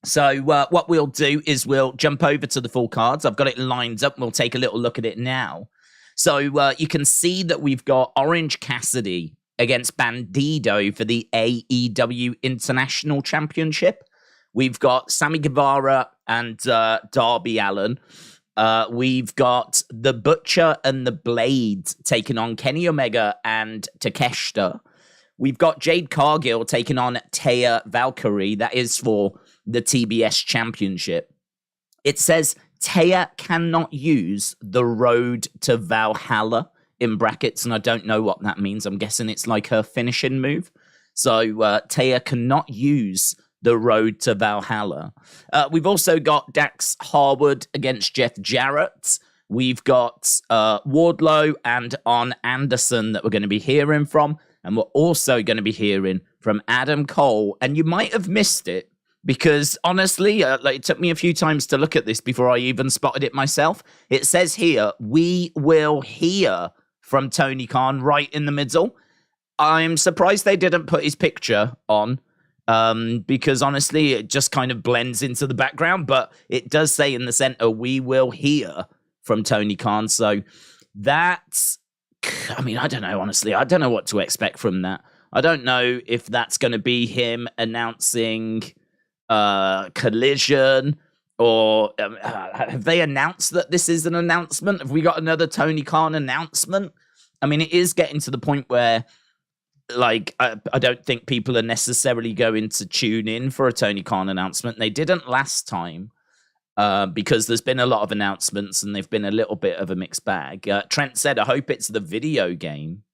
So what we'll do is we'll jump over to the full cards. I've got it lined up. We'll take a little look at it now. So you can see that we've got Orange Cassidy against Bandido for the AEW International Championship. We've got Sammy Guevara and Darby Allin. We've got the Butcher and the Blade taking on Kenny Omega and Takeshita. We've got Jade Cargill taking on Taya Valkyrie. That is for the TBS Championship. It says Taya cannot use the road to Valhalla in brackets, and I don't know what that means. I'm guessing it's like her finishing move. So Taya cannot use the road to Valhalla. We've also got Dax Harwood against Jeff Jarrett. We've got Wardlow and On Anderson that we're going to be hearing from. And we're also going to be hearing from Adam Cole. And you might have missed it because, honestly, it took me a few times to look at this before I even spotted it myself. It says here, we will hear from Tony Khan right in the middle. I'm surprised they didn't put his picture on because, honestly, it just kind of blends into the background. But it does say in the center, we will hear from Tony Khan. So that's... I mean, I don't know, honestly. I don't know what to expect from that. I don't know if that's going to be him announcing Collision or have they announced that this is an announcement? Have we got another Tony Khan announcement? I mean, it is getting to the point where, like, I don't think people are necessarily going to tune in for a Tony Khan announcement. They didn't last time. Because there's been a lot of announcements and they've been a little bit of a mixed bag. Trent said, I hope it's the video game.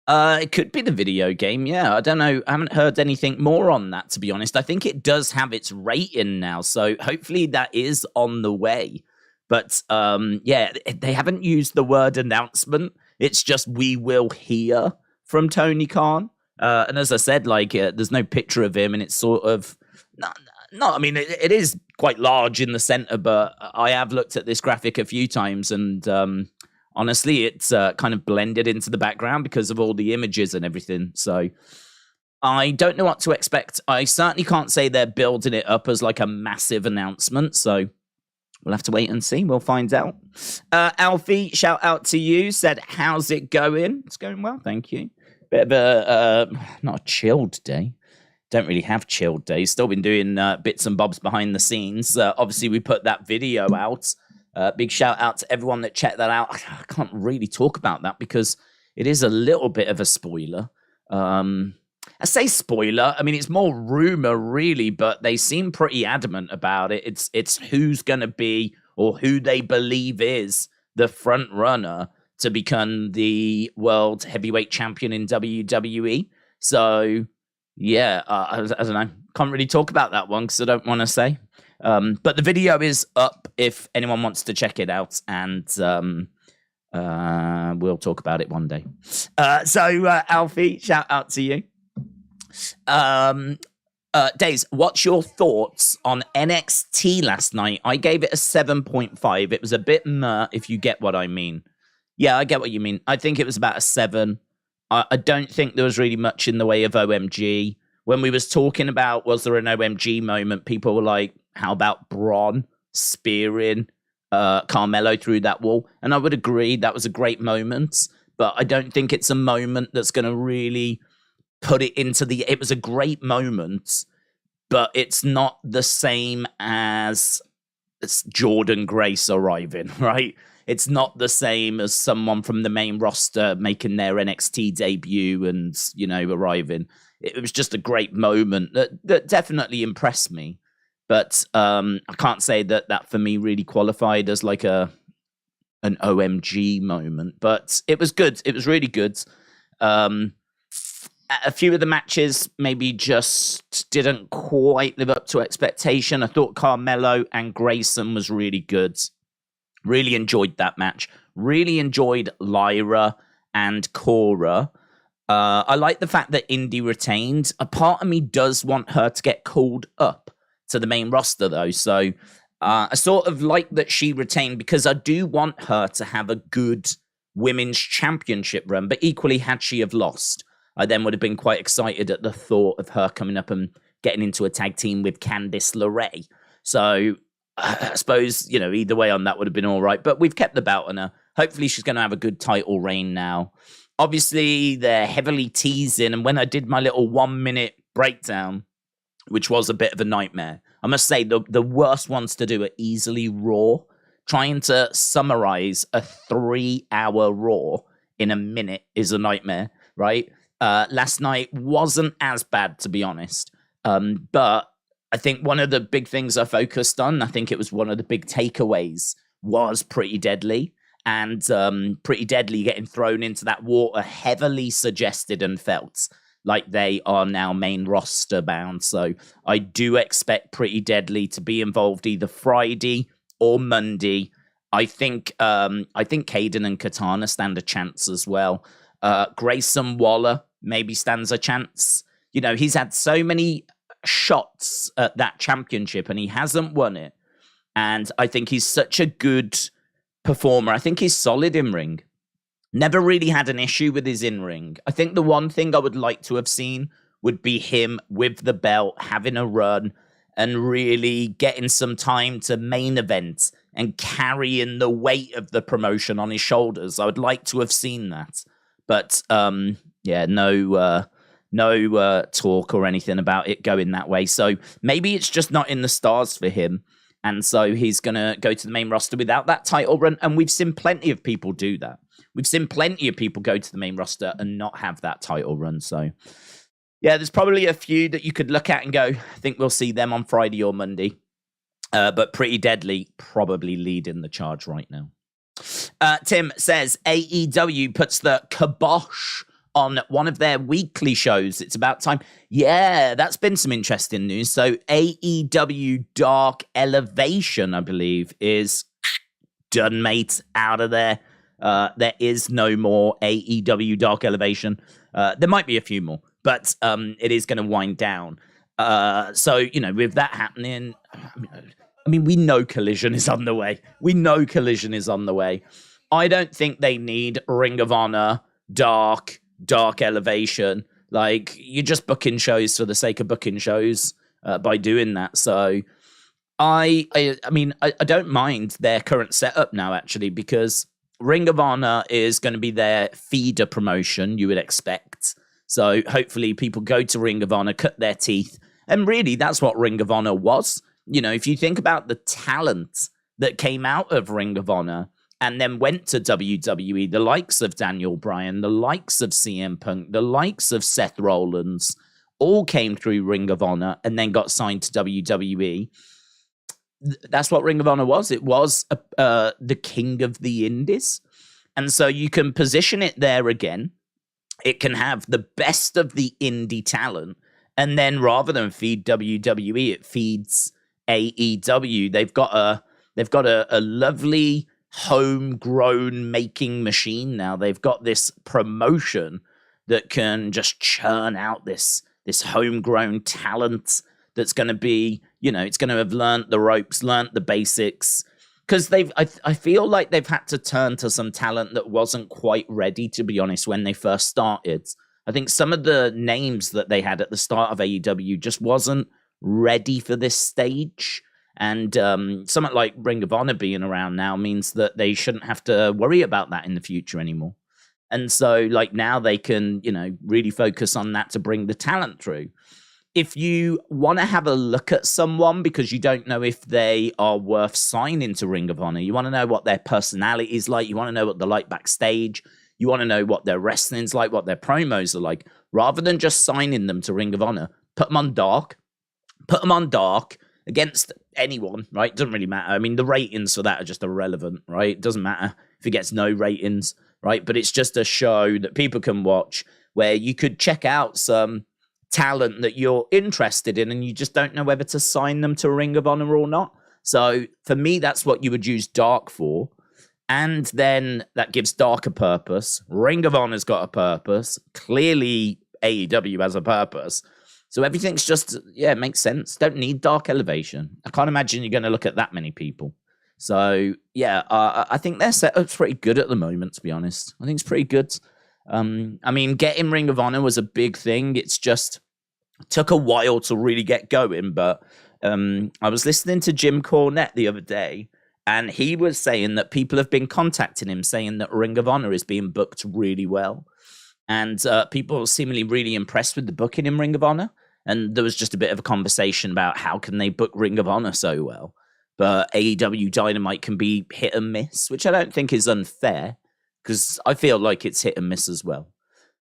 It could be the video game, yeah. I don't know. I haven't heard anything more on that, to be honest. I think it does have its rating now, so hopefully that is on the way. But, yeah, they haven't used the word announcement. It's just, we will hear from Tony Khan. And as I said, like, there's no picture of him, and it's sort of... No, I mean, it is quite large in the center, but I have looked at this graphic a few times, and honestly, it's kind of blended into the background because of all the images and everything. So I don't know what to expect. I certainly can't say they're building it up as like a massive announcement, so we'll have to wait and see. We'll find out. Alfie, shout out to you, said, how's it going? It's going well, thank you. Bit of a, not a chilled day. Don't really have chilled days. Still been doing bits and bobs behind the scenes. Obviously, we put that video out. Big shout out to everyone that checked that out. I can't really talk about that because it is a little bit of a spoiler. I say spoiler. I mean, it's more rumor, really, but they seem pretty adamant about it. It's who's going to be or who they believe is the front runner to become the world heavyweight champion in WWE. So... yeah, I don't know. Can't really talk about that one because I don't want to say. But the video is up if anyone wants to check it out, and we'll talk about it one day. So, Alfie, shout out to you. Days, what's your thoughts on NXT last night? I gave it a 7.5. It was a bit meh, if you get what I mean. Yeah, I get what you mean. I think it was about a 7. I don't think there was really much in the way of OMG. When we was talking about, was there an OMG moment, people were like, how about Braun spearing Carmelo through that wall? And I would agree, that was a great moment, but I don't think it's a moment that's going to really put it into the... It was a great moment, but it's not the same as Jordan Grace arriving, right? It's not the same as someone from the main roster making their NXT debut and, you know, arriving. It was just a great moment that definitely impressed me. But I can't say that for me really qualified as like an OMG moment. But it was good. It was really good. A few of the matches maybe just didn't quite live up to expectation. I thought Carmelo and Grayson was really good. Really enjoyed that match. Really enjoyed Lyra and Cora. I like the fact that Indy retained. A part of me does want her to get called up to the main roster, though. So I sort of like that she retained because I do want her to have a good women's championship run. But equally, had she have lost, I then would have been quite excited at the thought of her coming up and getting into a tag team with Candice LeRae. So I suppose, either way on that would have been all right. But we've kept the belt on her. Hopefully she's going to have a good title reign now. Obviously, they're heavily teasing. And when I did my little 1 minute breakdown, which was a bit of a nightmare, I must say the worst ones to do are easily Raw. Trying to summarize a 3-hour Raw in a minute is a nightmare, right? Last night wasn't as bad, to be honest. But I think one of the big things I focused on, I think it was one of the big takeaways, was Pretty Deadly. And Pretty Deadly getting thrown into that water heavily suggested and felt like they are now main roster bound. So I do expect Pretty Deadly to be involved either Friday or Monday. I think Caden and Katana stand a chance as well. Grayson Waller maybe stands a chance. He's had so many shots at that championship and he hasn't won it. And I think he's such a good performer. I think he's solid in ring. Never really had an issue with his in-ring. I think the one thing I would like to have seen would be him with the belt, having a run, and really getting some time to main event and carrying the weight of the promotion on his shoulders. I would like to have seen that. But, no talk or anything about it going that way. So maybe it's just not in the stars for him. And so he's going to go to the main roster without that title run. And we've seen plenty of people do that. We've seen plenty of people go to the main roster and not have that title run. So, yeah, there's probably a few that you could look at and go, I think we'll see them on Friday or Monday. But Pretty Deadly probably leading the charge right now. Tim says, AEW puts the kibosh on one of their weekly shows. It's about time. Yeah, that's been some interesting news. So AEW Dark Elevation, I believe, is done, mate, out of there. There is no more AEW Dark Elevation. There might be a few more, but it is going to wind down. So, with that happening, we know Collision is on the way. I don't think they need Ring of Honor, Dark Elevation. Like, you're just booking shows for the sake of booking shows by doing that. So I don't mind their current setup now, actually, because Ring of Honor is going to be their feeder promotion, you would expect. So hopefully people go to Ring of Honor, cut their teeth. And really, that's what Ring of Honor was. If you think about the talent that came out of Ring of Honor and then went to WWE, the likes of Daniel Bryan, the likes of CM Punk, the likes of Seth Rollins, all came through Ring of Honor and then got signed to WWE. That's what Ring of Honor was. It was the king of the indies. And so you can position it there again. It can have the best of the indie talent. And then rather than feed WWE, it feeds AEW. They've got a lovely homegrown making machine now. They've got this promotion that can just churn out this homegrown talent that's going to be, it's going to have learnt the ropes, learnt the basics. Because I feel like they've had to turn to some talent that wasn't quite ready, to be honest, when they first started. I think some of the names that they had at the start of AEW just wasn't ready for this stage. And something like Ring of Honor being around now means that they shouldn't have to worry about that in the future anymore. And so, now they can, really focus on that to bring the talent through. If you want to have a look at someone because you don't know if they are worth signing to Ring of Honor, you want to know what their personality is like, you want to know what they're like backstage, you want to know what their wrestling's like, what their promos are like, rather than just signing them to Ring of Honor, put them on Dark against anyone, right? Doesn't really matter. The ratings for that are just irrelevant, right? It doesn't matter if it gets no ratings, right? But it's just a show that people can watch where you could check out some talent that you're interested in and you just don't know whether to sign them to Ring of Honor or not. So for me, that's what you would use Dark for. And then that gives Dark a purpose. Ring of Honor's got a purpose. Clearly, AEW has a purpose. So everything's just, it makes sense. Don't need Dark Elevation. I can't imagine you're going to look at that many people. So, I think their setup's pretty good at the moment, to be honest. I think it's pretty good. Getting Ring of Honor was a big thing. It's just, Took a while to really get going, but I was listening to Jim Cornette the other day, and he was saying that people have been contacting him saying that Ring of Honor is being booked really well. And people are seemingly really impressed with the booking in Ring of Honor. And there was just a bit of a conversation about how can they book Ring of Honor so well. But AEW Dynamite can be hit and miss, which I don't think is unfair, because I feel like it's hit and miss as well.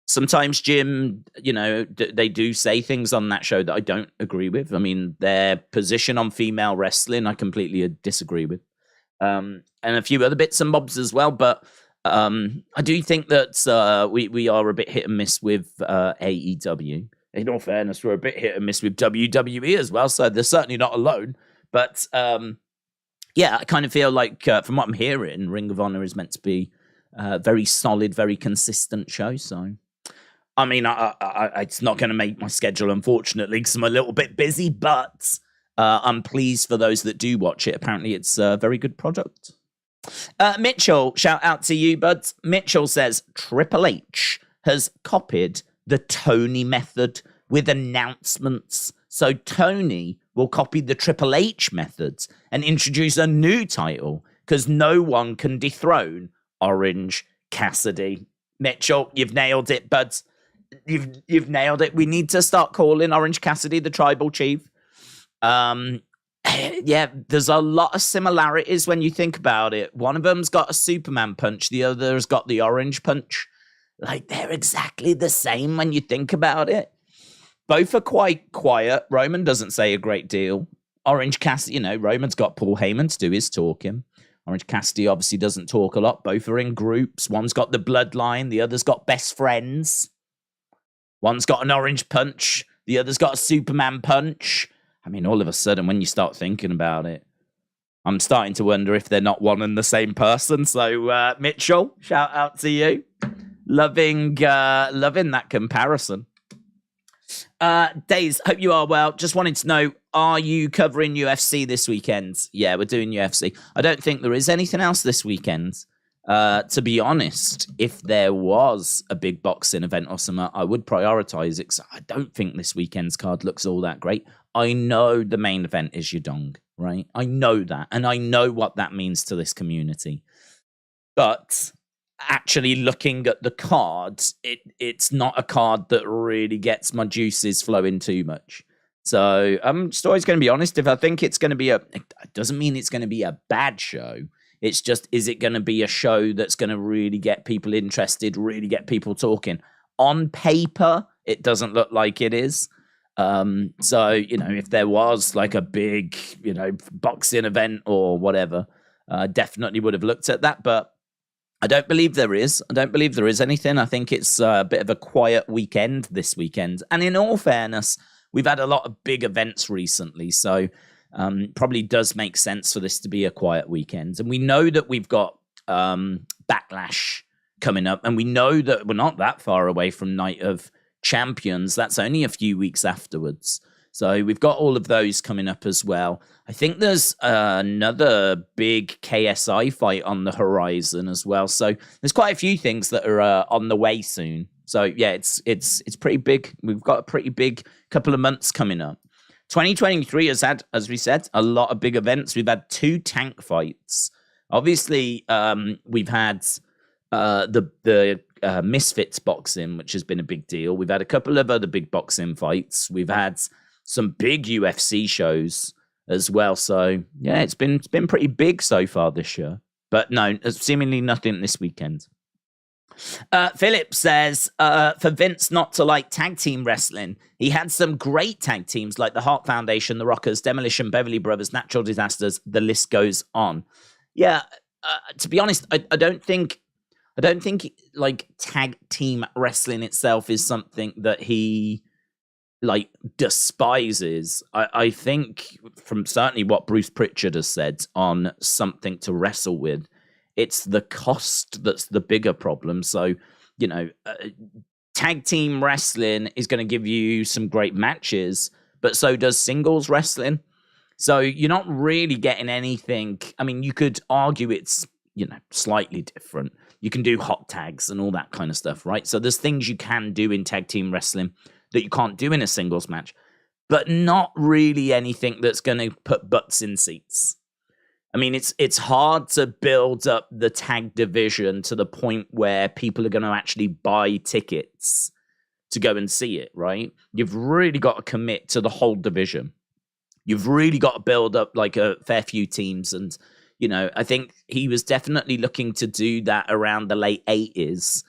Sometimes, Jim, they do say things on that show that I don't agree with. I mean, their position on female wrestling, I completely disagree with. And a few other bits and bobs as well. But I do think that we are a bit hit and miss with AEW. In all fairness, we're a bit hit and miss with WWE as well, so they're certainly not alone. But I kind of feel like, from what I'm hearing, Ring of Honor is meant to be a very solid, very consistent show. So, I mean, it's not going to make my schedule, unfortunately, because I'm a little bit busy, but I'm pleased for those that do watch it. Apparently, it's a very good product. Mitchell, shout out to you, bud. Mitchell says Triple H has copied the Tony method with announcements. So Tony will copy the Triple H methods and introduce a new title because no one can dethrone Orange Cassidy. Mitchell, you've nailed it, bud. You've nailed it. We need to start calling Orange Cassidy the Tribal Chief. Yeah, there's a lot of similarities when you think about it. One of them's got a Superman punch. The other's got the orange punch. Like, they're exactly the same when you think about it. Both are quite quiet. Roman doesn't say a great deal. Orange Cassidy, Roman's got Paul Heyman to do his talking. Orange Cassidy obviously doesn't talk a lot. Both are in groups. One's got the bloodline. The other's got best friends. One's got an orange punch. The other's got a Superman punch. I mean, all of a sudden, when you start thinking about it, I'm starting to wonder if they're not one and the same person. So, Mitchell, shout out to you. Loving that comparison. Days, hope you are well. Just wanted to know, are you covering UFC this weekend? Yeah, we're doing UFC. I don't think there is anything else this weekend. To be honest, if there was a big boxing event or something, I would prioritize it. I don't think this weekend's card looks all that great. I know the main event is Yudong, right? I know that, and I know what that means to this community. But actually looking at the card, it's not a card that really gets my juices flowing too much. So I'm just always going to be honest. If I think it's going to be it doesn't mean it's going to be a bad show. It's just, is it going to be a show that's going to really get people interested, really get people talking? On paper, it doesn't look like it is. So, if there was like a big, boxing event or whatever, definitely would have looked at that. But I don't believe there is. I don't believe there is anything. I think it's a bit of a quiet weekend this weekend. And in all fairness, we've had a lot of big events recently. So probably does make sense for this to be a quiet weekend. And we know that we've got Backlash coming up. And we know that we're not that far away from Night of Champions. That's only a few weeks afterwards. So we've got all of those coming up as well. I think there's another big KSI fight on the horizon as well. So there's quite a few things that are on the way soon. So yeah, it's pretty big. We've got a pretty big couple of months coming up. 2023 has had, as we said, a lot of big events. We've had 2 tank fights. Obviously, we've had the Misfits boxing, which has been a big deal. We've had a couple of other big boxing fights. We've had some big UFC shows as well. So yeah, it's been pretty big so far this year. But no, seemingly nothing this weekend. Philip says, for Vince not to like tag team wrestling, he had some great tag teams like the Hart Foundation, the Rockers, Demolition, Beverly Brothers, Natural Disasters. The list goes on. Yeah, to be honest, I don't think like tag team wrestling itself is something that he like despises. I think from certainly what Bruce Pritchard has said on Something to Wrestle With, it's the cost that's the bigger problem. So, tag team wrestling is going to give you some great matches, but so does singles wrestling. So you're not really getting anything. I mean, you could argue it's, slightly different. You can do hot tags and all that kind of stuff, right? So there's things you can do in tag team wrestling that you can't do in a singles match, but not really anything that's going to put butts in seats. I mean, it's hard to build up the tag division to the point where people are going to actually buy tickets to go and see it, right? You've really got to commit to the whole division. You've really got to build up like a fair few teams. And, you know, I think he was definitely looking to do that around the late 80s.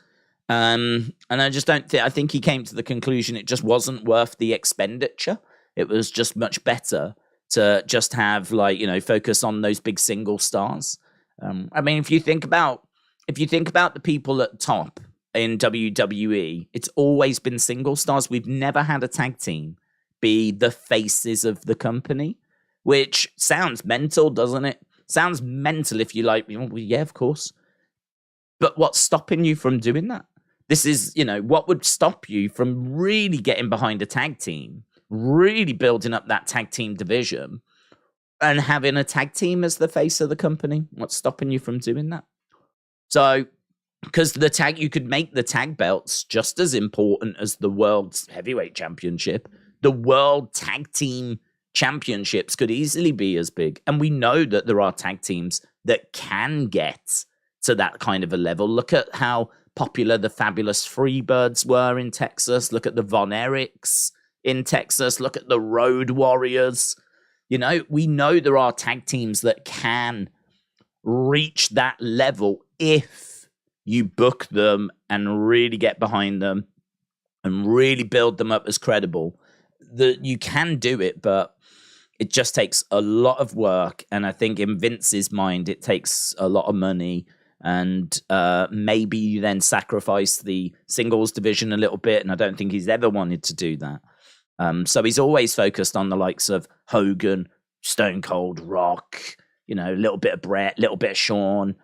And I just don't think, I think he came to the conclusion it just wasn't worth the expenditure. It was just much better to just have, like, you know, focus on those big single stars. I mean, if you think about the people at top in WWE, it's always been single stars. We've never had a tag team be the faces of the company, which sounds mental, doesn't it? Sounds mental if you like, well, yeah, of course. But what's stopping you from doing that? This is, you know, what would stop you from really getting behind a tag team, really building up that tag team division, and having a tag team as the face of the company? What's stopping you from doing that? So, because you could make the tag belts just as important as the World's Heavyweight Championship. The World Tag Team Championships could easily be as big. And we know that there are tag teams that can get to that kind of a level. Look at how popular the Fabulous Freebirds were in Texas. Look at the Von Erichs in Texas. Look at the Road Warriors. You know, we know there are tag teams that can reach that level if you book them and really get behind them and really build them up as credible. That you can do it, but it just takes a lot of work. And I think in Vince's mind, it takes a lot of money. And maybe you then sacrifice the singles division a little bit. And I don't think he's ever wanted to do that. So he's always focused on the likes of Hogan, Stone Cold, Rock, you know, a little bit of Brett, little bit of Shawn,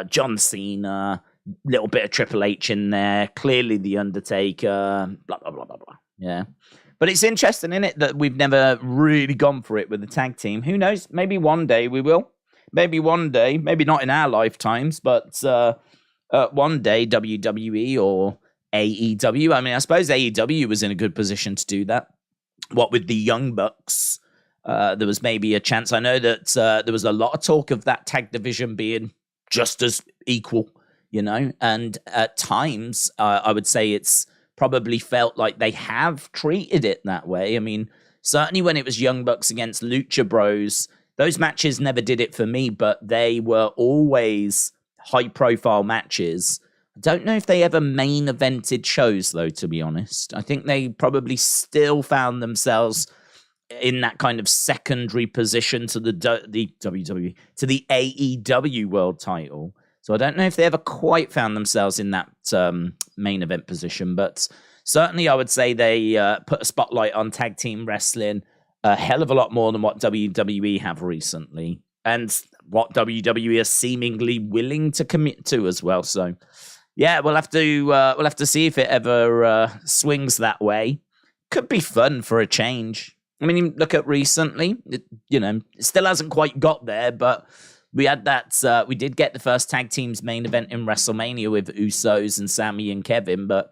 John Cena, little bit of Triple H in there, clearly The Undertaker, blah, blah, blah, blah, blah. Yeah. But it's interesting, isn't it, that we've never really gone for it with the tag team. Who knows? Maybe one day we will. Maybe one day, maybe not in our lifetimes, but one day WWE or AEW. I mean, I suppose AEW was in a good position to do that. What with the Young Bucks, there was maybe a chance. I know that there was a lot of talk of that tag division being just as equal, you know, and at times I would say it's probably felt like they have treated it that way. I mean, certainly when it was Young Bucks against Lucha Bros, those matches never did it for me, but they were always high-profile matches. I don't know if they ever main evented shows, though, to be honest. I think they probably still found themselves in that kind of secondary position to the WWE, to the AEW World Title. So I don't know if they ever quite found themselves in that main event position, but certainly I would say they put a spotlight on tag team wrestling a hell of a lot more than what WWE have recently, and what WWE is seemingly willing to commit to as well. So, yeah, we'll have to see if it ever swings that way. Could be fun for a change. I mean, look at recently, it still hasn't quite got there, but we had that. We did get the first tag teams main event in WrestleMania with Usos and Sammy and Kevin, but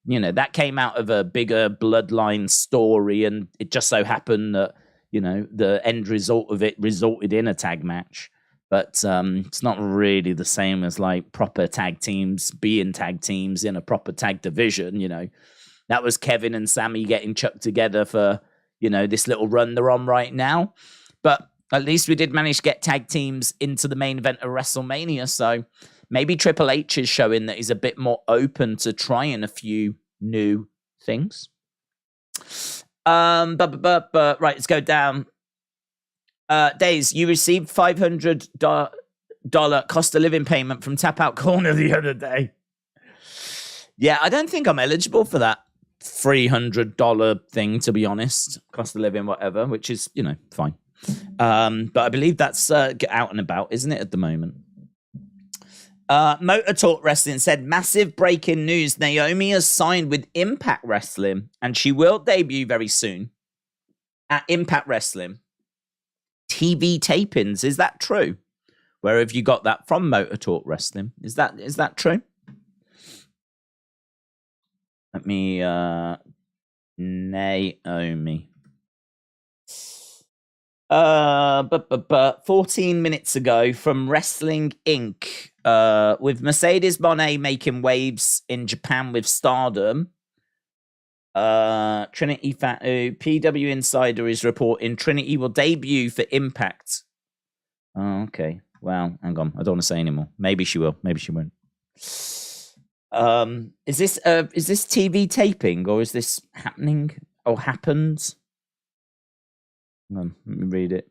that came out of a bigger bloodline story, and it just so happened that the end result of it resulted in a tag match. But it's not really the same as like proper tag teams being tag teams in a proper tag division. That was Kevin and Sammy getting chucked together for this little run they're on right now. But at least we did manage to get tag teams into the main event of WrestleMania. So maybe Triple H is showing that he's a bit more open to trying a few new things. Right, let's go down. Days, you received $500 cost of living payment from Tap Out Corner the other day. Yeah, I don't think I'm eligible for that $300 thing, to be honest. Cost of living, whatever, which is, fine. But I believe that's out and about, isn't it, at the moment? Motor Talk Wrestling said, massive breaking news. Naomi has signed with Impact Wrestling, and she will debut very soon at Impact Wrestling. TV tapings, is that true? Where have you got that from, Motor Talk Wrestling? Is that true? Let me Naomi. 14 minutes ago from Wrestling Inc. With Mercedes Moné making waves in Japan with Stardom. Trinity Fatu, PW Insider is reporting Trinity will debut for Impact. Oh, okay. Wow, hang on. I don't want to say anymore. Maybe she will. Maybe she won't. Is this TV taping or is this happening or happened? Hang on, let me read it.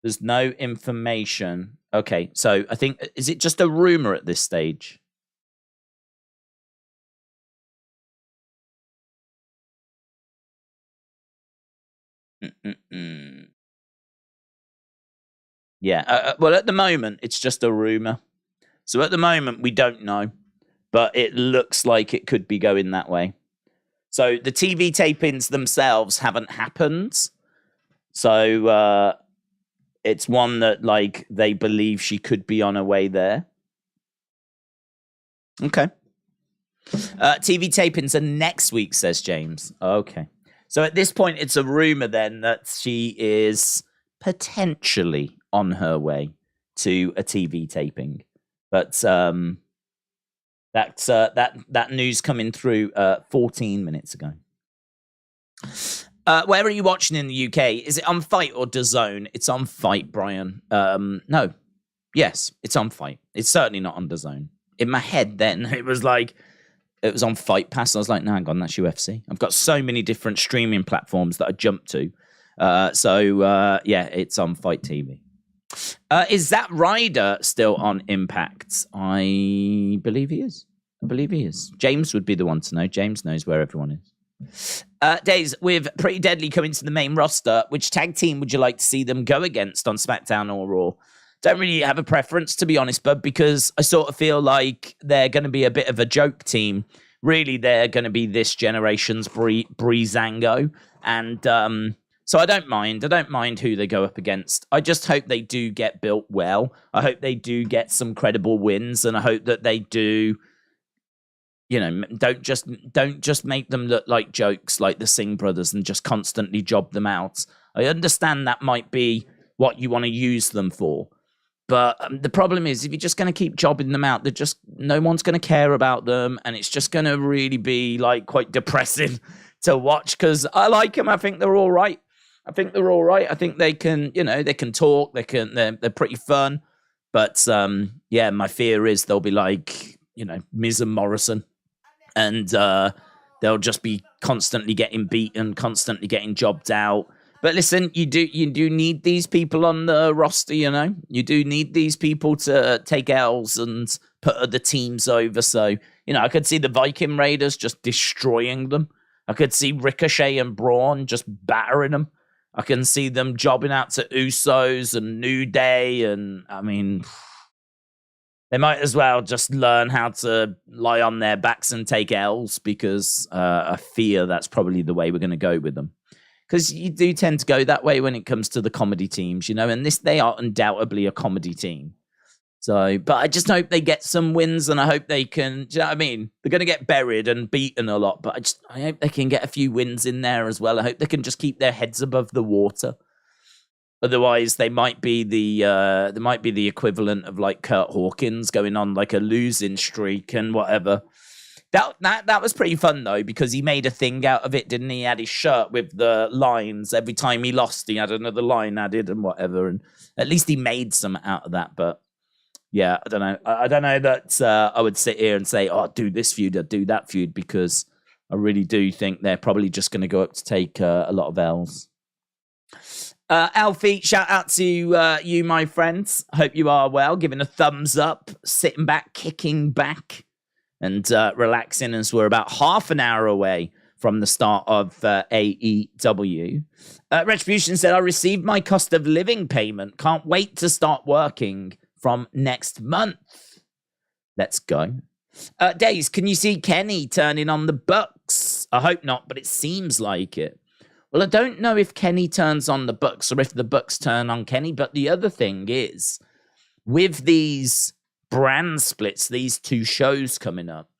There's no information. Okay, so I think, is it just a rumor at this stage? Yeah, well, at the moment, it's just a rumor. So at the moment, we don't know, but it looks like it could be going that way. So the TV tapings themselves haven't happened. So it's one that, like, they believe she could be on her way there. Okay. TV tapings are next week, says James. Okay. So at this point, it's a rumor then that she is potentially on her way to a TV taping. But that's that news coming through 14 minutes ago. Where are you watching in the UK? Is it on Fight or DAZN? It's on Fight, Brian. No. Yes, it's on Fight. It's certainly not on DAZN. In my head then, it was on Fight Pass. I was like, no, hang on, that's UFC. I've got so many different streaming platforms that I jump to. Yeah, it's on Fight TV. Is Zack Ryder still on Impact? I believe he is. James would be the one to know. James knows where everyone is. Days, with Pretty Deadly coming to the main roster, which tag team would you like to see them go against on SmackDown or Raw? Don't really have a preference, to be honest, bud, because I sort of feel like they're going to be a bit of a joke team. Really, they're going to be this generation's Breezango. And so I don't mind who they go up against. I just hope they do get built well. I hope they do get some credible wins, and I hope that they do, you know, don't just make them look like jokes like the Singh brothers and just constantly job them out. I understand that might be what you want to use them for. But the problem is, if you're just going to keep jobbing them out, no one's going to care about them, and it's just going to really be like quite depressing to watch. Because I like them, I think they're all right. I think they can, you know, they can talk, they're pretty fun. But yeah, my fear is they'll be like, you know, Miz and Morrison, and they'll just be constantly getting beaten, constantly getting jobbed out. But listen, you do need these people on the roster, you know? You do need these people to take L's and put other teams over. So, you know, I could see the Viking Raiders just destroying them. I could see Ricochet and Braun just battering them. I can see them jobbing out to Usos and New Day. And, I mean, they might as well just learn how to lie on their backs and take L's, because I fear that's probably the way we're going to go with them. Because you do tend to go that way when it comes to the comedy teams, you know, and they are undoubtedly a comedy team. So, but I just hope they get some wins, and I hope they can, do you know what I mean? They're going to get buried and beaten a lot, but I hope they can get a few wins in there as well. I hope they can just keep their heads above the water. Otherwise, they might be the equivalent of like Kurt Hawkins going on like a losing streak and whatever. That was pretty fun, though, because he made a thing out of it, didn't he? He had his shirt with the lines. Every time he lost, he had another line added and whatever. And at least he made some out of that. But yeah, I don't know. I don't know that I would sit here and say, oh, do this feud or do that feud, because I really do think they're probably just going to go up to take a lot of L's. Alfie, shout out to you, my friends. Hope you are well. Giving a thumbs up, sitting back, kicking back, and relaxing, as we're about half an hour away from the start of AEW. Retribution said, I received my cost of living payment. Can't wait to start working from next month. Let's go. Days, can you see Kenny turning on the Bucks? I hope not, but it seems like it. Well, I don't know if Kenny turns on the Bucks or if the Bucks turn on Kenny, but the other thing is, with these brand splits, these two shows coming up,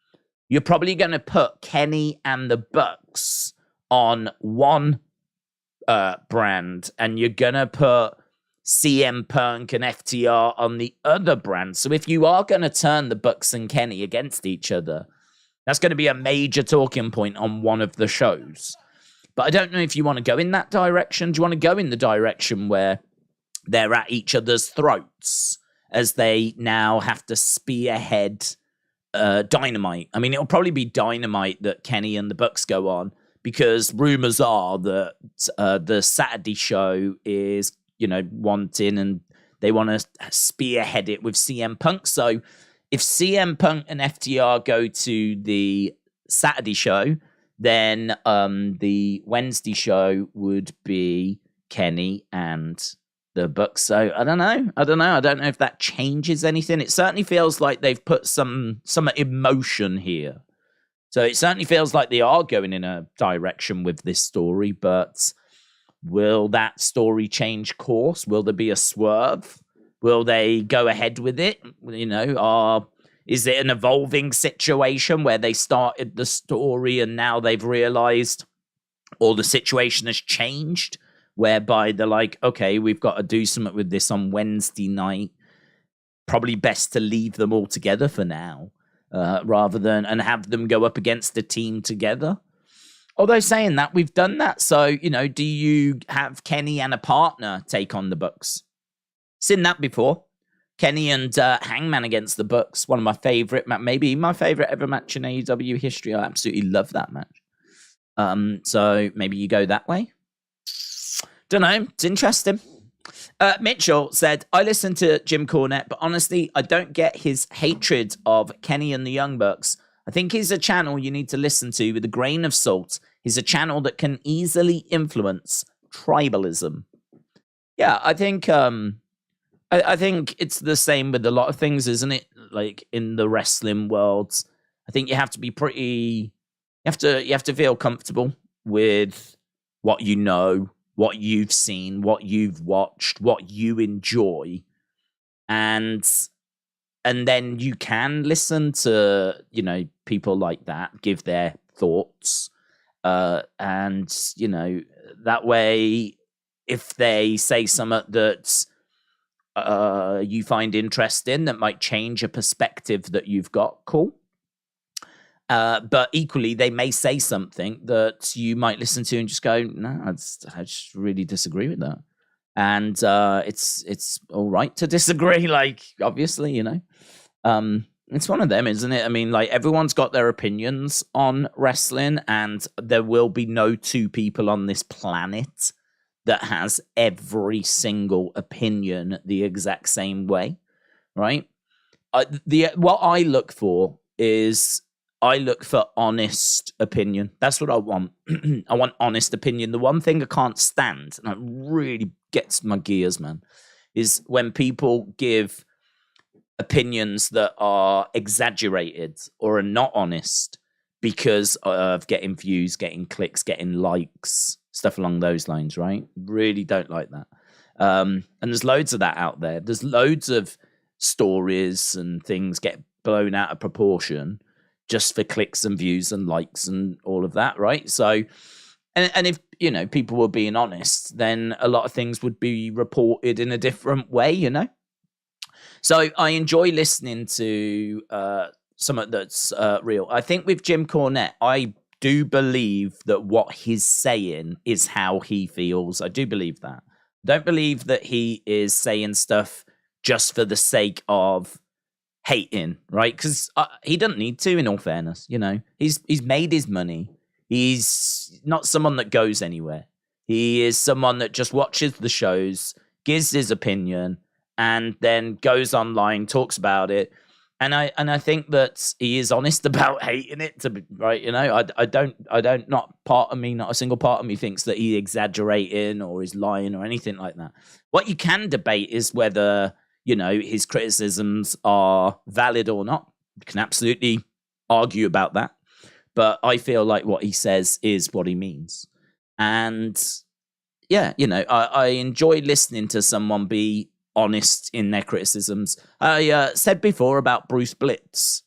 you're probably going to put Kenny and the Bucks on one brand, and you're going to put CM Punk and FTR on the other brand. So if you are going to turn the Bucks and Kenny against each other, that's going to be a major talking point on one of the shows. But I don't know if you want to go in that direction. Do you want to go in the direction where they're at each other's throats as they now have to spearhead Dynamite? I mean, it'll probably be Dynamite that Kenny and the Bucks go on, because rumors are that the Saturday show is, wanting, and they want to spearhead it with CM Punk. So if CM Punk and FTR go to the Saturday show, then the Wednesday show would be Kenny and the Bucks. So I don't know. I don't know if that changes anything. It certainly feels like they've put some emotion here. So it certainly feels like they are going in a direction with this story, but will that story change course? Will there be a swerve? Will they go ahead with it? Is it an evolving situation where they started the story and now they've realized or the situation has changed, whereby they're like, okay, we've got to do something with this on Wednesday night. Probably best to leave them all together for now, rather than and have them go up against a team together. Although saying that, we've done that. So, do you have Kenny and a partner take on the Bucks? Seen that before. Kenny and Hangman against the Bucks. One of my favorite, maybe my favorite ever match in AEW history. I absolutely love that match. So maybe you go that way. Don't know. It's interesting. Mitchell said, I listen to Jim Cornette, but honestly, I don't get his hatred of Kenny and the Young Bucks. I think he's a channel you need to listen to with a grain of salt. He's a channel that can easily influence tribalism. Yeah, I think I think it's the same with a lot of things, isn't it? Like in the wrestling world, I think you have to be pretty. You have to feel comfortable with what you know, what you've seen, what you've watched, what you enjoy, and then you can listen to people like that give their thoughts, and that way, if they say something that you find interesting that might change a perspective that you've got, cool. But equally, they may say something that you might listen to and just go, no, I just really disagree with that. And it's all right to disagree, like, obviously, it's one of them, isn't it? I mean, like, everyone's got their opinions on wrestling, and there will be no two people on this planet that has every single opinion the exact same way, right? What I look for is honest opinion. That's what I want. I want honest opinion. The one thing I can't stand, and it really gets my gears, man, is when people give opinions that are exaggerated or are not honest because of getting views, getting clicks, getting likes, stuff along those lines, right? Really don't like that. And there's loads of that out there. There's loads of stories and things get blown out of proportion just for clicks and views and likes and all of that, right? So, and if, people were being honest, then a lot of things would be reported in a different way, So I enjoy listening to something that's real. I think with Jim Cornette, I do believe that what he's saying is how he feels. I do believe that. Don't believe that he is saying stuff just for the sake of hating, right? Because he doesn't need to, in all fairness. He's made his money. He's not someone that goes anywhere. He is someone that just watches the shows, gives his opinion, and then goes online, talks about it. And I think that he is honest about hating it, to be right. I don't, not a single part of me thinks that he's exaggerating or is lying or anything like that. What you can debate is whether, his criticisms are valid or not. You can absolutely argue about that. But I feel like what he says is what he means. And yeah, I enjoy listening to someone be honest in their criticisms. I said before about Bruce Blitz.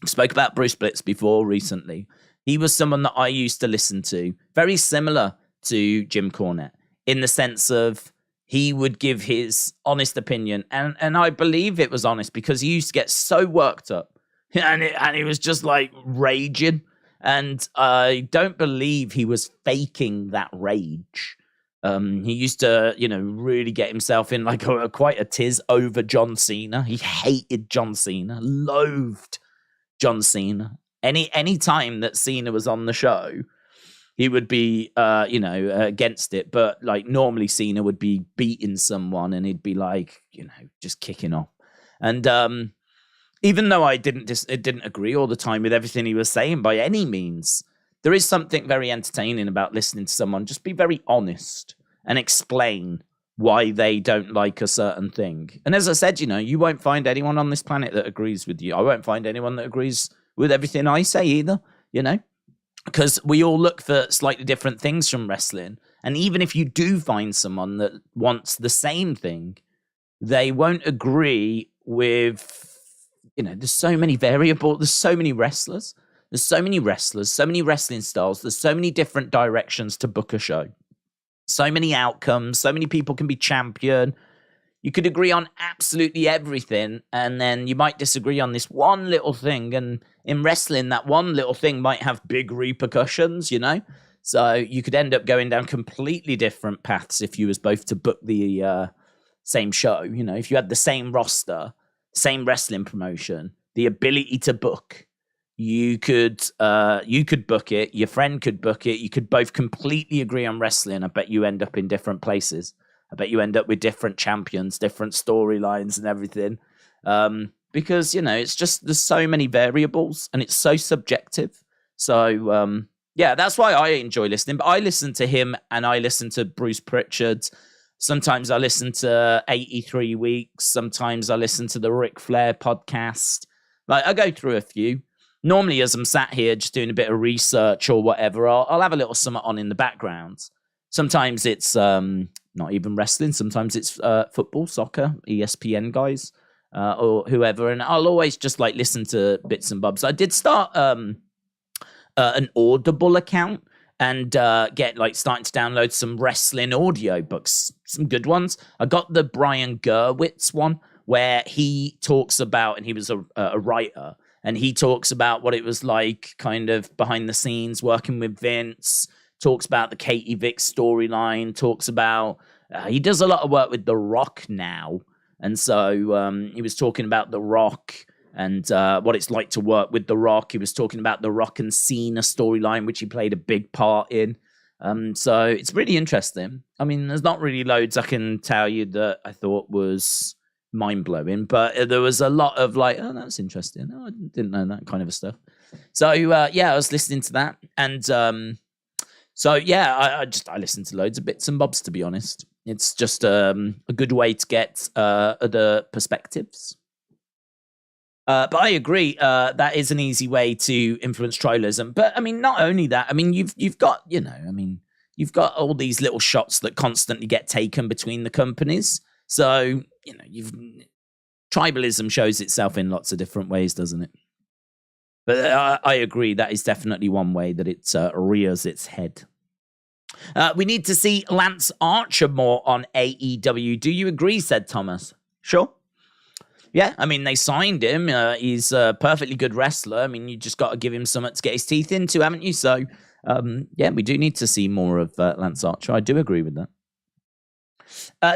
I spoke about Bruce Blitz before recently. He was someone that I used to listen to, very similar to Jim Cornette, in the sense of he would give his honest opinion. And I believe it was honest because he used to get so worked up and he was just like raging. And I don't believe he was faking that rage. He used to, really get himself in like quite a tiz over John Cena. He hated John Cena, loathed John Cena. Any time that Cena was on the show, he would be, against it. But like normally Cena would be beating someone and he'd be like, just kicking off. And even though I didn't agree all the time with everything he was saying by any means, there is something very entertaining about listening to someone just be very honest and explain why they don't like a certain thing. And as I said, you won't find anyone on this planet that agrees with you. I won't find anyone that agrees with everything I say either, because we all look for slightly different things from wrestling. And even if you do find someone that wants the same thing, they won't agree with, there's so many variables, there's so many wrestlers, so many wrestling styles, there's so many different directions to book a show, so many outcomes, so many people can be champion. You could agree on absolutely everything, and then you might disagree on this one little thing. And in wrestling, that one little thing might have big repercussions, So you could end up going down completely different paths if you was both to book the same show. If you had the same roster, same wrestling promotion, the ability to book, you could book it. Your friend could book it. You could both completely agree on wrestling. I bet you end up in different places. I bet you end up with different champions, different storylines and everything. Because, it's just, there's so many variables and it's so subjective. So, that's why I enjoy listening. But I listen to him and I listen to Bruce Pritchard. Sometimes I listen to 83 Weeks. Sometimes I listen to the Ric Flair podcast. Like, I go through a few. Normally, as I'm sat here just doing a bit of research or whatever, I'll have a little something on in the background. Sometimes it's not even wrestling. Sometimes it's football, soccer, ESPN guys, or whoever. And I'll always just like listen to bits and bobs. I did start an Audible account and starting to download some wrestling audio books, some good ones. I got the Brian Gerwitz one where he talks about, and he was a writer, and he talks about what it was like kind of behind the scenes working with Vince, talks about the Katie Vick storyline, talks about, he does a lot of work with The Rock now. And so he was talking about The Rock and what it's like to work with The Rock. He was talking about The Rock and Cena storyline, which he played a big part in. So it's really interesting. I mean, there's not really loads I can tell you that I thought was mind-blowing, but there was a lot of like, oh, that's interesting. Oh, I didn't know that kind of stuff. So, I was listening to that. And I listened to loads of bits and bobs, to be honest. It's just a good way to get other perspectives. But I agree, that is an easy way to influence trollism. But I mean, not only that, I mean, you've got, you've got all these little shots that constantly get taken between the companies. So, tribalism shows itself in lots of different ways, doesn't it? But I agree, that is definitely one way that it rears its head. We need to see Lance Archer more on AEW. Do you agree, said Thomas? Sure. Yeah, I mean, they signed him. He's a perfectly good wrestler. I mean, you just got to give him something to get his teeth into, haven't you? So, we do need to see more of Lance Archer. I do agree with that.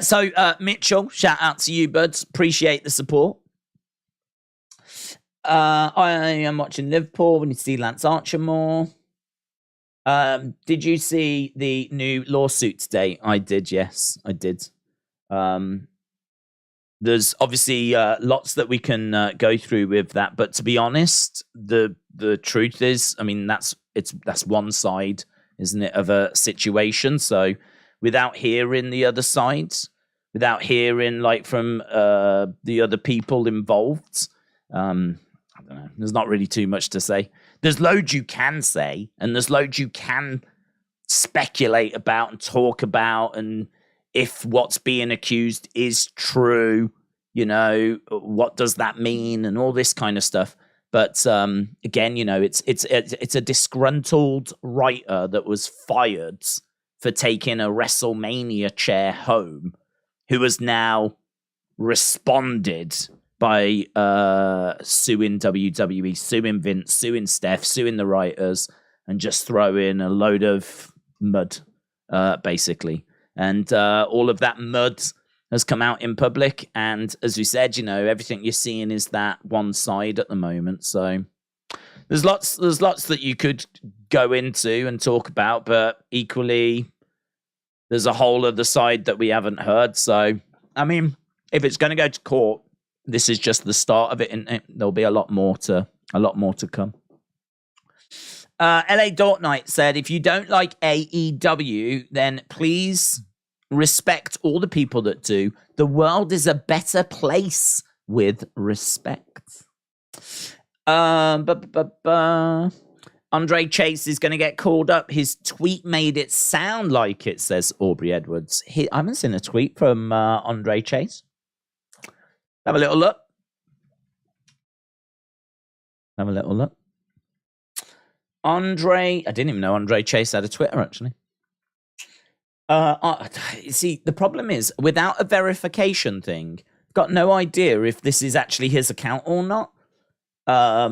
So, Mitchell, shout out to you, buds. Appreciate the support. I am watching Liverpool. We need to see Lance Archer more. Did you see the new lawsuit today? I did, yes, I did. There's obviously lots that we can go through with that, but to be honest, the truth is, I mean, that's one side, isn't it, of a situation. So without hearing the other sides, without hearing like from the other people involved, I don't know. There's not really too much to say. There's loads you can say, and there's loads you can speculate about and talk about, and if what's being accused is true, what does that mean and all this kind of stuff. But again, it's a disgruntled writer that was fired for taking a WrestleMania chair home, who has now responded by suing WWE, suing Vince, suing Steph, suing the writers, and just throwing a load of mud, basically. And all of that mud has come out in public. And as we said, everything you're seeing is that one side at the moment. So there's lots that you could go into and talk about, but equally there's a whole other side that we haven't heard. So, I mean, if it's going to go to court, this is just the start of it, and there'll be a lot more to come. LA Dark Knight said, if you don't like AEW, then please respect all the people that do. The world is a better place with respect. Andre Chase is going to get called up. His tweet made it sound like it, says Aubrey Edwards. I haven't seen a tweet from Andre Chase. Have a little look. Andre, I didn't even know Andre Chase had a Twitter, actually. See, the problem is, without a verification thing, I've got no idea if this is actually his account or not. I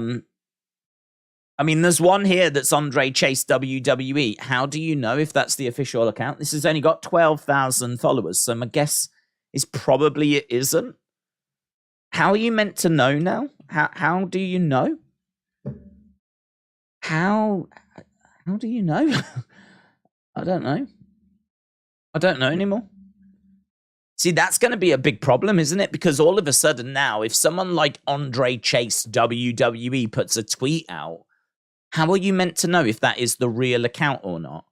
mean, there's one here that's Andre Chase WWE. How do you know if that's the official account? This has only got 12,000 followers, so my guess is probably it isn't. How are you meant to know now? How do you know? How do you know? I don't know. I don't know anymore. See, that's going to be a big problem, isn't it? Because all of a sudden now, if someone like Andre Chase WWE puts a tweet out, how are you meant to know if that is the real account or not?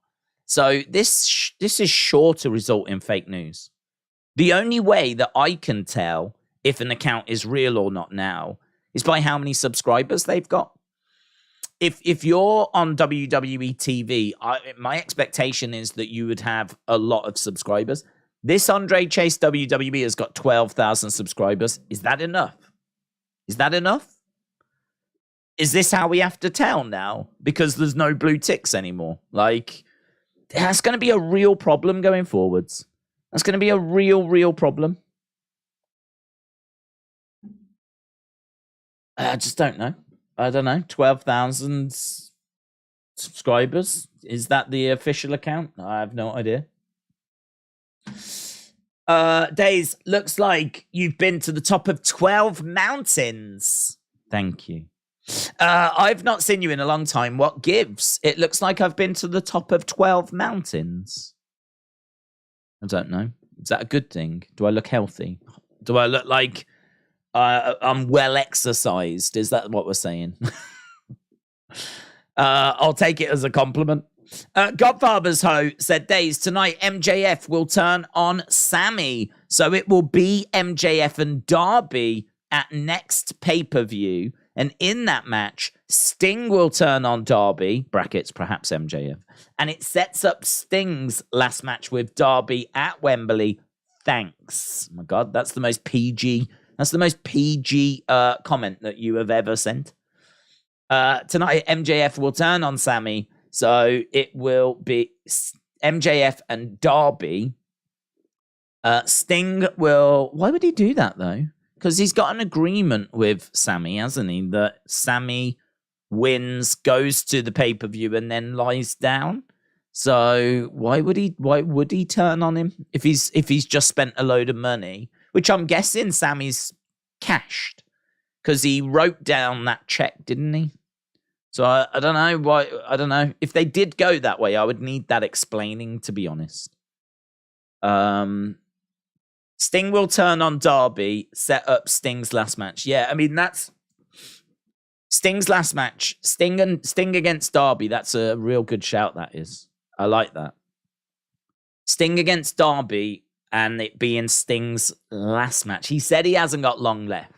So this is sure to result in fake news. The only way that I can tell if an account is real or not now is by how many subscribers they've got. If you're on WWE TV, my expectation is that you would have a lot of subscribers. This Andre Chase WWE has got 12,000 subscribers. Is that enough? Is that enough? Is this how we have to tell now? Because there's no blue ticks anymore. Like, that's going to be a real problem going forwards. That's going to be a real problem. I just don't know. I don't know. 12,000 subscribers. Is that the official account? I have no idea. Days, looks like you've been to the top of 12 mountains. Thank you. I've not seen you in a long time. What gives? It looks like I've been to the top of 12 mountains. I don't know. Is that a good thing? Do I look healthy? Do I look like I'm well exercised? Is that what we're saying? I'll take it as a compliment. Godfather's Ho said, Days, tonight MJF will turn on Sammy. So it will be MJF and Darby at next pay-per-view. And in that match, Sting will turn on Darby, brackets, perhaps MJF. And it sets up Sting's last match with Darby at Wembley. Thanks. Oh my God, that's the most PG. That's the most PG comment that you have ever sent. Tonight, MJF will turn on Sammy. So it will be MJF and Darby. Sting will... Why would he do that, though? Because he's got an agreement with Sammy, hasn't he? That Sammy wins, goes to the pay-per-view, and then lies down. So why would he turn on him if he's just spent a load of money, which I'm guessing Sammy's cashed because he wrote down that check, didn't he? So I don't know why. I don't know if they did go that way. I would need that explaining, to be honest. Sting will turn on Darby, set up Sting's last match. Yeah, I mean, that's Sting's last match. Sting against Darby. That's a real good shout, that is. I like that. Sting against Darby and it being Sting's last match. He said he hasn't got long left.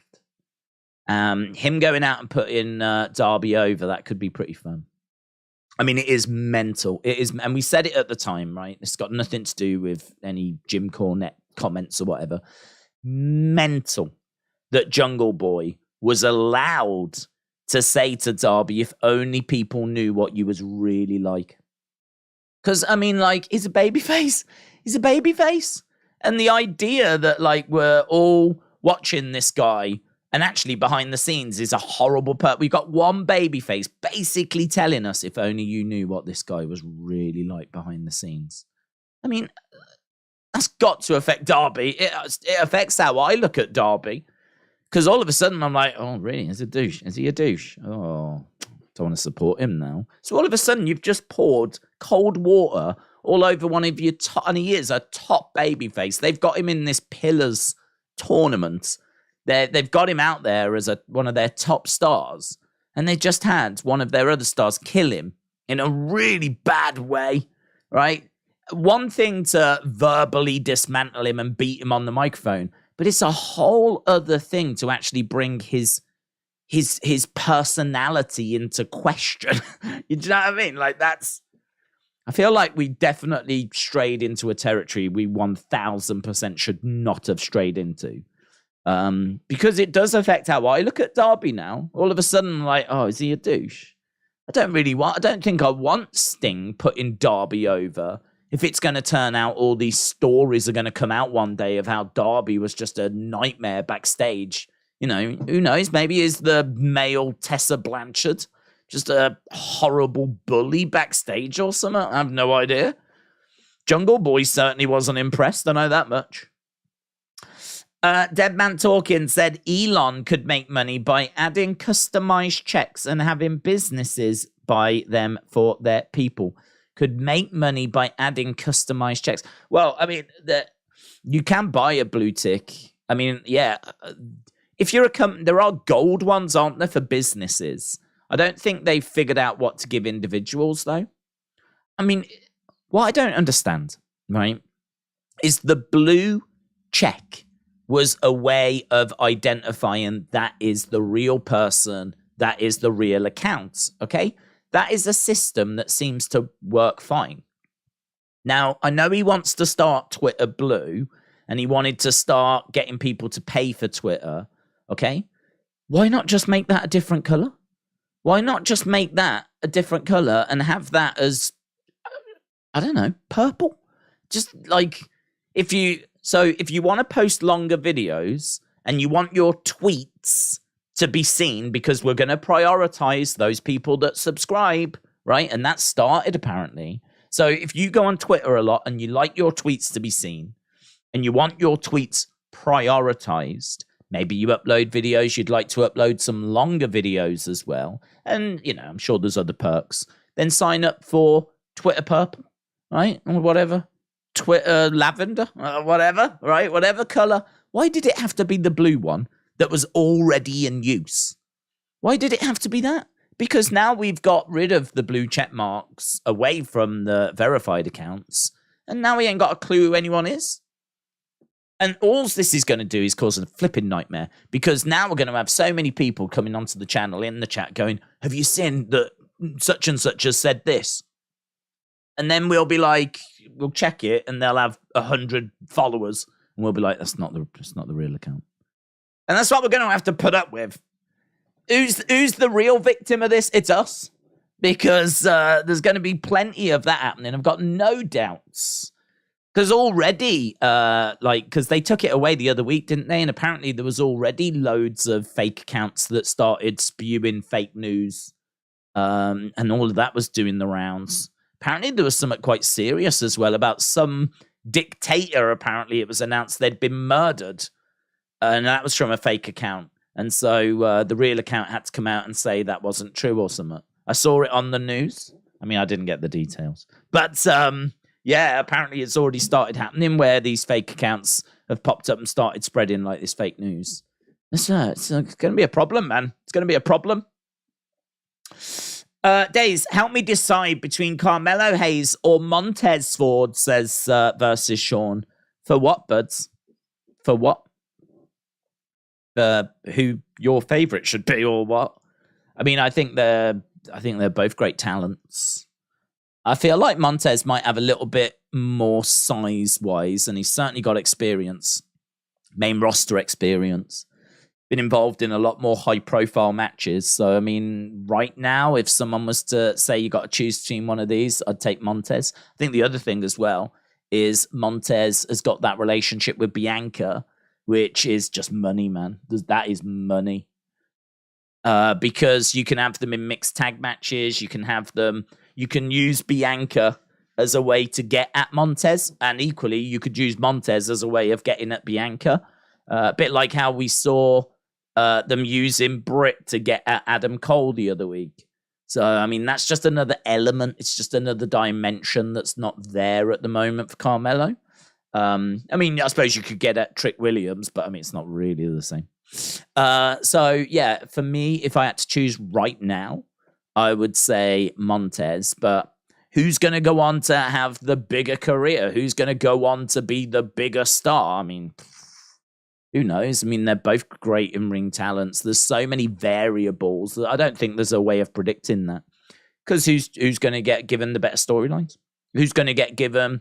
Him going out and putting Darby over, that could be pretty fun. I mean, it is mental. It is, and we said it at the time, right? It's got nothing to do with any Jim Cornette comments or whatever. Mental that Jungle Boy was allowed to say to Darby, if only people knew what you was really like. Because, I mean, like, he's a babyface. He's a babyface. And the idea that, like, we're all watching this guy and actually behind the scenes is a horrible we got one babyface basically telling us, if only you knew what this guy was really like behind the scenes. I mean, that's got to affect Darby. It affects how I look at Darby. Because all of a sudden I'm like, oh, really? Is he a douche? Oh, don't want to support him now. So all of a sudden you've just poured cold water all over one of your top, and he is a top babyface. They've got him in this Pillars tournament. They've got him out there as one of their top stars, and they just had one of their other stars kill him in a really bad way, right? One thing to verbally dismantle him and beat him on the microphone, but it's a whole other thing to actually bring his personality into question. You know what I mean? Like, I feel like we definitely strayed into a territory we 1000% should not have strayed into. Because it does affect how I look at Darby now. All of a sudden, I'm like, oh, is he a douche? I don't think I want Sting putting Darby over. If it's going to turn out all these stories are going to come out one day of how Darby was just a nightmare backstage. You know, who knows? Maybe he's the male Tessa Blanchard, just a horrible bully backstage or something. I have no idea. Jungle Boy certainly wasn't impressed. I know that much. Dead Man Talking said Elon could make money by adding customized checks and having businesses buy them for their people. Could make money by adding customized checks. Well, I mean, you can buy a blue tick. I mean, yeah. If you're a company, there are gold ones, aren't there, for businesses? I don't think they've figured out what to give individuals, though. I mean, what I don't understand, right, is the blue check was a way of identifying that is the real person, that is the real account, okay? That is a system that seems to work fine. Now, I know he wants to start Twitter blue, and he wanted to start getting people to pay for Twitter, okay? Why not just make that a different color? Why not just make that a different color and have that as, I don't know, purple? Just like, if you want to post longer videos and you want your tweets to be seen, because we're going to prioritize those people that subscribe, right? And that started apparently. So if you go on Twitter a lot and you like your tweets to be seen and you want your tweets prioritized, maybe you upload videos, you'd like to upload some longer videos as well. And, you know, I'm sure there's other perks. Then sign up for Twitter purple, right? Or whatever. Twitter lavender, whatever, right? Whatever color. Why did it have to be the blue one that was already in use? Why did it have to be that? Because now we've got rid of the blue check marks away from the verified accounts, and now we ain't got a clue who anyone is. And all this is going to do is cause a flipping nightmare, because now we're going to have so many people coming onto the channel in the chat going, have you seen that such and such has said this? And then we'll be like, we'll check it, and they'll have 100 followers, and we'll be like, that's not the real account. And that's what we're going to have to put up with. Who's the real victim of this? It's us, because there's going to be plenty of that happening. I've got no doubts. Because already, because they took it away the other week, didn't they? And apparently there was already loads of fake accounts that started spewing fake news, and all of that was doing the rounds. Apparently there was something quite serious as well about some dictator. Apparently it was announced they'd been murdered, and that was from a fake account. And so the real account had to come out and say that wasn't true or something. I saw it on the news. I mean, I didn't get the details. But yeah, apparently it's already started happening where these fake accounts have popped up and started spreading like this fake news. It's going to be a problem, man. It's going to be a problem. Days, help me decide between Carmelo Hayes or Montez Ford, says versus Sean. For what, buds? For what? Who your favorite should be or what? I mean, I think they're I think they're both great talents. I feel like Montez might have a little bit more size-wise, and he's certainly got experience, main roster experience. Been involved in a lot more high-profile matches. So, I mean, right now, if someone was to say you got to choose between one of these, I'd take Montez. I think the other thing as well is Montez has got that relationship with Bianca, which is just money, man. That is money. Because you can have them in mixed tag matches. You can use Bianca as a way to get at Montez. And equally, you could use Montez as a way of getting at Bianca. A bit like how we saw them using Britt to get at Adam Cole the other week. So, I mean, that's just another element. It's just another dimension that's not there at the moment for Carmelo. I mean, I suppose you could get at Trick Williams, but I mean, it's not really the same. So, yeah, for me, if I had to choose right now, I would say Montez. But who's going to go on to have the bigger career? Who's going to go on to be the bigger star? I mean, who knows? I mean, they're both great in-ring talents. There's so many variables. I don't think there's a way of predicting that. Because who's going to get given the better storylines? Who's going to get given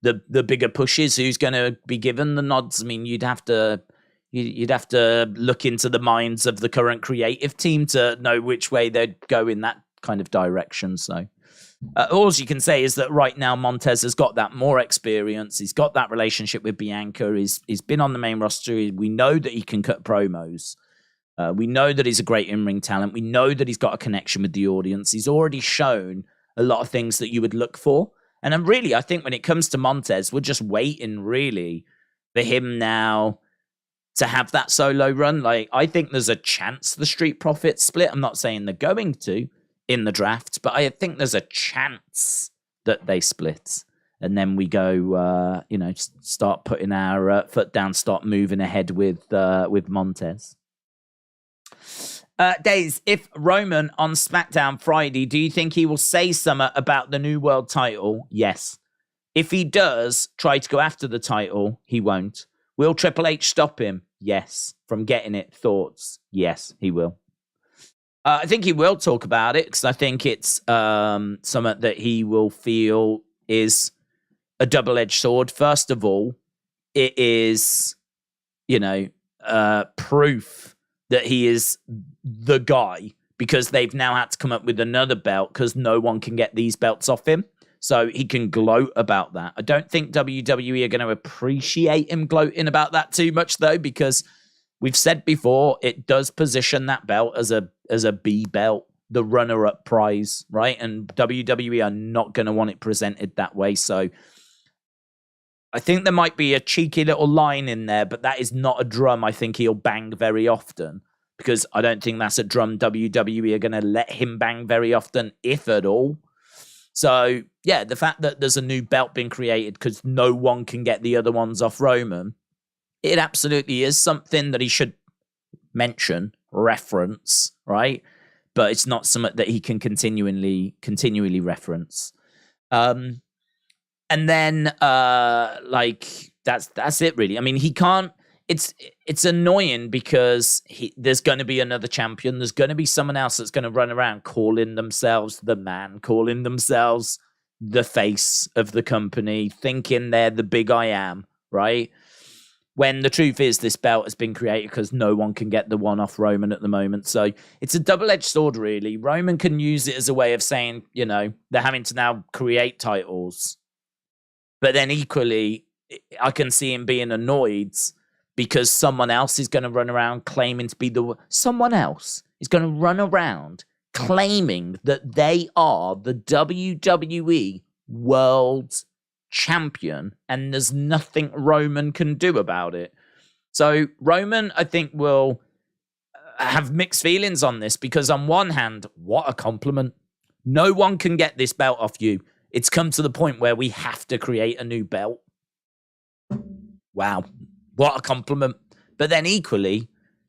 the bigger pushes? Who's going to be given the nods? I mean, you'd have to look into the minds of the current creative team to know which way they'd go in that kind of direction. So all you can say is that right now Montez has got that more experience. He's got that relationship with Bianca. He's been on the main roster. We know that he can cut promos. We know that he's a great in-ring talent. We know that he's got a connection with the audience. He's already shown a lot of things that you would look for. And I think when it comes to Montez, we're just waiting really for him now to have that solo run. Like, I think there's a chance the Street Profits split. I'm not saying they're going to in the draft, but I think there's a chance that they split. And then we go, start putting our foot down, start moving ahead with Montez. Days, if Roman on SmackDown Friday, do you think he will say something about the New World title? Yes. If he does try to go after the title, he won't. Will Triple H stop him? Yes. From getting it? Thoughts? Yes, he will. I think he will talk about it because I think it's something that he will feel is a double-edged sword. First of all, it is, proof that he is the guy because they've now had to come up with another belt because no one can get these belts off him. So he can gloat about that. I don't think WWE are going to appreciate him gloating about that too much, though, because we've said before, it does position that belt as a B belt, the runner-up prize, right? And WWE are not going to want it presented that way. So I think there might be a cheeky little line in there, but that is not a drum I think he'll bang very often because I don't think that's a drum WWE are going to let him bang very often, if at all. So, yeah, the fact that there's a new belt being created because no one can get the other ones off Roman, it absolutely is something that he should mention, reference, right? But it's not something that he can continually reference. And then, that's it, really. I mean, he can't. It's annoying because there's going to be another champion. There's going to be someone else that's going to run around calling themselves the man, calling themselves the face of the company, thinking they're the big I am, right? When the truth is this belt has been created because no one can get the one off Roman at the moment. So it's a double-edged sword, really. Roman can use it as a way of saying, they're having to now create titles. But then equally, I can see him being annoyed because someone else is going to run around claiming to be someone else is going to run around claiming that they are the WWE World Champion, and there's nothing Roman can do about it. So Roman, I think, will have mixed feelings on this because on one hand, what a compliment. No one can get this belt off you. It's come to the point where we have to create a new belt. Wow. What a compliment. But then equally,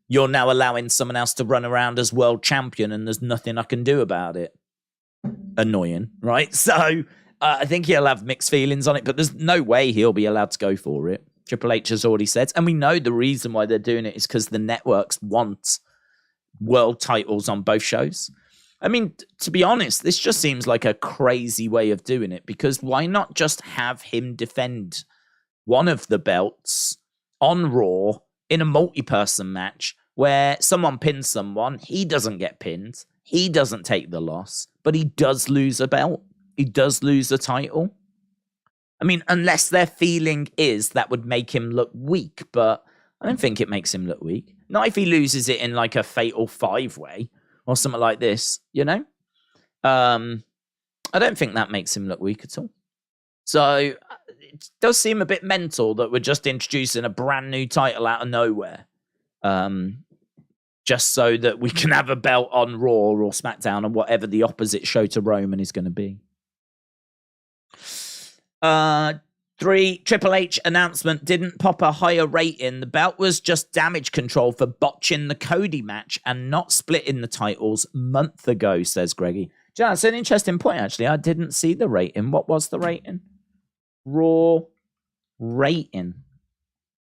you're now allowing someone else to run around as world champion and there's nothing I can do about it. Annoying, right? So I think he'll have mixed feelings on it, but there's no way he'll be allowed to go for it. Triple H has already said, and we know the reason why they're doing it is because the networks want world titles on both shows. I mean, to be honest, this just seems like a crazy way of doing it, because why not just have him defend one of the belts on Raw in a multi-person match where someone pins someone, he doesn't get pinned, he doesn't take the loss, but he does lose a belt, he does lose a title. I mean, unless their feeling is that would make him look weak, but I don't think it makes him look weak. Not if he loses it in like a fatal 5-way or something like this, you know? I don't think that makes him look weak at all. So it does seem a bit mental that we're just introducing a brand new title out of nowhere. Just so that we can have a belt on Raw or SmackDown or whatever the opposite show to Roman is going to be. 3, Triple H announcement didn't pop a higher rating. The belt was just damage control for botching the Cody match and not splitting the titles month ago, says Greggy. Yeah, that's an interesting point, actually. I didn't see the rating. What was the rating? Raw rating.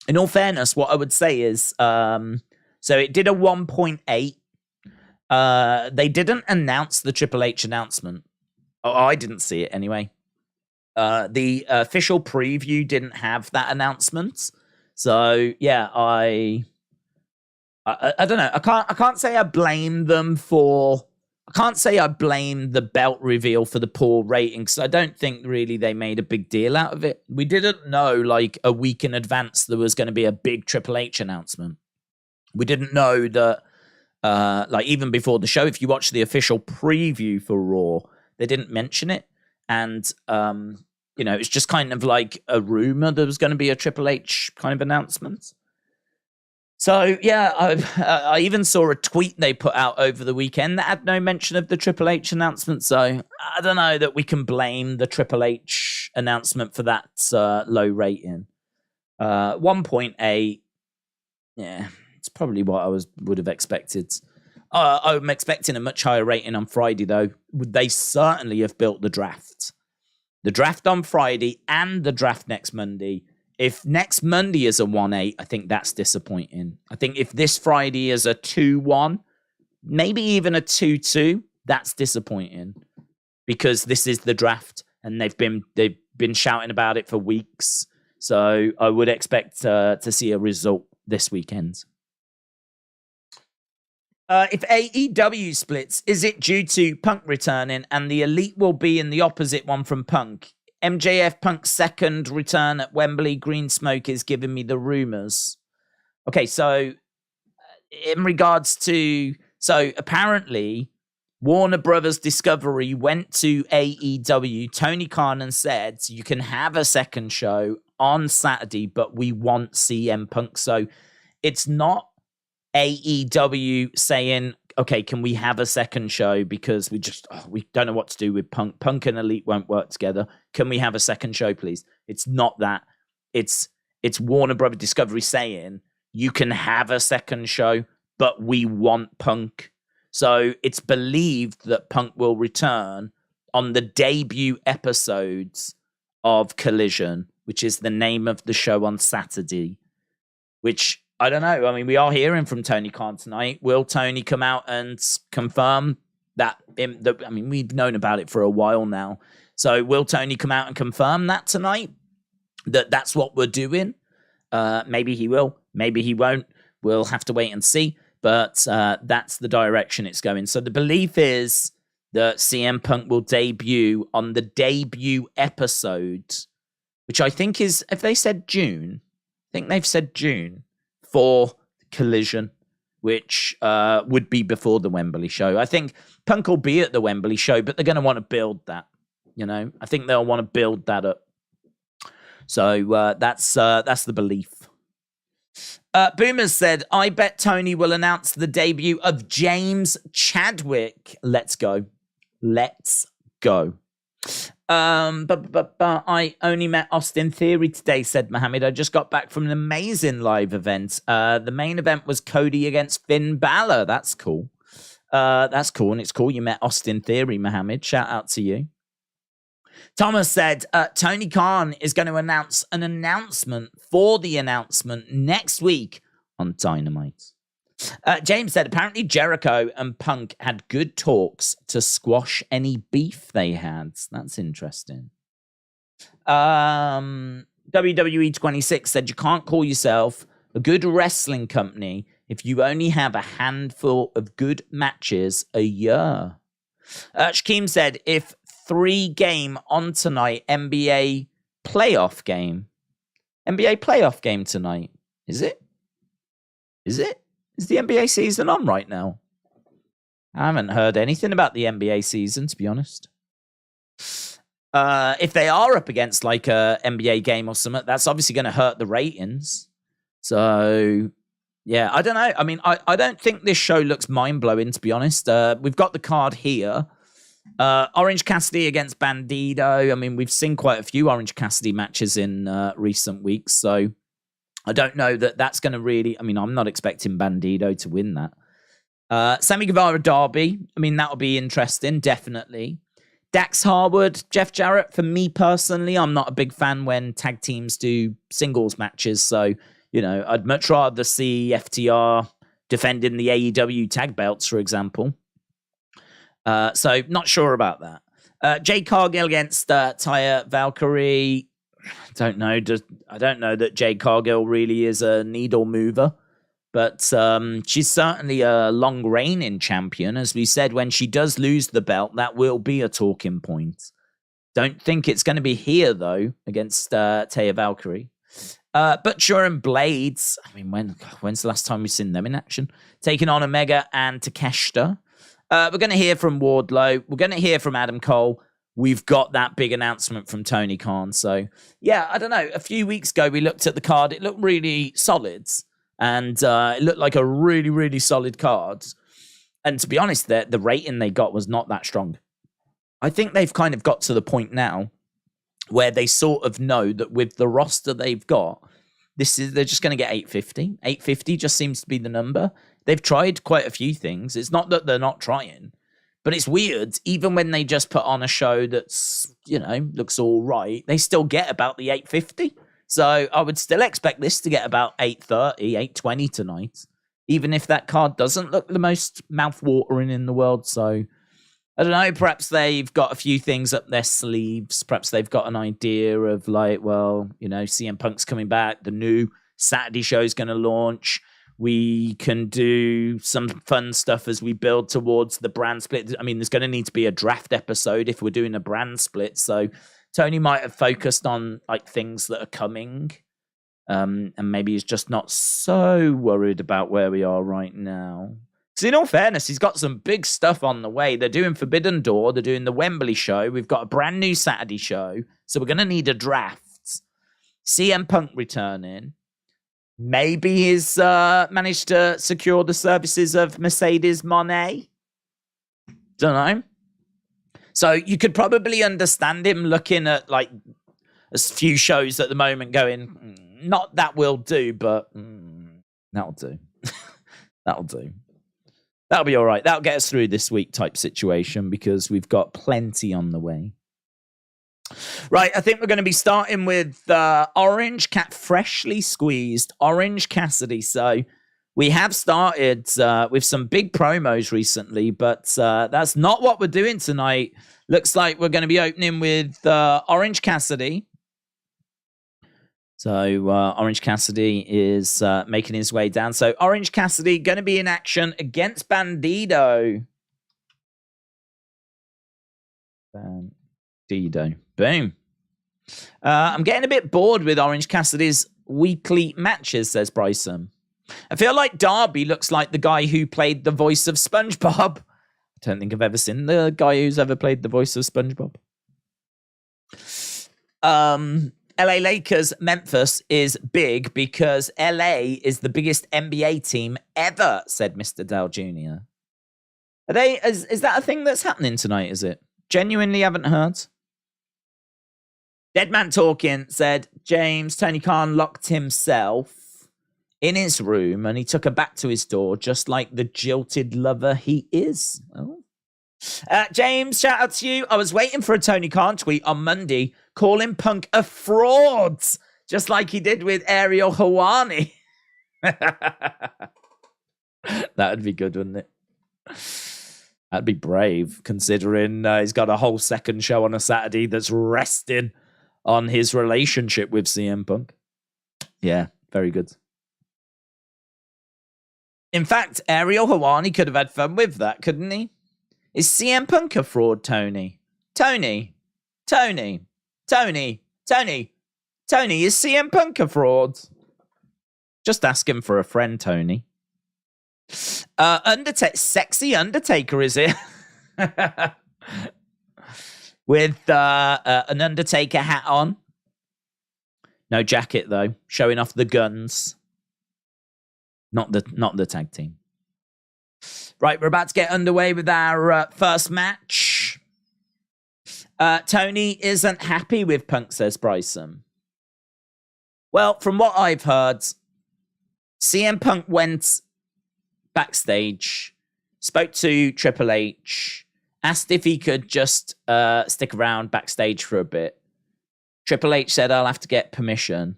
In all fairness, what I would say is, so it did a 1.8. They didn't announce the Triple H announcement. Oh, I didn't see it anyway. The official preview didn't have that announcement. So yeah, I don't know. I can't say I blame them for. I can't say I blame the belt reveal for the poor rating, because I don't think really they made a big deal out of it. We didn't know like a week in advance there was going to be a big Triple H announcement. We didn't know that, like even before the show, if you watch the official preview for Raw, they didn't mention it. And, you know, it's just kind of like a rumor there was going to be a Triple H kind of announcement. So, yeah, I even saw a tweet they put out over the weekend that had no mention of the Triple H announcement. So I don't know that we can blame the Triple H announcement for that low rating. 1.8, yeah, it's probably what I would have expected. I'm expecting a much higher rating on Friday, though. They certainly have built the draft. The draft on Friday and the draft next Monday. If next Monday is a 1.8, I think that's disappointing. I think if this Friday is a 2.1, maybe even a 2.2, that's disappointing, because this is the draft and they've been shouting about it for weeks. So I would expect to see a result this weekend. If AEW splits, is it due to Punk returning and the Elite will be in the opposite one from Punk? MJF Punk's second return at Wembley, Green Smoke is giving me the rumors. Okay, so in regards to... So apparently, Warner Brothers Discovery went to AEW, Tony Khan, and said, you can have a second show on Saturday, but we want CM Punk. So it's not AEW saying, okay, can we have a second show because we don't know what to do with Punk. Punk and Elite won't work together. Can we have a second show, please? It's not that. It's Warner Brothers Discovery saying, you can have a second show, but we want Punk. So it's believed that Punk will return on the debut episodes of Collision, which is the name of the show on Saturday, which... I don't know. I mean, we are hearing from Tony Khan tonight. Will Tony come out and confirm that? I mean, we've known about it for a while now. So will Tony come out and confirm that tonight? That's what we're doing? Maybe he will. Maybe he won't. We'll have to wait and see. But that's the direction it's going. So the belief is that CM Punk will debut on the debut episode, which I think is, if they said June, I think they've said June. For Collision, which would be before the Wembley show. I think Punk will be at the Wembley show, but they're going to want to build that. You know, I think they'll want to build that up. So that's the belief. Boomers said, I bet Tony will announce the debut of James Chadwick. Let's go. Let's go. But I only met Austin Theory today, said Mohammed. I just got back from an amazing live event. The main event was Cody against Finn Balor. That's cool. That's cool. And it's cool you met Austin Theory, Mohammed. Shout out to you. Thomas said, Tony Khan is going to announce an announcement for the announcement next week on Dynamite. James said, apparently Jericho and Punk had good talks to squash any beef they had. That's interesting. WWE 26 said, you can't call yourself a good wrestling company if you only have a handful of good matches a year. Shaquem said, if 3-game on tonight, NBA playoff game tonight. Is it? Is the NBA season on right now? I haven't heard anything about the NBA season, to be honest. If they are up against like a NBA game or something, that's obviously going to hurt the ratings. So, yeah, I don't know. I mean, I don't think this show looks mind-blowing, to be honest. We've got the card here. Orange Cassidy against Bandido. I mean, we've seen quite a few Orange Cassidy matches in recent weeks, so I don't know that that's going to really... I mean, I'm not expecting Bandido to win that. Sammy Guevara Darby. I mean, that'll be interesting, definitely. Dax Harwood, Jeff Jarrett. For me personally, I'm not a big fan when tag teams do singles matches, so, you know, I'd much rather see FTR defending the AEW tag belts, for example. So not sure about that. Jade Cargill against Taya Valkyrie. I don't know that Jade Cargill really is a needle mover, but she's certainly a long reigning champion. As we said, when she does lose the belt, that will be a talking point. Don't think it's going to be here, though, against Taya Valkyrie. Butcher and Blades. I mean, when's the last time we've seen them in action? Taking on Omega and Takeshita. We're going to hear from Wardlow. We're going to hear from Adam Cole. We've got that big announcement from Tony Khan. So, yeah, I don't know. A few weeks ago, we looked at the card. It looked really solid. And it looked like a really, really solid card. And to be honest, the rating they got was not that strong. I think they've kind of got to the point now where they sort of know that with the roster they've got, they're just going to get 850. 850 just seems to be the number. They've tried quite a few things. It's not that they're not trying, but it's weird. Even when they just put on a show that's, you know, looks all right, they still get about the 850. So I would still expect this to get about 830, 820 tonight, even if that card doesn't look the most mouth-watering in the world. So I don't know. Perhaps they've got a few things up their sleeves. Perhaps they've got an idea of like, well, you know, CM Punk's coming back. The new Saturday show is going to launch. We can do some fun stuff as we build towards the brand split. I mean, there's going to need to be a draft episode if we're doing a brand split. So Tony might have focused on like things that are coming. And maybe he's just not so worried about where we are right now. Because in all fairness, he's got some big stuff on the way. They're doing Forbidden Door. They're doing the Wembley show. We've got a brand new Saturday show. So we're going to need a draft. CM Punk returning. Maybe he's managed to secure the services of Mercedes Moné. Don't know. So you could probably understand him looking at like a few shows at the moment going, not that will do, but that'll do. That'll do. That'll be all right. That'll get us through this week type situation because we've got plenty on the way. Right, I think we're going to be starting with Orange Cat, freshly squeezed Orange Cassidy. So we have started with some big promos recently, but that's not what we're doing tonight. Looks like we're going to be opening with Orange Cassidy. So Orange Cassidy is making his way down. So Orange Cassidy going to be in action against Bandido. Bandido. Boom. I'm getting a bit bored with Orange Cassidy's weekly matches, says Bryson. I feel like Darby looks like the guy who played the voice of SpongeBob. I don't think I've ever seen the guy who's ever played the voice of SpongeBob. LA Lakers Memphis is big because LA is the biggest NBA team ever, said Mr. Dell Jr. Are they? Is that a thing that's happening tonight, is it? Genuinely haven't heard. Deadman Talking said, James, Tony Khan locked himself in his room and he took her back to his door just like the jilted lover he is. Oh. James, shout out to you. I was waiting for a Tony Khan tweet on Monday calling Punk a fraud, just like he did with Ariel Helwani. That'd be good, wouldn't it? That'd be brave, considering he's got a whole second show on a Saturday that's resting on his relationship with CM Punk. Yeah, very good. In fact, Ariel Helwani could have had fun with that, couldn't he? Is CM Punk a fraud, Tony? Tony, is CM Punk a fraud? Just ask him for a friend, Tony. Sexy Undertaker is it? With an Undertaker hat on. No jacket though, showing off the guns. Not the tag team. Right, we're about to get underway with our first match. Tony isn't happy with Punk, says Bryson. Well, from what I've heard, CM Punk went backstage, spoke to Triple H, asked if he could just stick around backstage for a bit. Triple H said, I'll have to get permission.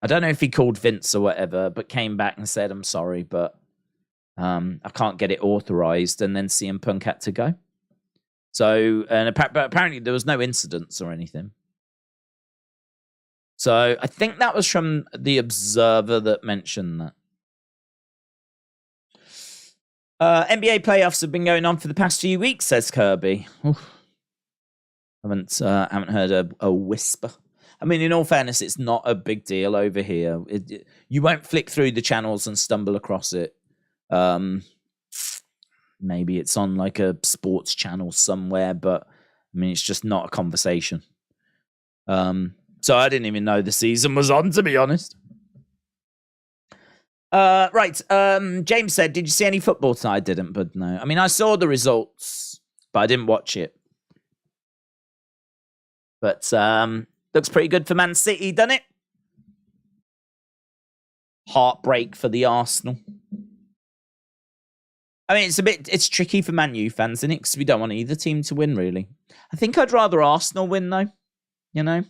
I don't know if he called Vince or whatever, but came back and said, I'm sorry, but I can't get it authorized. And then CM Punk had to go. So, but apparently there was no incidents or anything. So I think that was from the Observer that mentioned that. NBA playoffs have been going on for the past few weeks, says Kirby. Oof. Haven't heard a whisper. I mean, in all fairness, it's not a big deal over here. You won't flick through the channels and stumble across it. Maybe it's on like a sports channel somewhere, but I mean, it's just not a conversation. So I didn't even know the season was on, to be honest. Right. James said, did you see any football? I didn't, but no. I mean, I saw the results, but I didn't watch it. But looks pretty good for Man City, doesn't it? Heartbreak for the Arsenal. I mean, it's tricky for Man U fans, isn't it? Because we don't want either team to win, really. I think I'd rather Arsenal win, though. You know?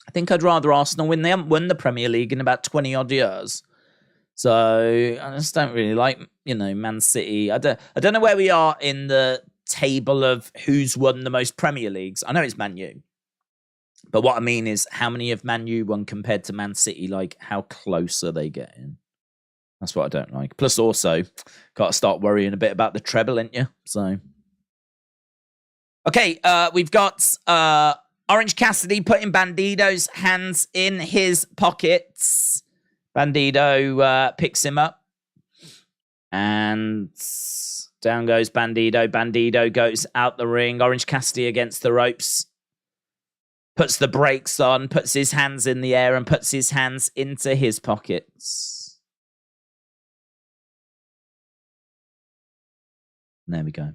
I think I'd rather Arsenal win. They haven't won the Premier League in about 20-odd years. So I just don't really like, Man City. I don't know where we are in the table of who's won the most Premier Leagues. I know it's Man U. But what I mean is, how many have Man U won compared to Man City? Like, how close are they getting? That's what I don't like. Plus, also, got to start worrying a bit about the treble, ain't you? So, okay, we've got Orange Cassidy putting Bandido's hands in his pockets. Bandido picks him up, and down goes Bandido. Bandido goes out the ring. Orange Cassidy against the ropes. Puts the brakes on, puts his hands in the air, and puts his hands into his pockets. There we go.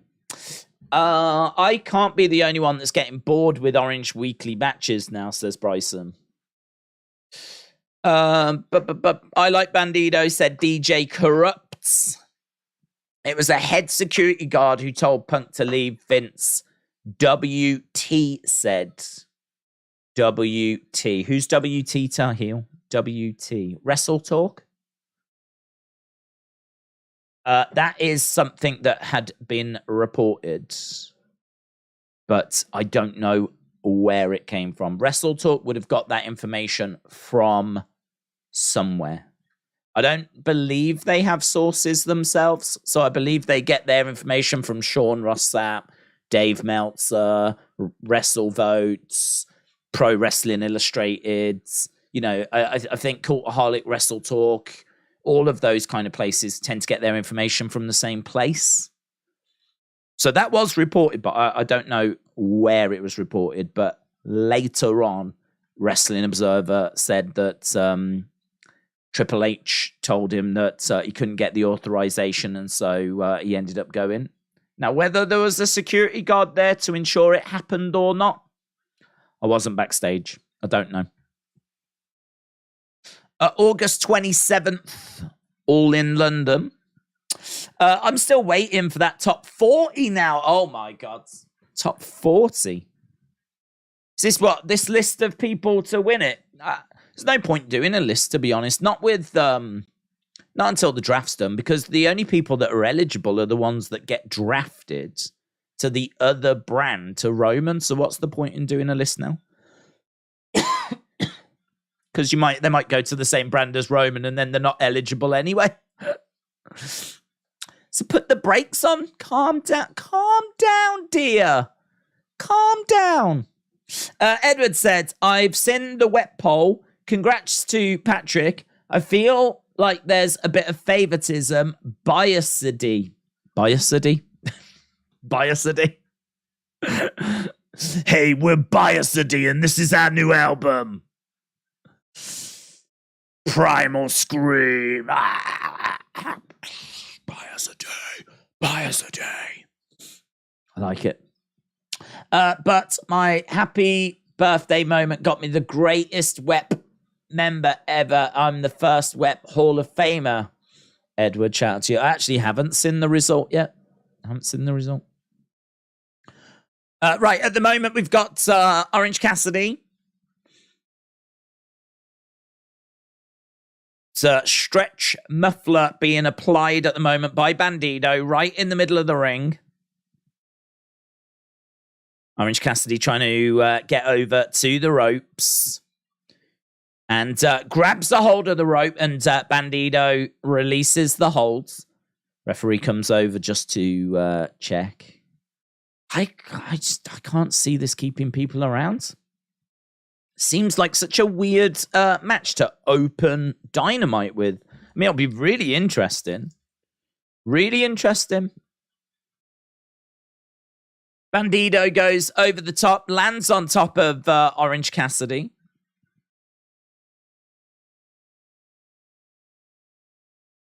I can't be the only one that's getting bored with Orange weekly matches now, says Bryson. But I like Bandido, said DJ Corrupts. It was a head security guard who told Punk to leave, Vince. WT said. WT. Who's WT Tahil? WT. Wrestle Talk? That is something that had been reported, but I don't know where it came from. Wrestle Talk would have got that information from somewhere. I don't believe they have sources themselves, so I believe they get their information from Sean Rossap, Dave Meltzer, Wrestle Votes, Pro Wrestling Illustrated. I think Cultaholic, Wrestle Talk, all of those kind of places tend to get their information from the same place. So that was reported, but I don't know where it was reported. But later on, Wrestling Observer said that Triple H told him that he couldn't get the authorization, and so he ended up going. Now, whether there was a security guard there to ensure it happened or not, I wasn't backstage. I don't know. August 27th, all in London. I'm still waiting for that top 40 now. Oh, my God. Top 40. Is this what? This list of people to win it? There's no point doing a list, to be honest. Not with Not until the draft's done, because the only people that are eligible are the ones that get drafted to the other brand, to Roman. So what's the point in doing a list now? Because they might go to the same brand as Roman and then they're not eligible anyway. So put the brakes on. Calm down, dear. Calm down. Edward said, I've seen the wet poll. Congrats to Patrick. I feel like there's a bit of favoritism. Biasedy. Hey, we're Biasedy and this is our new album. Primal Scream. Biasedy. I like it. But my happy birthday moment got me the greatest WEP member ever. I'm the first WEP Hall of Famer. Edward, shout out to you. I actually haven't seen the result yet. Right, at the moment we've got Orange Cassidy. It's a stretch muffler being applied at the moment by Bandido right in the middle of the ring. Orange Cassidy trying to get over to the ropes. And grabs a hold of the rope, and Bandido releases the holds. Referee comes over just to check. I can't see this keeping people around. Seems like such a weird match to open Dynamite with. I mean, it'll be really interesting. Bandido goes over the top, lands on top of Orange Cassidy.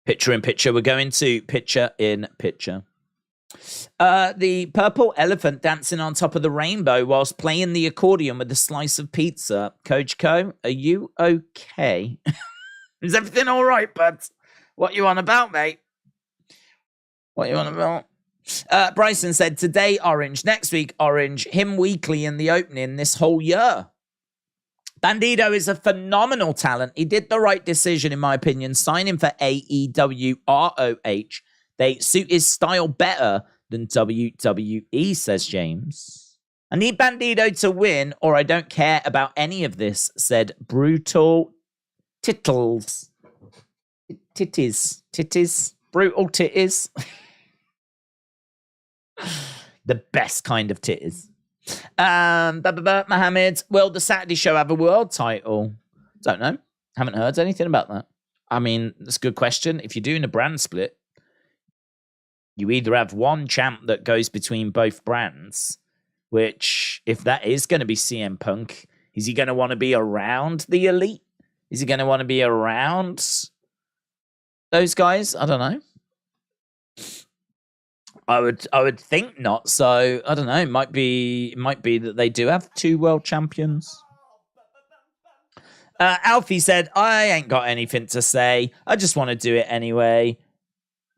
Picture in picture. We're going to picture in picture. The purple elephant dancing on top of the rainbow whilst playing the accordion with a slice of pizza. Coach Co, are you okay? Is everything all right, bud? What you on about, mate? Bryson said, today Orange, next week Orange, him weekly in the opening this whole year. Bandido is a phenomenal talent. He did the right decision, in my opinion, signing for AEW ROH. They suit his style better than WWE, says James. I need Bandido to win, or I don't care about any of this, said Brutal Tittles. Titties. Brutal titties. The best kind of titties. Mohammed, will the Saturday show have a world title? Don't know. Haven't heard anything about that. I mean, that's a good question. If you're doing a brand split, you either have one champ that goes between both brands, which, if that is going to be CM Punk, is he going to want to be around the Elite? Is he going to want to be around those guys? I don't know. I would think not. So I don't know. It might be that they do have two world champions. Alfie said, "I ain't got anything to say. I just want to do it anyway."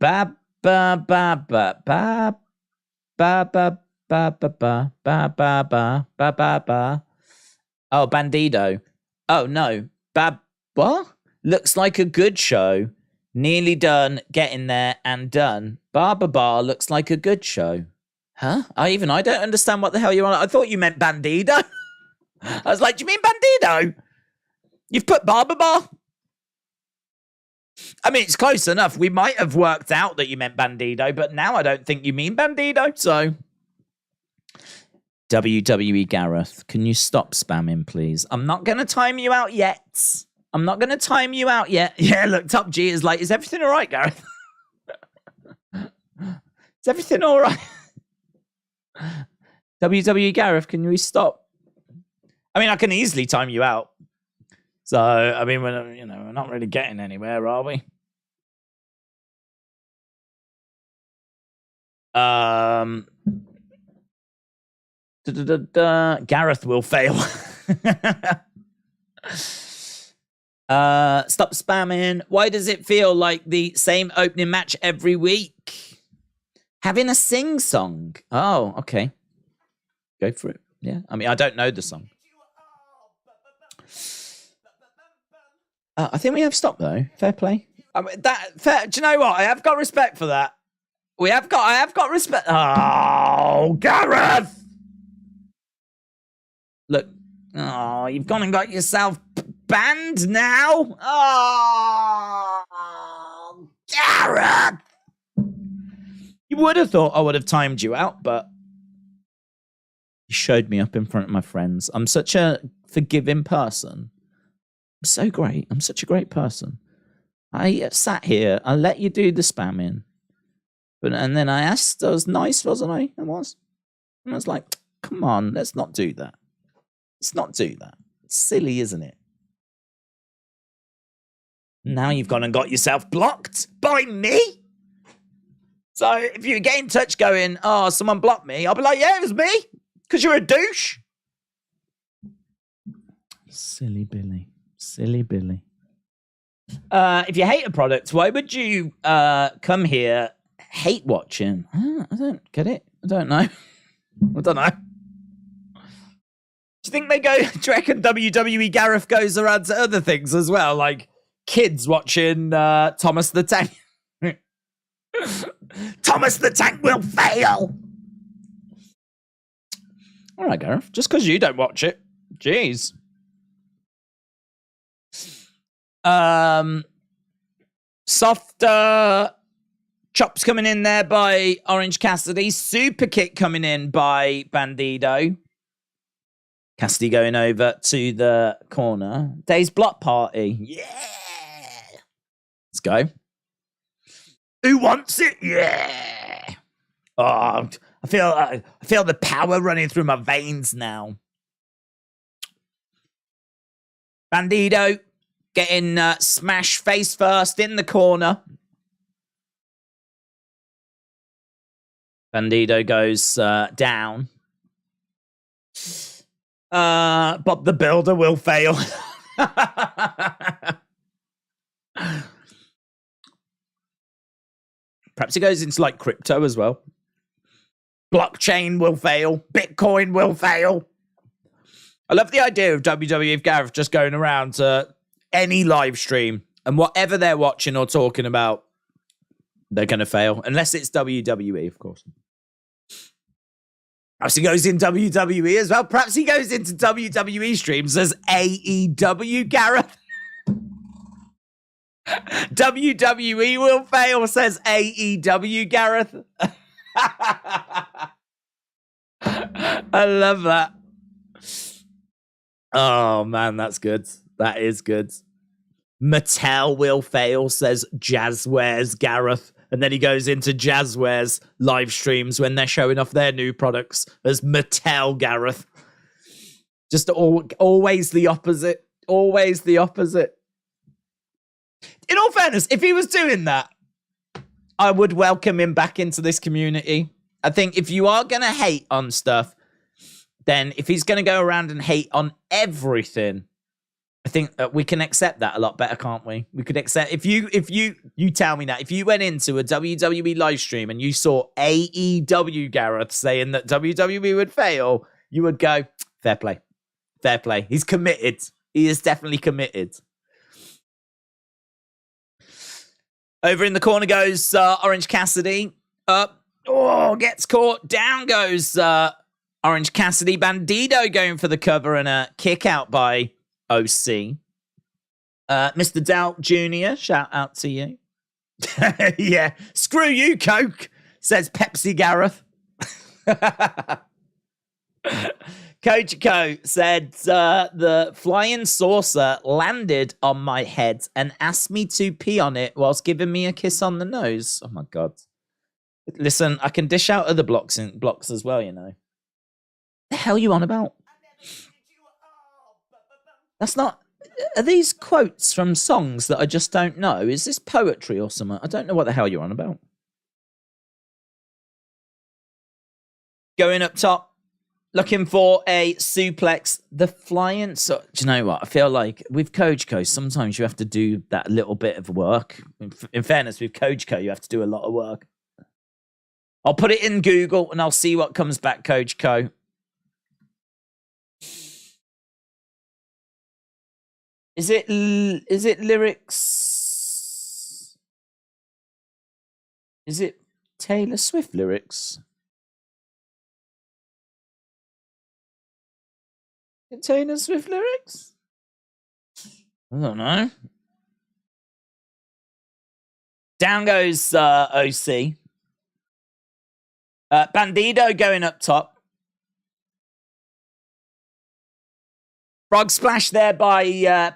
Ba ba ba ba ba ba ba ba ba ba ba ba ba ba ba ba. Oh, Bandido. Oh no, what? Looks like a good show. Nearly done, getting there and done. Bar looks like a good show. Huh? I don't understand what the hell you're on. I thought you meant Bandido. I was like, do you mean Bandido? You've put Bar. I mean, it's close enough. We might have worked out that you meant Bandido, but now I don't think you mean Bandido, so... WWE Gareth, can you stop spamming, please? I'm not going to time you out yet. Yeah, look, Top G is like, is everything all right, Gareth? Is everything all right? WWE Gareth, can you stop? I mean, I can easily time you out. So, I mean, we're not really getting anywhere, are we? Gareth will fail. Stop spamming. Why does it feel like the same opening match every week? Having a sing song. Oh, okay. Go for it. Yeah. I mean, I don't know the song. I think we have stopped though. Fair play. I mean, fair, do you know what? I have got respect for that. I have got respect. Oh, Gareth! Look. Oh, you've gone and got yourself banned now? Oh, Gareth! You would have thought I would have timed you out, but you showed me up in front of my friends. I'm such a forgiving person. I'm so great. I'm such a great person. I sat here. I let you do the spamming. And then I asked. I was nice, wasn't I? I was. And I was like, come on, let's not do that. Let's not do that. It's silly, isn't it? Now you've gone and got yourself blocked by me. So if you get in touch going, oh, someone blocked me, I'll be like, yeah, it was me. Because you're a douche. Silly Billy. Silly Billy. If you hate a product, why would you come here hate watching? I don't get it. I don't know. I don't know. Do you think they go, do you reckon WWE Gareth goes around to other things as well? Like kids watching Thomas the Tank. Thomas the Tank will fail. All right, Gareth. Just because you don't watch it. Jeez. Soft chops coming in there by Orange Cassidy. Super kick coming in by Bandido. Cassidy going over to the corner. Dave's block party. Yeah. Let's go. Who wants it? Yeah. Oh, I feel the power running through my veins now. Bandido getting smashed face first in the corner. Bandido goes down. Bob the Builder will fail. Perhaps he goes into like crypto as well. Blockchain will fail. Bitcoin will fail. I love the idea of WWE Gareth just going around to any live stream and whatever they're watching or talking about, they're going to fail. Unless it's WWE, of course. Perhaps he goes in WWE as well. Perhaps he goes into WWE streams as AEW Gareth. WWE will fail, says AEW Gareth. I love that. Oh, man, that's good. That is good. Mattel will fail, says Jazzwares Gareth. And then he goes into Jazzwares live streams when they're showing off their new products as Mattel Gareth. Just always the opposite. Always the opposite. In all fairness, if he was doing that, I would welcome him back into this community. I think if you are going to hate on stuff, then if he's going to go around and hate on everything, I think we can accept that a lot better, can't we? We could accept if you tell me that if you went into a WWE live stream and you saw AEW Gareth saying that WWE would fail, you would go, fair play. Fair play. He's committed. He is definitely committed. Over in the corner goes Orange Cassidy. Up. Oh, gets caught. Down goes Orange Cassidy. Bandido going for the cover and a kick out by OC. Mr. Doubt Jr., shout out to you. Yeah. Screw you, Coke, says Pepsi Gareth. Kojiko said, the flying saucer landed on my head and asked me to pee on it whilst giving me a kiss on the nose. Oh, my God. Listen, I can dish out other blocks as well, you know. The hell are you on about? That's not... Are these quotes from songs that I just don't know? Is this poetry or something? I don't know what the hell you're on about. Going up top. Looking for a suplex. The flying... So, do you know what? I feel like with Kojiko, sometimes you have to do that little bit of work. In fairness, with Kojiko, you have to do a lot of work. I'll put it in Google and I'll see what comes back, Kojiko. Is it lyrics? Is it Taylor Swift lyrics? Is it Taylor Swift lyrics? I don't know. Down goes OC. Bandido going up top. Frog splash there by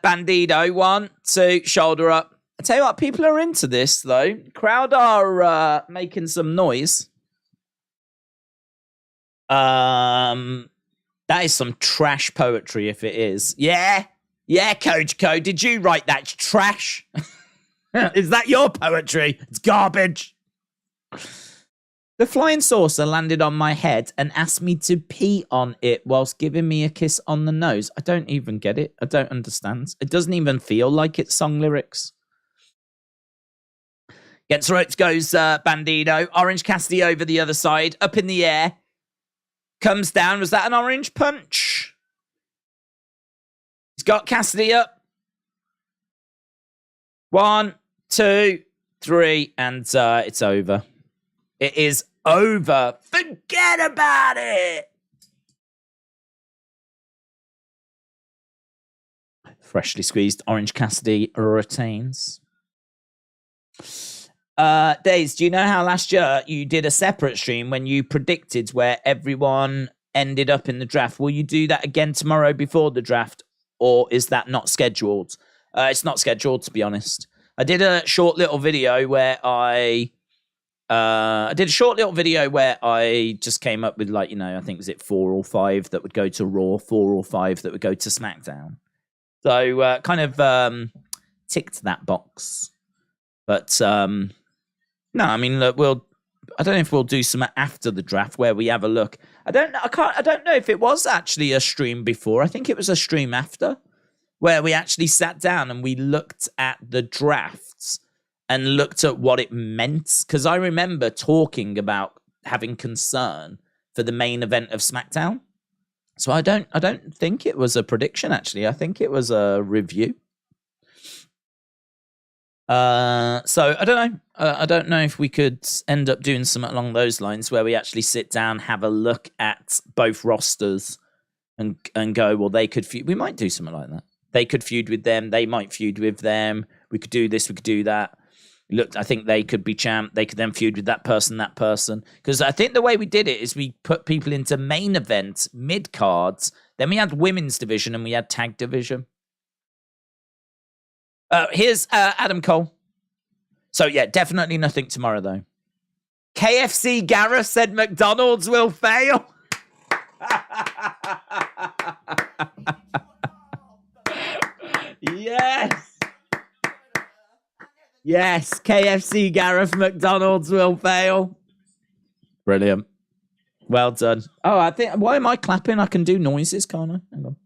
Bandido. 1, 2, shoulder up. I tell you what, people are into this, though. Crowd are making some noise. That is some trash poetry, if it is. Yeah, Coach Code. Did you write that? It's trash. Is that your poetry? It's garbage. The flying saucer landed on my head and asked me to pee on it whilst giving me a kiss on the nose. I don't even get it. I don't understand. It doesn't even feel like it's song lyrics. Gets ropes goes Bandido. Orange Cassidy over the other side. Up in the air. Comes down. Was that an orange punch? He's got Cassidy up. 1, 2, 3. And it's over. It is over. Forget about it. Freshly squeezed Orange Cassidy retains. Days, do you know how last year you did a separate stream when you predicted where everyone ended up in the draft? Will you do that again tomorrow before the draft, or is that not scheduled? It's not scheduled, to be honest. I did a short little video where I just came up with, like, you know, I think, was it 4 or 5 that would go to Raw, 4 or 5 that would go to SmackDown. So kind of ticked that box. But no, I mean, look, I don't know if we'll do some after the draft where we have a look. I don't know if it was actually a stream before. I think it was a stream after where we actually sat down and we looked at the drafts and looked at what it meant. Because I remember talking about having concern for the main event of SmackDown. So I don't think it was a prediction, actually. I think it was a review. So I don't know. I don't know if we could end up doing something along those lines where we actually sit down, have a look at both rosters and go, well, they could feud. We might do something like that. They could feud with them. They might feud with them. We could do this. We could do that. Look, I think they could be champ. They could then feud with that person. Because I think the way we did it is we put people into main events, mid cards. Then we had women's division and we had tag division. Here's Adam Cole. So, yeah, definitely nothing tomorrow, though. KFC Gareth said McDonald's will fail. Yes. Yes, KFC Gareth, McDonald's will fail. Brilliant. Well done. Oh, I think, why am I clapping? I can do noises, can't I? Hang on.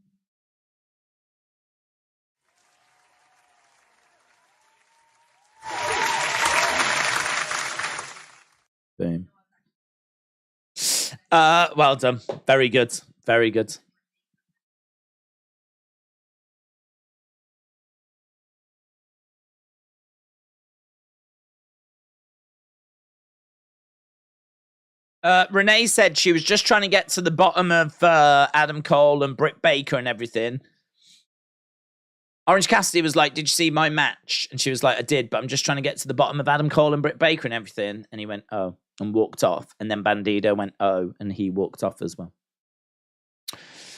Boom. Well done. Very good. Very good. Renee said she was just trying to get to the bottom of Adam Cole and Britt Baker and everything. Orange Cassidy was like, did you see my match? And she was like, I did, but I'm just trying to get to the bottom of Adam Cole and Britt Baker and everything. And he went, oh, and walked off. And then Bandido went, oh, and he walked off as well.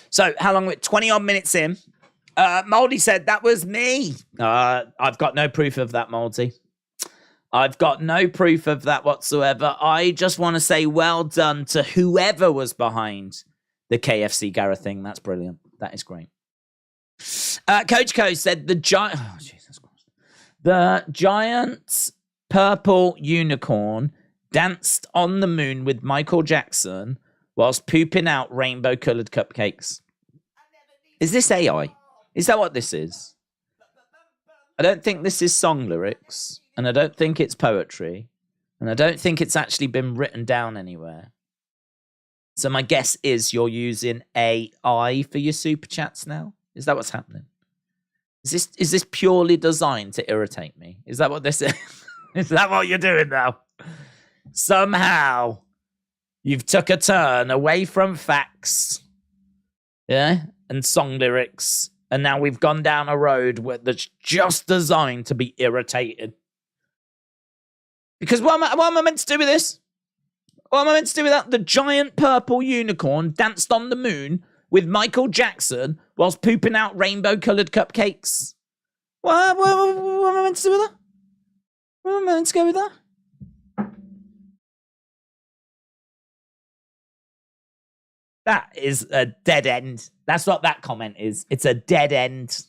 So how long? 20 odd minutes in. Moldy said, that was me. I've got no proof of that, Moldy. I've got no proof of that whatsoever. I just want to say well done to whoever was behind the KFC Gareth thing. That's brilliant. That is great. Coach Co said the giant purple unicorn danced on the moon with Michael Jackson whilst pooping out rainbow colored cupcakes. Is this AI? Is that what this is? I don't think this is song lyrics, and I don't think it's poetry, and I don't think it's actually been written down anywhere. So my guess is you're using AI for your super chats now. Is that what's happening? Is this purely designed to irritate me? Is that what this is? Is that what you're doing now? Somehow, you've took a turn away from facts, yeah, and song lyrics, and now we've gone down a road that's just designed to be irritated. Because what am I meant to do with this? What am I meant to do with that? The giant purple unicorn danced on the moon with Michael Jackson whilst pooping out rainbow-coloured cupcakes. What am I meant to do with that? What am I meant to go with that? That is a dead end. That's what that comment is. It's a dead end.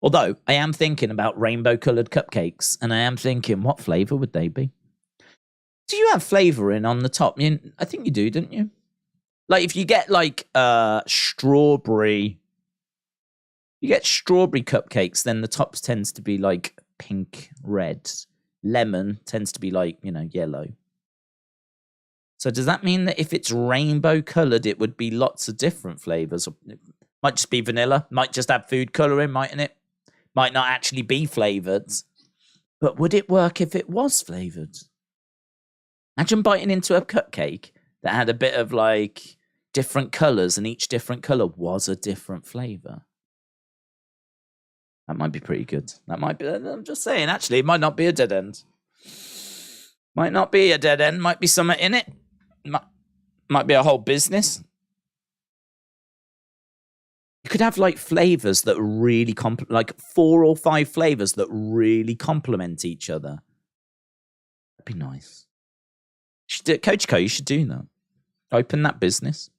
Although, I am thinking about rainbow-coloured cupcakes, and I am thinking, what flavour would they be? Do you have flavouring on the top? I think you do, don't you? Like, if you get, like, strawberry... You get strawberry cupcakes, then the top tends to be, like, pink, red. Lemon tends to be, like, yellow. So does that mean that if it's rainbow-coloured, it would be lots of different flavours? It might just be vanilla. Might just have food colouring, mightn't it? Might not actually be flavoured. But would it work if it was flavoured? Imagine biting into a cupcake that had a bit of, like, different colours, and each different colour was a different flavour. That might be pretty good. That might be... I'm just saying, actually, it might not be a dead end. Might not be a dead end. Might be something in it. Might be a whole business. You could have, like, flavours that really... like, 4 or 5 flavours that really complement each other. That'd be nice. Coach Co, you should do that. Open that business.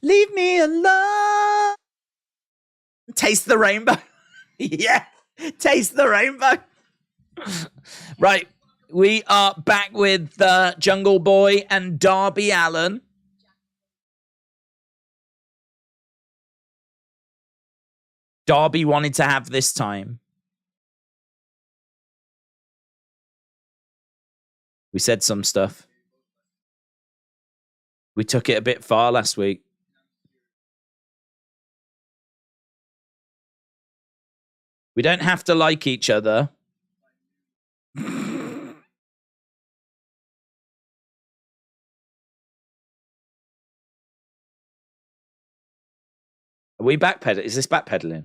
Leave me alone. Taste the rainbow. Yeah. Taste the rainbow. Right. We are back with Jungle Boy and Darby Allin. Darby wanted to have this time. We said some stuff. We took it a bit far last week. We don't have to like each other. Are we backpedaling? Is this backpedaling?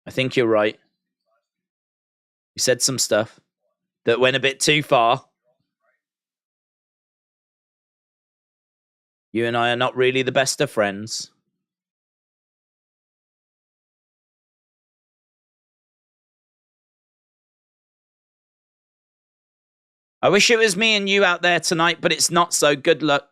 I think you're right. You said some stuff that went a bit too far. You and I are not really the best of friends. I wish it was me and you out there tonight, but it's not, so good luck.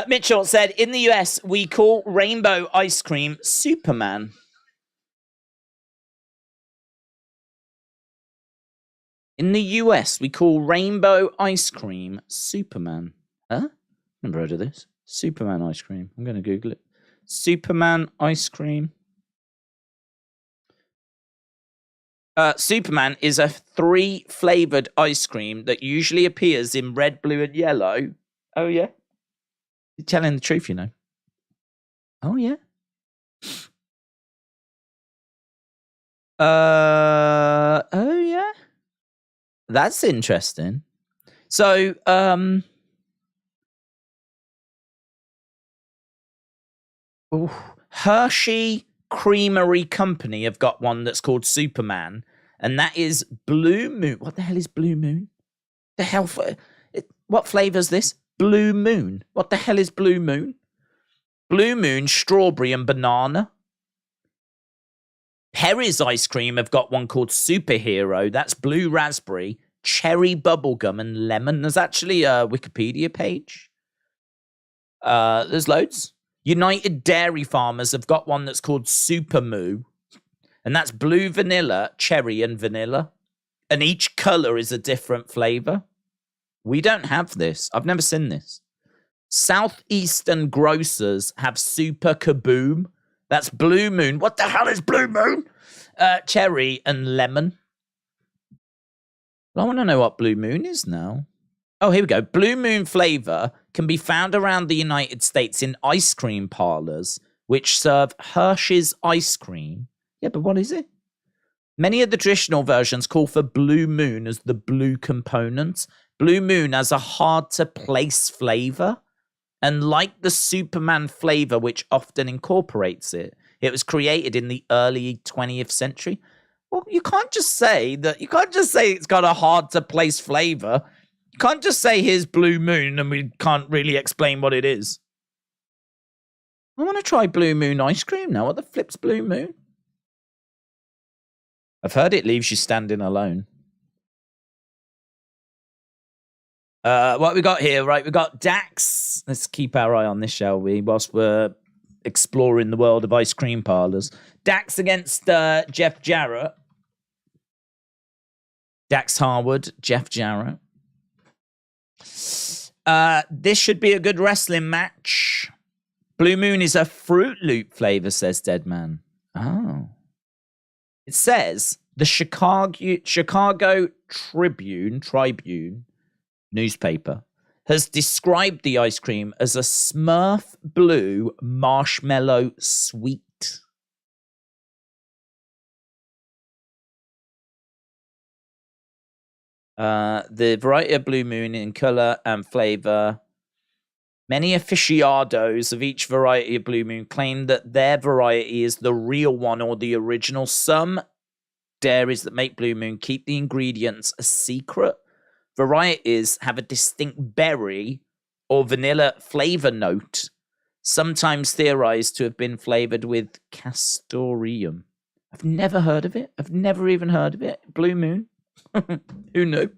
Mitchell said, in the US, we call rainbow ice cream Superman. In the US, we call rainbow ice cream Superman. Huh? Never heard of this. Superman ice cream. I'm going to Google it. Superman ice cream. Superman is a 3-flavored ice cream that usually appears in red, blue, and yellow. Oh, yeah? You're telling the truth, you know. Oh, yeah? Oh, yeah? That's interesting. So, Hershey Creamery Company have got one that's called Superman, and that is Blue Moon. What the hell is Blue Moon? The hell? What flavour's this? Blue Moon. What the hell is Blue Moon? Blue Moon, strawberry and banana. Perry's ice cream have got one called Superhero. That's blue raspberry, cherry bubblegum, and lemon. There's actually a Wikipedia page. There's loads. United Dairy Farmers have got one that's called Super Moo. And that's blue vanilla, cherry, and vanilla. And each colour is a different flavour. We don't have this. I've never seen this. Southeastern grocers have Super Kaboom. That's Blue Moon. What the hell is Blue Moon? Cherry and lemon. I want to know what Blue Moon is now. Oh, here we go. Blue Moon flavor can be found around the United States in ice cream parlors, which serve Hershey's ice cream. Yeah, but what is it? Many of the traditional versions call for Blue Moon as the blue component. Blue Moon has a hard-to-place flavor. And like the Superman flavor, which often incorporates it, it was created in the early 20th century. Well, you can't just say it's got a hard-to-place flavor. You can't just say, here's Blue Moon, and we can't really explain what it is. I want to try Blue Moon ice cream now. What the flip's Blue Moon? I've heard it leaves you standing alone. What we got here, right? We got Dax. Let's keep our eye on this, shall we? Whilst we're exploring the world of ice cream parlors. Dax against Jeff Jarrett. Dax Harwood, Jeff Jarrett. This should be a good wrestling match. Blue Moon is a Fruit Loop flavor, says Deadman. Oh. It says the Chicago Tribune newspaper has described the ice cream as a Smurf blue marshmallow sweet. The variety of Blue Moon in color and flavor. Many aficionados of each variety of Blue Moon claim that their variety is the real one or the original. Some dairies that make Blue Moon keep the ingredients a secret. Varieties have a distinct berry or vanilla flavor note, sometimes theorized to have been flavored with castoreum. I've never heard of it. I've never even heard of it. Blue Moon. Who knew?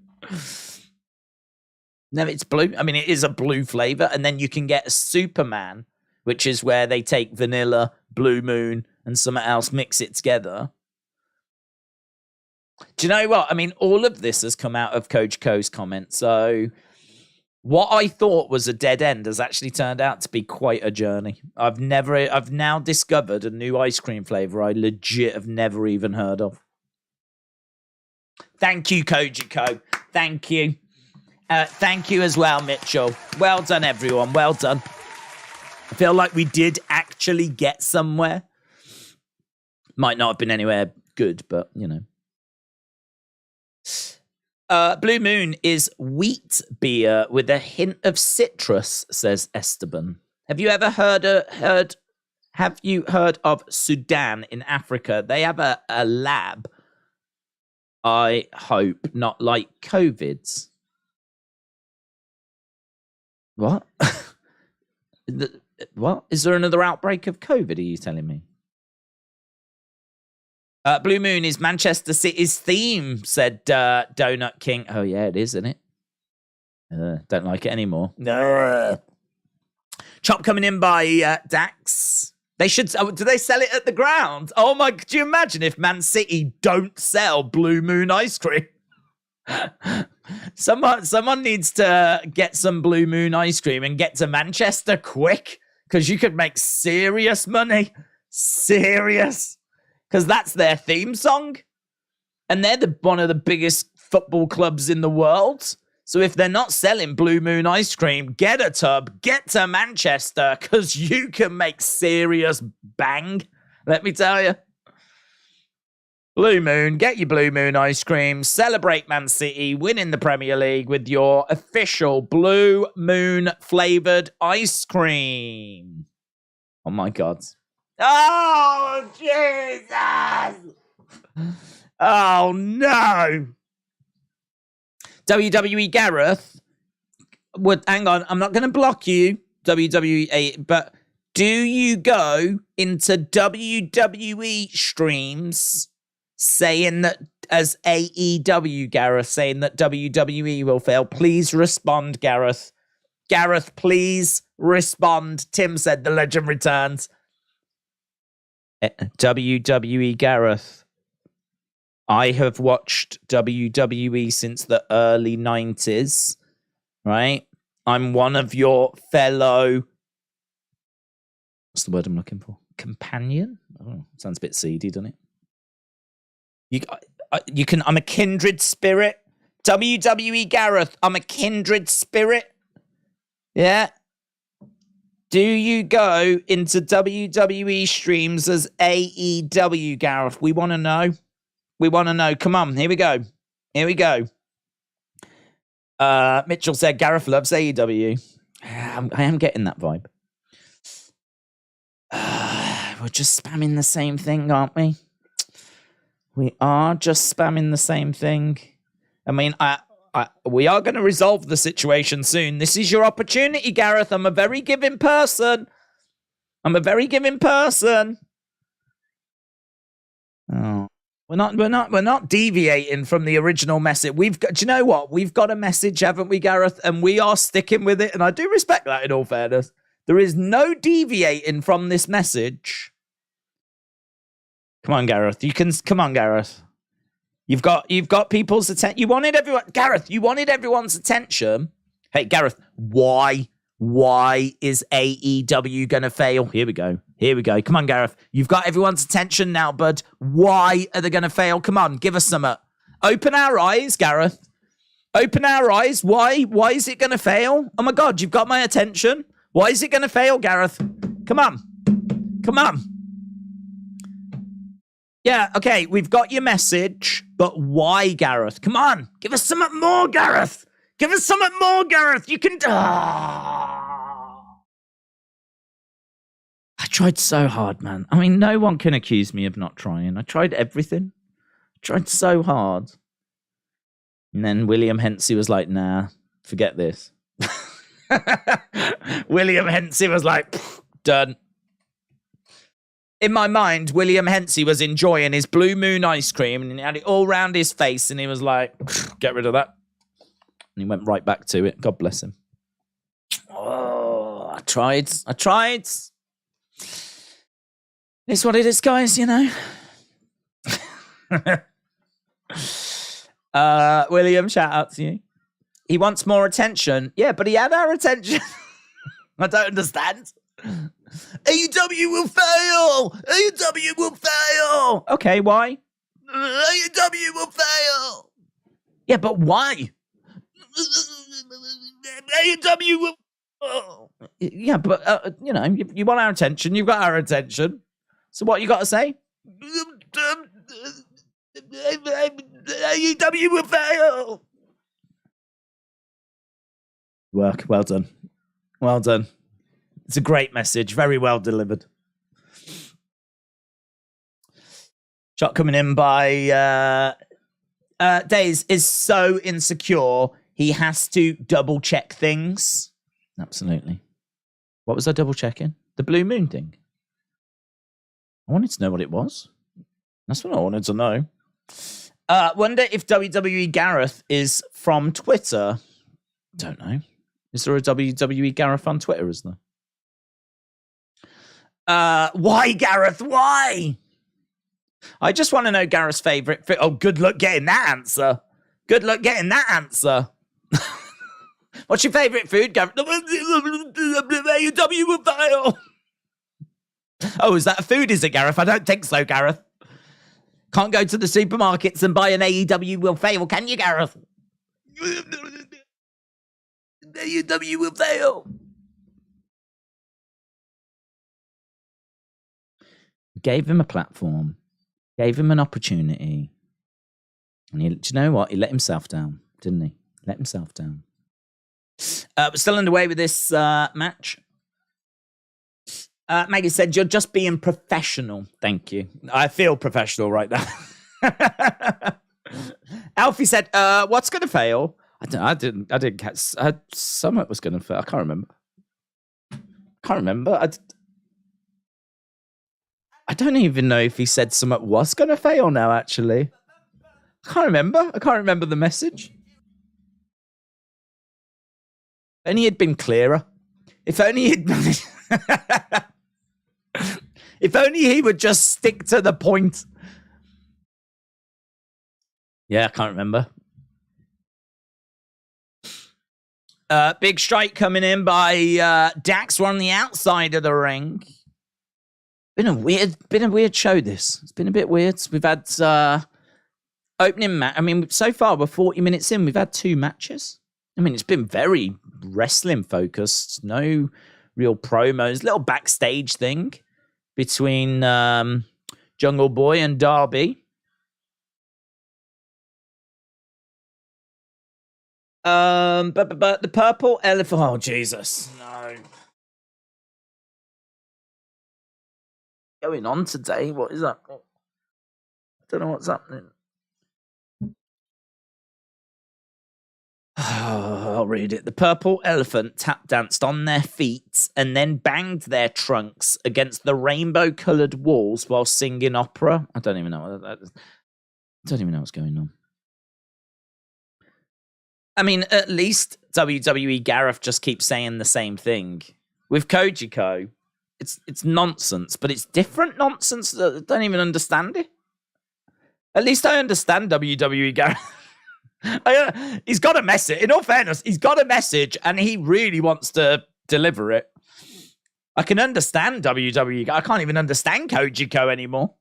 No, it's blue. I mean, it is a blue flavor. And then you can get a Superman, which is where they take vanilla, Blue Moon, and something else, mix it together. Do you know what? I mean, all of this has come out of Coach Co's comment. So what I thought was a dead end has actually turned out to be quite a journey. I've now discovered a new ice cream flavor I legit have never even heard of. Thank you, Koji Co. Thank you. Thank you as well, Mitchell. Well done, everyone. Well done. I feel like we did actually get somewhere. Might not have been anywhere good, but, you know. Blue Moon is wheat beer with a hint of citrus, says Esteban. Have you ever heard of Sudan in Africa? They have a lab, I hope, not like COVID's. What? What? Is there another outbreak of COVID, are you telling me? Blue Moon is Manchester City's theme, said Donut King. Oh, yeah, it is, isn't it? Don't like it anymore. No. Chop coming in by Dax. They should. Do they sell it at the ground? Oh, my. Do you imagine if Man City don't sell Blue Moon ice cream? Someone needs to get some Blue Moon ice cream and get to Manchester quick, because you could make serious money. Serious. Because that's their theme song. And they're one of the biggest football clubs in the world. So if they're not selling Blue Moon ice cream, get a tub, get to Manchester, because you can make serious bang. Let me tell you. Blue Moon, get your Blue Moon ice cream, celebrate Man City winning the Premier League with your official Blue Moon flavored ice cream. Oh my God. Oh, Jesus! Oh, no! WWE Gareth would... Hang on, I'm not going to block you, WWE, but do you go into WWE streams saying that, as AEW Gareth, saying that WWE will fail? Please respond, Gareth. Gareth, please respond. Tim said the legend returns. WWE Gareth. I have watched WWE since the early 90s. right? I'm one of your fellow... What's the word I'm looking for? Companion? Oh, sounds a bit seedy, doesn't it? You can... I'm a kindred spirit. WWE Gareth, I'm a kindred spirit. Yeah. Do you go into WWE streams as AEW Gareth? We want to know. We want to know. Come on, here we go. Here we go. Mitchell said Gareth loves AEW. I am getting that vibe. We're just spamming the same thing, aren't we? We are just spamming the same thing. I mean, we are going to resolve the situation soon. This is your opportunity, Gareth. I'm a very giving person. I'm a very giving person. Oh, we're not deviating from the original message. We've got. Do you know what? We've got a message, haven't we, Gareth? And we are sticking with it. And I do respect that. In all fairness, there is no deviating from this message. Come on, Gareth. You can. Come on, Gareth. You've got people's attention. You wanted everyone, Gareth. You wanted everyone's attention. Hey, Gareth. Why is AEW gonna fail? Here we go. Here we go. Come on, Gareth. You've got everyone's attention now, bud. Why are they gonna fail? Come on, give us some. Open our eyes, Gareth. Open our eyes. Why is it gonna fail? Oh my God, you've got my attention. Why is it gonna fail, Gareth? Come on. Come on. Yeah, okay, we've got your message, but why, Gareth? Come on, give us something more, Gareth. Give us something more, Gareth. You can... I tried so hard, man. I mean, no one can accuse me of not trying. I tried everything. I tried so hard. And then William Hensey was like, nah, forget this. William Hensey was like, done. In my mind, William Hensey was enjoying his Blue Moon ice cream and he had it all round his face and he was like, get rid of that. And he went right back to it. God bless him. Oh, I tried. It's what it is, guys, you know. William, shout out to you. He wants more attention. Yeah, but he had our attention. I don't understand. AEW will fail! AEW will fail! Okay, why? AEW will fail! Yeah, but why? AEW will... Yeah, but, you know, you want our attention. You've got our attention. So what you got to say? AEW will fail! Work. Well done. Well done. It's a great message. Very well delivered. Shot coming in by Days is so insecure. He has to double check things. Absolutely. What was I double checking? The Blue Moon thing. I wanted to know what it was. That's what I wanted to know. Wonder if WWE Gareth is from Twitter. Don't know. Is there a WWE Gareth on Twitter, isn't there? Why, Gareth? Why? I just want to know Gareth's favorite. Oh, good luck getting that answer. Good luck getting that answer. What's your favorite food, Gareth? AEW will fail. Oh, is that a food, is it, Gareth? I don't think so, Gareth. Can't go to the supermarkets and buy an AEW will fail, can you, Gareth? AEW will fail. Gave him a platform, gave him an opportunity. And do you know what? He let himself down, didn't he? Let himself down. We're still underway with this match. Maggie said, you're just being professional. Thank you. I feel professional right now. Alfie said, what's going to fail? I didn't catch. Summit was going to fail. I can't remember. I don't even know if he said Summit was going to fail now, actually. I can't remember the message. If only he'd been clearer. If only he would just stick to the point. Yeah, I can't remember. Big strike coming in by Dax. We're on the outside of the ring. Been a weird show, this. It's been a bit weird. We've had opening match. I mean, so far we're 40 minutes in. We've had 2 matches. I mean, it's been very wrestling focused. No real promos. Little backstage thing between Jungle Boy and Darby. But the purple elephant. Oh, Jesus. No. Going on today? What is that? I don't know what's happening. I'll read it. The purple elephant tap danced on their feet and then banged their trunks against the rainbow-coloured walls while singing opera. I don't even know. I don't even know what's going on. I mean, at least WWE Gareth just keeps saying the same thing. With Kojiko, it's nonsense, but it's different nonsense. I don't even understand it. At least I understand WWE Gareth. He's got a message. In all fairness, he's got a message, and he really wants to deliver it. I can understand WWE. I can't even understand Kojiko anymore.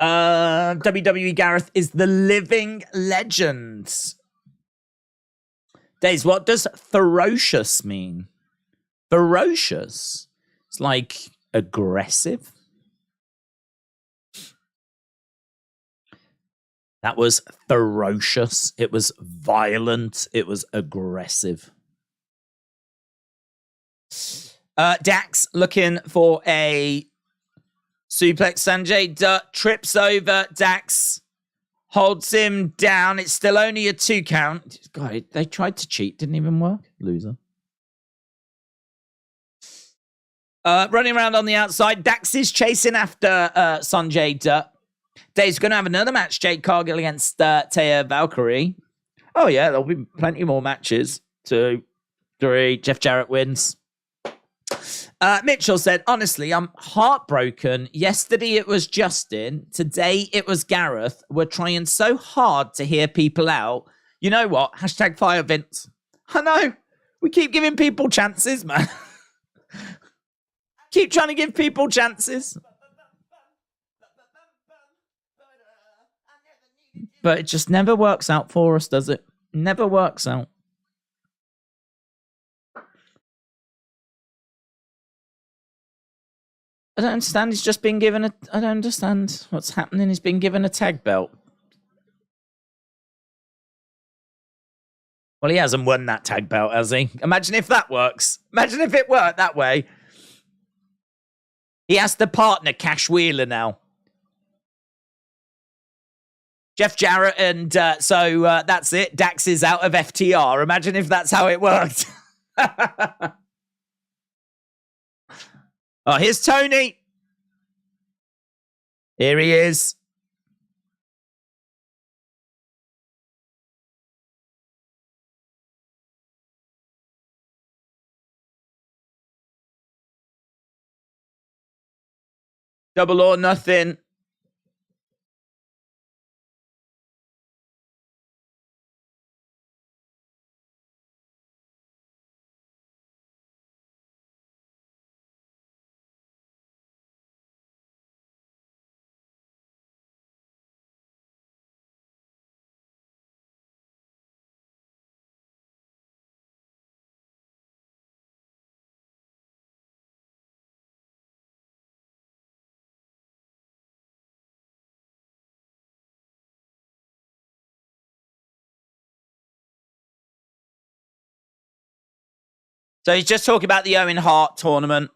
WWE Gareth is the living legend. Days, what does ferocious mean? Ferocious? It's like aggressive. That was ferocious. It was violent. It was aggressive. Dax looking for a suplex. Sanjay Dutt trips over Dax. Holds him down. It's still only a 2 count. God, they tried to cheat. Didn't even work. Loser. Running around on the outside. Dax is chasing after Sanjay Dutt. Dave's going to have another match, Jade Cargill against Taya Valkyrie. Oh, yeah, there'll be plenty more matches. 2, 3, Jeff Jarrett wins. Mitchell said, honestly, I'm heartbroken. Yesterday it was Justin. Today it was Gareth. We're trying so hard to hear people out. You know what? Hashtag fire Vince. I know. We keep giving people chances, man. Keep trying to give people chances. But it just never works out for us, does it? Never works out. I don't understand. He's just been given a... I don't understand what's happening. He's been given a tag belt. Well, he hasn't won that tag belt, has he? Imagine if that works. Imagine if it worked that way. He has to partner Cash Wheeler now. Jeff Jarrett, and so that's it. Dax is out of FTR. Imagine if that's how it worked. Oh, here's Tony. Here he is. Double or nothing. So he's just talking about the Owen Hart tournament.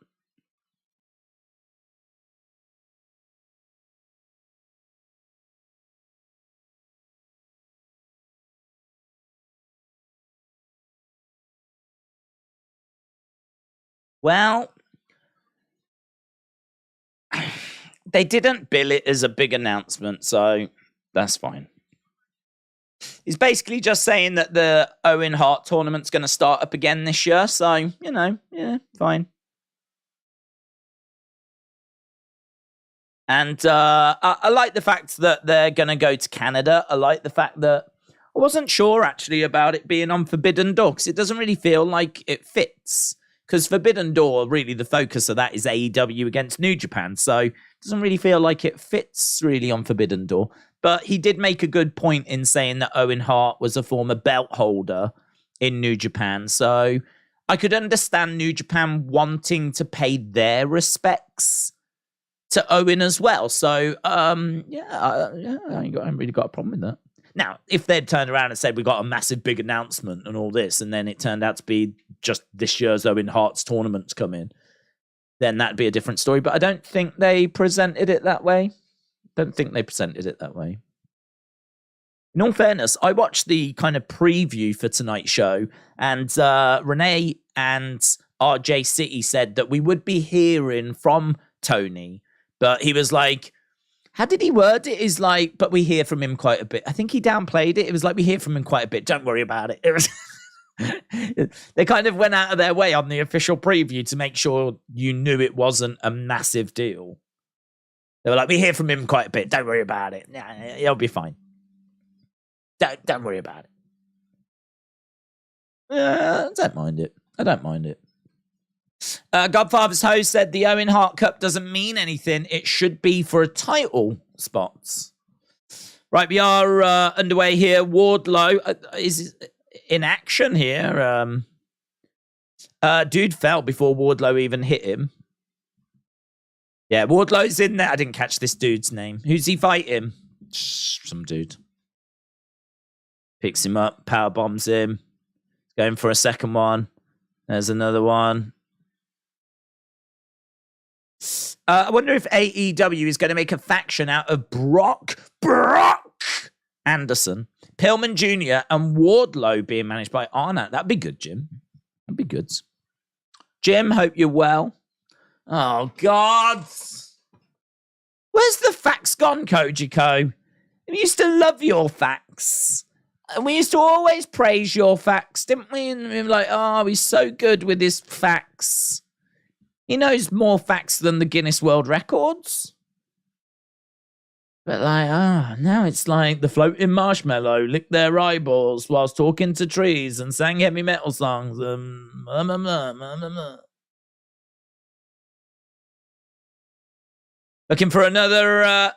Well, they didn't bill it as a big announcement, so that's fine. He's basically just saying that the Owen Hart tournament's going to start up again this year, so, you know, yeah, fine. And I like the fact that they're going to go to Canada. I like the fact that I wasn't sure actually about it being on Forbidden Door because it doesn't really feel like it fits. Because Forbidden Door, really, the focus of that is AEW against New Japan. So it doesn't really feel like it fits really on Forbidden Door. But he did make a good point in saying that Owen Hart was a former belt holder in New Japan. So I could understand New Japan wanting to pay their respects to Owen as well. So, I haven't really got a problem with that. Now, if they'd turned around and said, we got a massive big announcement and all this, and then it turned out to be just this year's Owen Hart's tournaments come in, then that'd be a different story. But I don't think they presented it that way. In all fairness, I watched the kind of preview for tonight's show, and Renee and RJ City said that we would be hearing from Tony, but he was like, how did he word it? Is like, but we hear from him quite a bit. I think he downplayed it. It was like, we hear from him quite a bit. Don't worry about it. It was they kind of went out of their way on the official preview to make sure you knew it wasn't a massive deal. They were like, we hear from him quite a bit. Don't worry about it. Nah, it'll be fine. Don't worry about it. I don't mind it. Godfather's host said the Owen Hart Cup doesn't mean anything. It should be for a title spots. Right, we are underway here. Wardlow is in action here. Dude fell before Wardlow even hit him. Yeah, Wardlow's in there. I didn't catch this dude's name. Who's he fighting? Some dude. Picks him up, power bombs him. Going for a second one. There's another one. I wonder if AEW is going to make a faction out of Brock Anderson, Pillman Jr., and Wardlow being managed by Arnett. That'd be good, Jim. That'd be good. Jim, hope you're well. Oh, God. Where's the fax gone, Kojiko? We used to love your fax. And we used to always praise your fax, didn't we? And we were like, oh, he's so good with his fax. He knows more facts than the Guinness World Records. But now it's like the floating marshmallow licked their eyeballs whilst talking to trees and sang heavy metal songs. Looking for another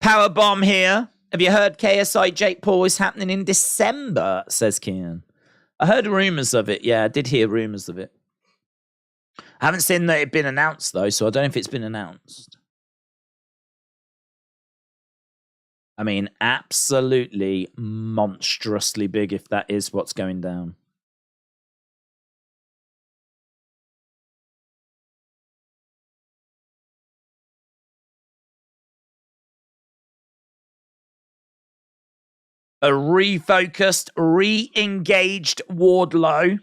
power bomb here. Have you heard KSI Jake Paul is happening in December, says Kian. I heard rumours of it. Yeah, I did hear rumours of it. I haven't seen that it had been announced, though, so I don't know if it's been announced. I mean, absolutely monstrously big if that is what's going down. A refocused, re-engaged Wardlow.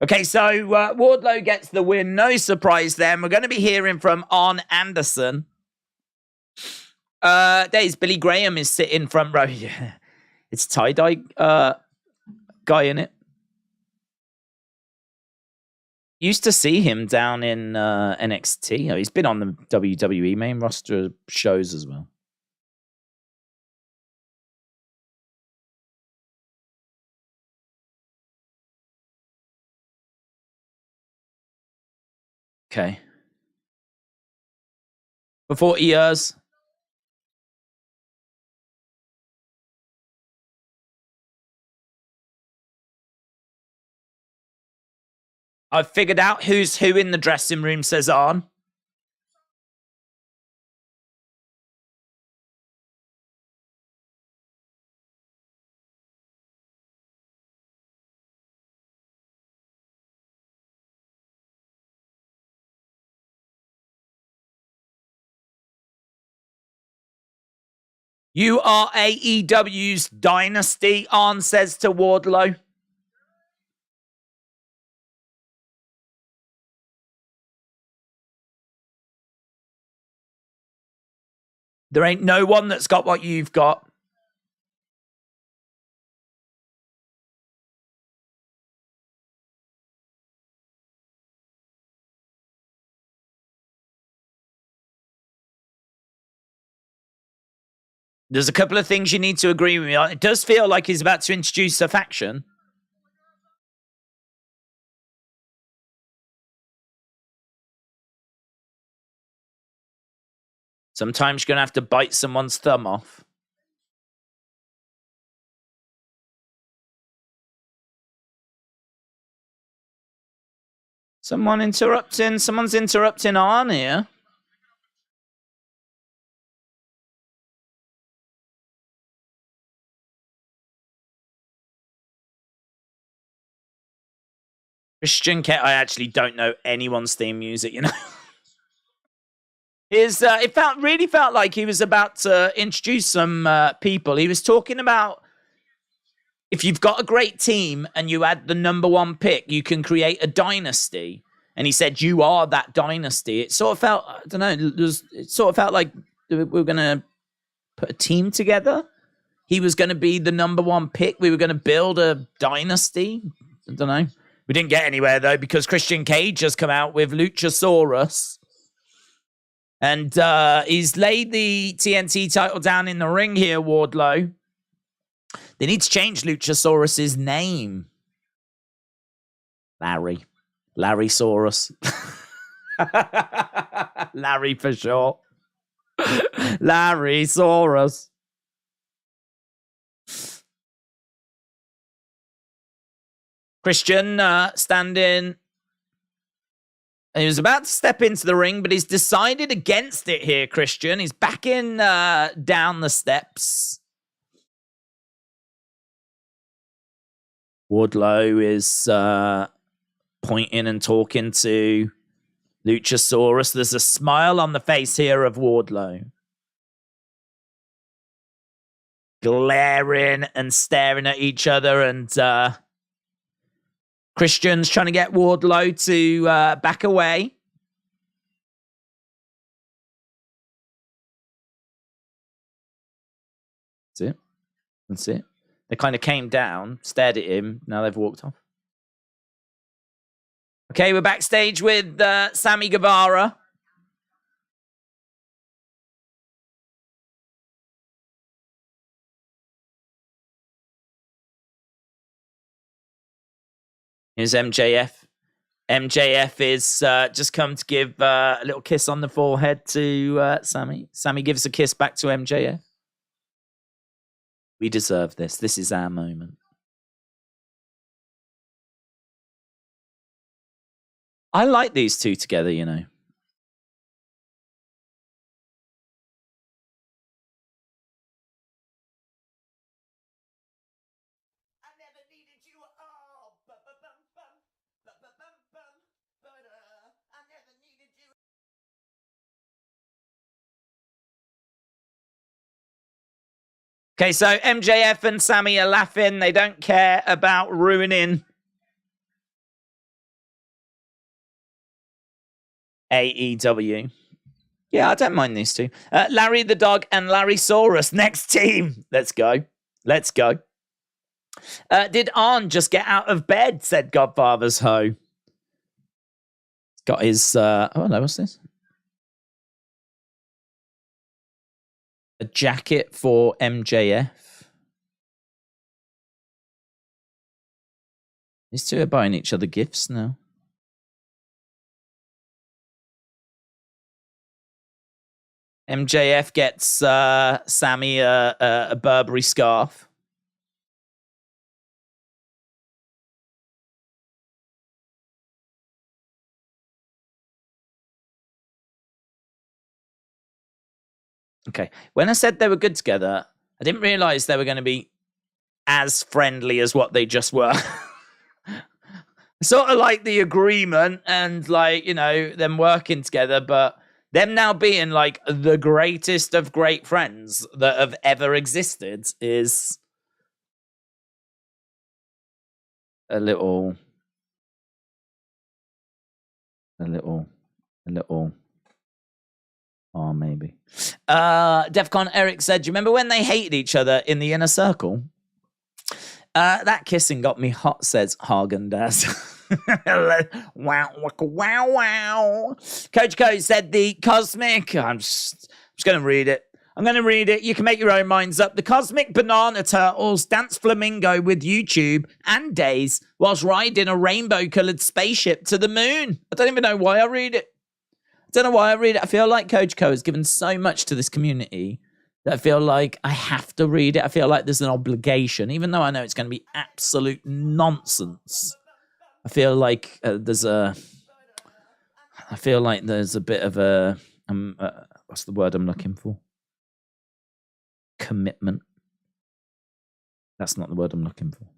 Okay, so Wardlow gets the win. No surprise then. We're going to be hearing from Arn Anderson. There's Billy Graham is sitting front row. Yeah. It's tie-dye guy in it. Used to see him down in NXT. He's been on the WWE main roster shows as well. Okay. For 40 years. I've figured out who's who in the dressing room, says Arn. You are AEW's dynasty, Arn says to Wardlow. There ain't no one that's got what you've got. There's a couple of things you need to agree with me on. It does feel like he's about to introduce a faction. Sometimes you're going to have to bite someone's thumb off. Someone's interrupting Arn here. Christian K. I actually don't know anyone's theme music, you know. It really felt like he was about to introduce some people. He was talking about if you've got a great team and you add the number one pick, you can create a dynasty. And he said, you are that dynasty. It sort of felt, I don't know, it sort of felt like we were going to put a team together. He was going to be the number one pick. We were going to build a dynasty. I don't know. We didn't get anywhere, though, because Christian Cage just come out with Luchasaurus. And he's laid the TNT title down in the ring here, Wardlow. They need to change Luchasaurus's name. Larry-saurus. Larry for sure. Larry-saurus. Christian standing. He was about to step into the ring, but he's decided against it here, Christian. He's backing down the steps. Wardlow is pointing and talking to Luchasaurus. There's a smile on the face here of Wardlow. Glaring and staring at each other, and Christian's trying to get Wardlow to back away. That's it. They kind of came down, stared at him. Now they've walked off. Okay, we're backstage with Sammy Guevara. Here's MJF. MJF is just come to give a little kiss on the forehead to Sammy. Sammy gives a kiss back to MJF. We deserve this. This is our moment. I like these two together, you know. Okay, so MJF and Sammy are laughing. They don't care about ruining AEW. Yeah, I don't mind these two. Larry the Dog and Larry-saurus. Next team. Let's go. Let's go. Did Arn just get out of bed, said Godfather's Ho. Got his... oh, no, what's this? A jacket for MJF. These two are buying each other gifts now. MJF gets Sammy a Burberry scarf. Okay. When I said they were good together, I didn't realize they were going to be as friendly as what they just were. Sort of like the agreement and like, you know, them working together, but them now being like the greatest of great friends that have ever existed is a little. Oh, maybe. Defcon Eric said, do you remember when they hated each other in the inner circle? That kissing got me hot, says Hagen-Dazs. Wow. Coach Code said the cosmic. I'm just going to read it. I'm going to read it. You can make your own minds up. The Cosmic Banana Turtles dance flamingo with YouTube and Days whilst riding a rainbow-coloured spaceship to the moon. I don't even know why I read it. I feel like Coach Co has given so much to this community that I feel like I have to read it. I feel like there's an obligation, even though I know it's going to be absolute nonsense. I feel like there's a bit of a what's the word I'm looking for? Commitment. That's not the word I'm looking for.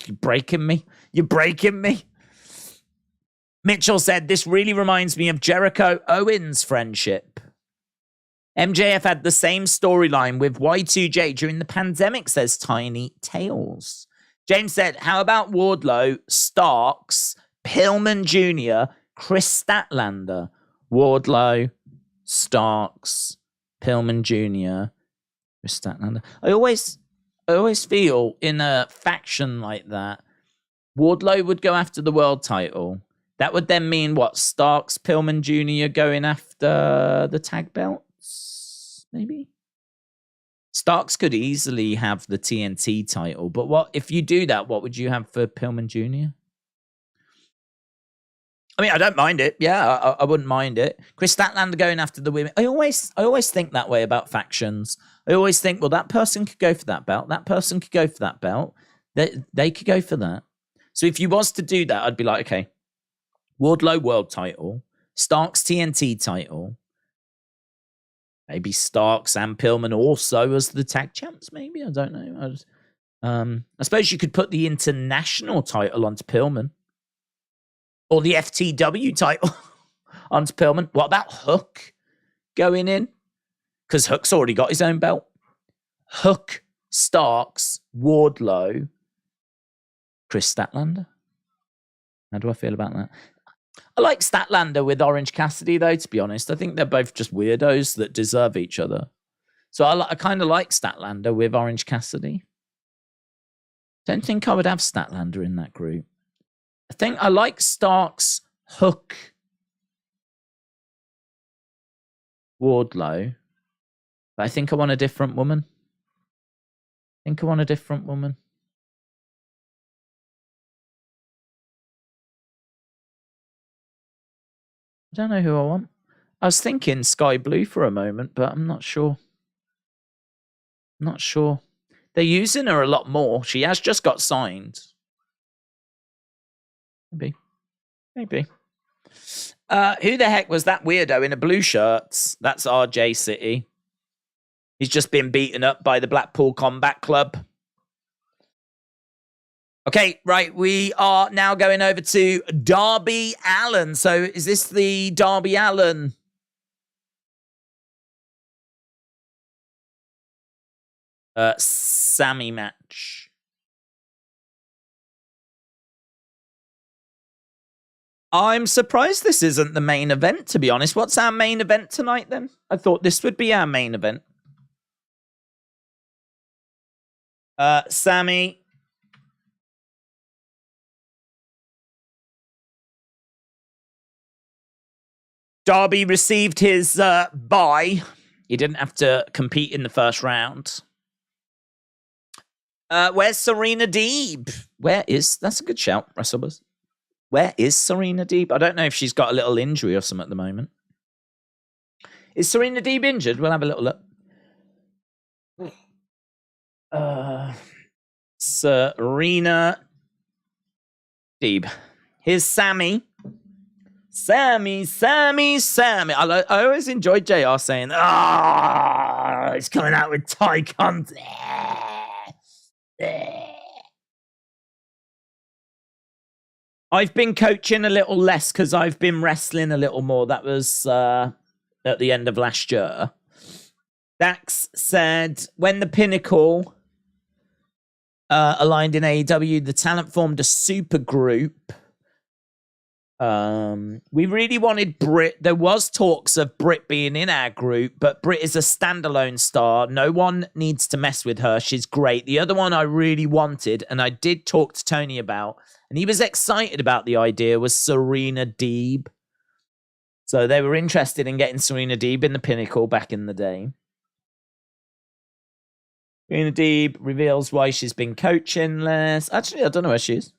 You're breaking me. Mitchell said, this really reminds me of Jericho-Owens friendship. MJF had the same storyline with Y2J during the pandemic, says Tiny Tails. James said, how about Wardlow, Starks, Pillman Jr., Chris Statlander? Wardlow, Starks, Pillman Jr., Chris Statlander. I always feel in a faction like that, Wardlow would go after the world title. That would then mean what? Starks, Pillman Jr. going after the tag belts, maybe? Starks could easily have the TNT title, but what if you do that? What would you have for Pillman Jr.? I mean, I don't mind it. Yeah, I wouldn't mind it. Chris Statlander going after the women. I always think that way about factions. I always think, well, that person could go for that belt. That person could go for that belt. They could go for that. So if you was to do that, I'd be like, okay, Wardlow world title, Starks TNT title, maybe Starks and Pillman also as the tag champs. Maybe, I don't know. I suppose you could put the international title onto Pillman. Or the FTW title onto Pillman. What about Hook going in? Because Hook's already got his own belt. Hook, Starks, Wardlow, Chris Statlander. How do I feel about that? I like Statlander with Orange Cassidy, though, to be honest. I think they're both just weirdos that deserve each other. So I kind of like Statlander with Orange Cassidy. Don't think I would have Statlander in that group. I think I like Starks, Hook, Wardlow, but I think I want a different woman. I don't know who I want. I was thinking Sky Blue for a moment, but I'm not sure. They're using her a lot more. She has just got signed. Maybe. Who the heck was that weirdo in a blue shirt? That's RJ City. He's just been beaten up by the Blackpool Combat Club. Okay, right. We are now going over to Darby Allin. So is this the Darby Allin? Sammy match? I'm surprised this isn't the main event, to be honest. What's our main event tonight, then? I thought this would be our main event. Sammy. Darby received his bye. He didn't have to compete in the first round. Where's Serena Deeb? That's a good shout, WrestleBuzz. Where is Serena Deeb? I don't know if she's got a little injury or something at the moment. Is Serena Deeb injured? We'll have a little look. Serena Deeb. Here's Sammy. Sammy. I always enjoyed JR saying, he's coming out with Ty Cunt. I've been coaching a little less because I've been wrestling a little more. That was at the end of last year. Dax said, when the Pinnacle aligned in AEW, the talent formed a super group. We really wanted Britt. There was talks of Britt being in our group, but Britt is a standalone star. No one needs to mess with her. She's great. The other one I really wanted, and I did talk to Tony about, and he was excited about the idea, was Serena Deeb. So they were interested in getting Serena Deeb in the Pinnacle back in the day. Serena Deeb reveals why she's been coaching less. Actually, I don't know where she is.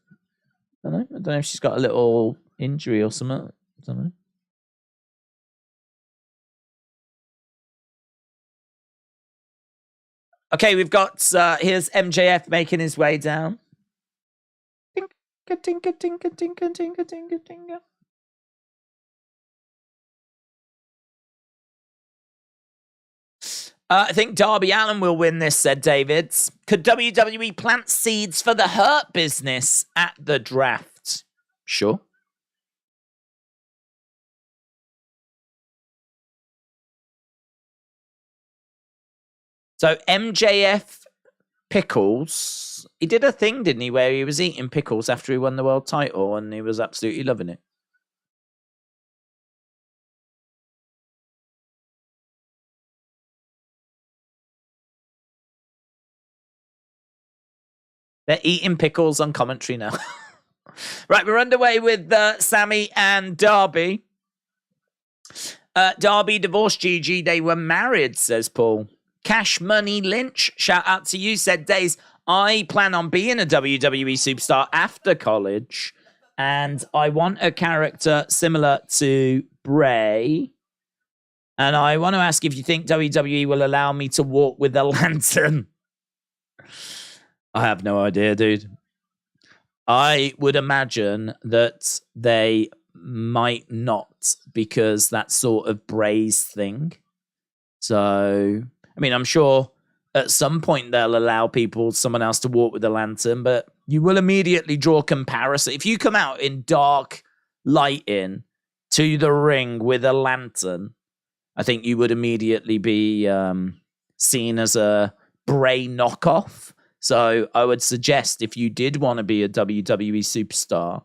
I don't know if she's got a little injury or something. I don't know. Okay, we've got, here's MJF making his way down. Tinka, tinka, tinka, tinka, tinka, tinka, tinka. I think Darby Allin will win this, said Davids. Could WWE plant seeds for the Hurt Business at the draft? Sure. So MJF pickles. He did a thing, didn't he, where he was eating pickles after he won the world title and he was absolutely loving it. They're eating pickles on commentary now. Right, we're underway with Sammy and Darby. Darby divorced Gigi. They were married, says Paul. Cash Money Lynch, shout out to you, said Days. I plan on being a WWE superstar after college, and I want a character similar to Bray. And I want to ask if you think WWE will allow me to walk with a lantern. I have no idea, dude. I would imagine that they might not, because that's sort of Bray's thing. So, I mean, I'm sure at some point they'll allow someone else to walk with a lantern, but you will immediately draw comparison. If you come out in dark lighting to the ring with a lantern, I think you would immediately be seen as a Bray knockoff. So I would suggest, if you did want to be a WWE superstar,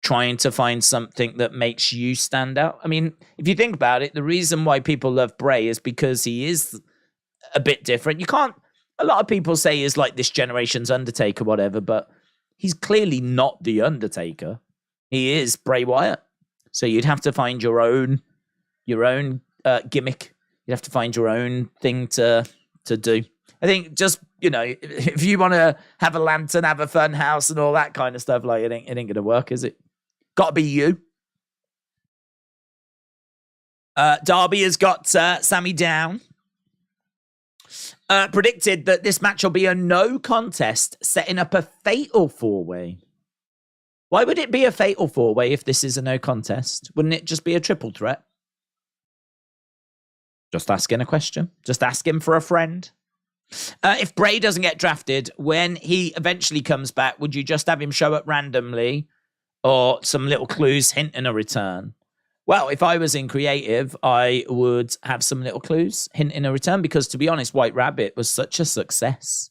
trying to find something that makes you stand out. I mean, if you think about it, the reason why people love Bray is because he is a bit different. A lot of people say he's like this generation's Undertaker, whatever, but he's clearly not the Undertaker. He is Bray Wyatt. So you'd have to find your own gimmick. You'd have to find your own thing to do. I think just, if you want to have a lantern, have a fun house and all that kind of stuff, like it ain't going to work, is it? Got to be you. Darby has got Sammy down. Predicted that this match will be a no contest, setting up a fatal four-way. Why would it be a fatal four-way if this is a no contest? Wouldn't it just be a triple threat? Just asking a question. Just asking for a friend. If Bray doesn't get drafted, when he eventually comes back, would you just have him show up randomly or some little clues hinting a return? Well, if I was in creative, I would have some little clues hinting a return, because to be honest, White Rabbit was such a success.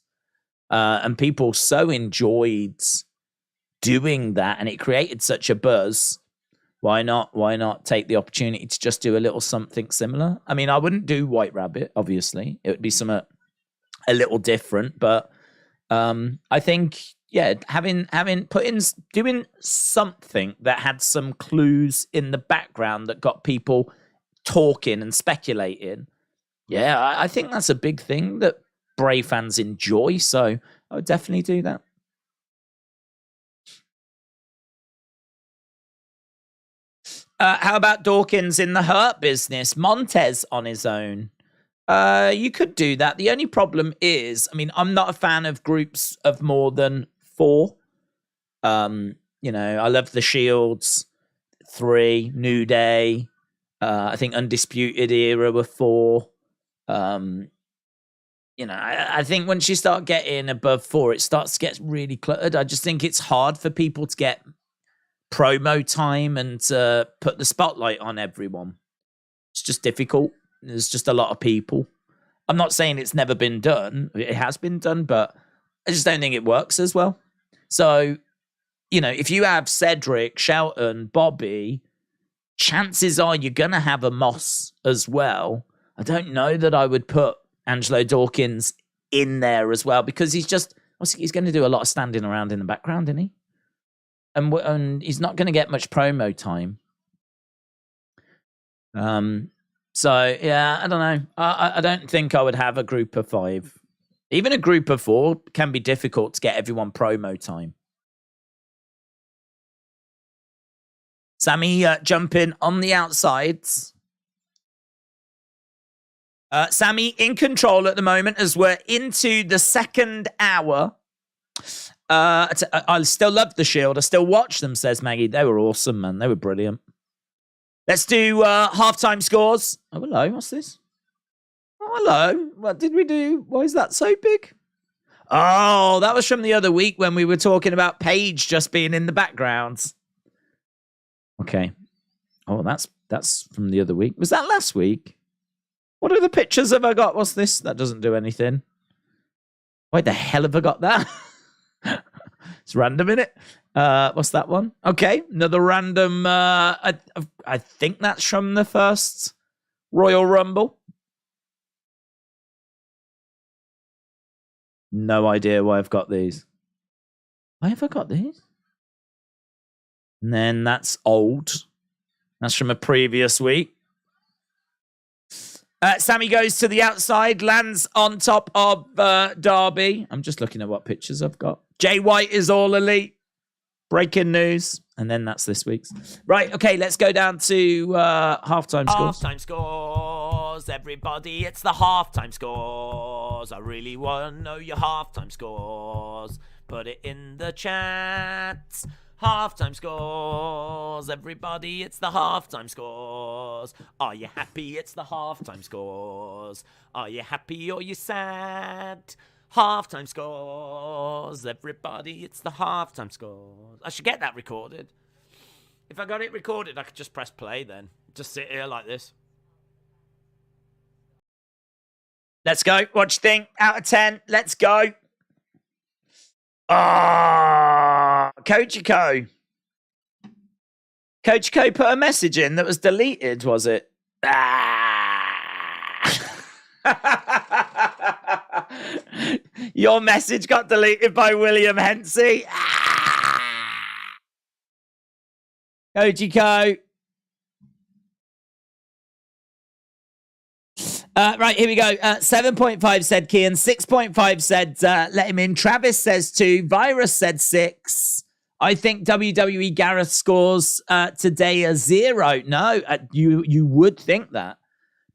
And people so enjoyed doing that, and it created such a buzz. Why not take the opportunity to just do a little something similar? I mean, I wouldn't do White Rabbit, obviously. It would be something a little different, but I think, doing something that had some clues in the background that got people talking and speculating. Yeah, I think that's a big thing that Bray fans enjoy, so I would definitely do that. How about Dawkins in the Hurt Business? Montez on his own. You could do that. The only problem is, I mean, I'm not a fan of groups of more than 4. I love the Shields, 3, New Day. I think Undisputed Era were 4. I think once you start getting above 4, it starts to get really cluttered. I just think it's hard for people to get promo time and to put the spotlight on everyone. It's just difficult. There's just a lot of people. I'm not saying it's never been done. It has been done, but I just don't think it works as well. So, if you have Cedric, Shelton, Bobby, chances are you're going to have a Moss as well. I don't know that I would put Angelo Dawkins in there as well, because he's going to do a lot of standing around in the background, isn't he? And he's not going to get much promo time. So, yeah, I don't know. I don't think I would have a group of 5. Even a group of 4 can be difficult to get everyone promo time. Sammy jumping on the outsides. Sammy in control at the moment as we're into the second hour. I still love the Shield. I still watch them, says Maggie. They were awesome, man. They were brilliant. Let's do halftime scores. Oh, hello. What's this? Oh, hello. What did we do? Why is that so big? Oh, that was from the other week when we were talking about Paige just being in the background. Okay. Oh, that's from the other week. Was that last week? What other pictures have I got? What's this? That doesn't do anything. Why the hell have I got that? It's random, innit? What's that one? Okay, another random. I think that's from the first Royal Rumble. No idea why I've got these. Why have I got these? And then that's old. That's from a previous week. Sammy goes to the outside, lands on top of Darby. I'm just looking at what pictures I've got. Jay White is all elite. Breaking news. And then that's this week's. Right, okay, let's go down to halftime scores. Halftime scores, everybody. It's the halftime scores. I really want to know your halftime scores. Put it in the chat. Halftime scores, everybody, it's the halftime scores. Are you happy? It's the halftime scores. Are you happy or you sad? Halftime scores, everybody, it's the halftime scores. I should get that recorded. If I got it recorded, I could just press play then. Just sit here like this. Let's go. What you think? Out of 10, let's go. Ah, Kochiko. Kochiko put a message in that was deleted, was it? Your message got deleted by William Hensey. Kochiko. Right, here we go. 7.5 said Kian. 6.5 said let him in. Travis says 2. Virus said 6. I think WWE Gareth scores today a 0. No, you would think that.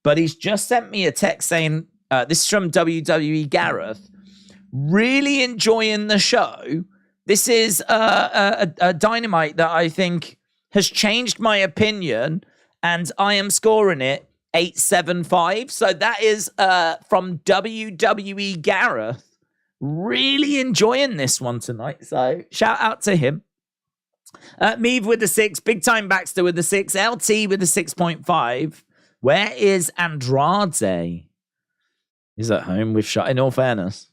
But he's just sent me a text saying, this is from WWE Gareth. Really enjoying the show. This is a Dynamite that I think has changed my opinion, and I am scoring it 875. So that is from WWE Gareth. Really enjoying this one tonight. So shout out to him. Meave with the 6. Big Time Baxter with the 6. LT with the 6.5. Where is Andrade? He's at home with Charlotte. In all fairness,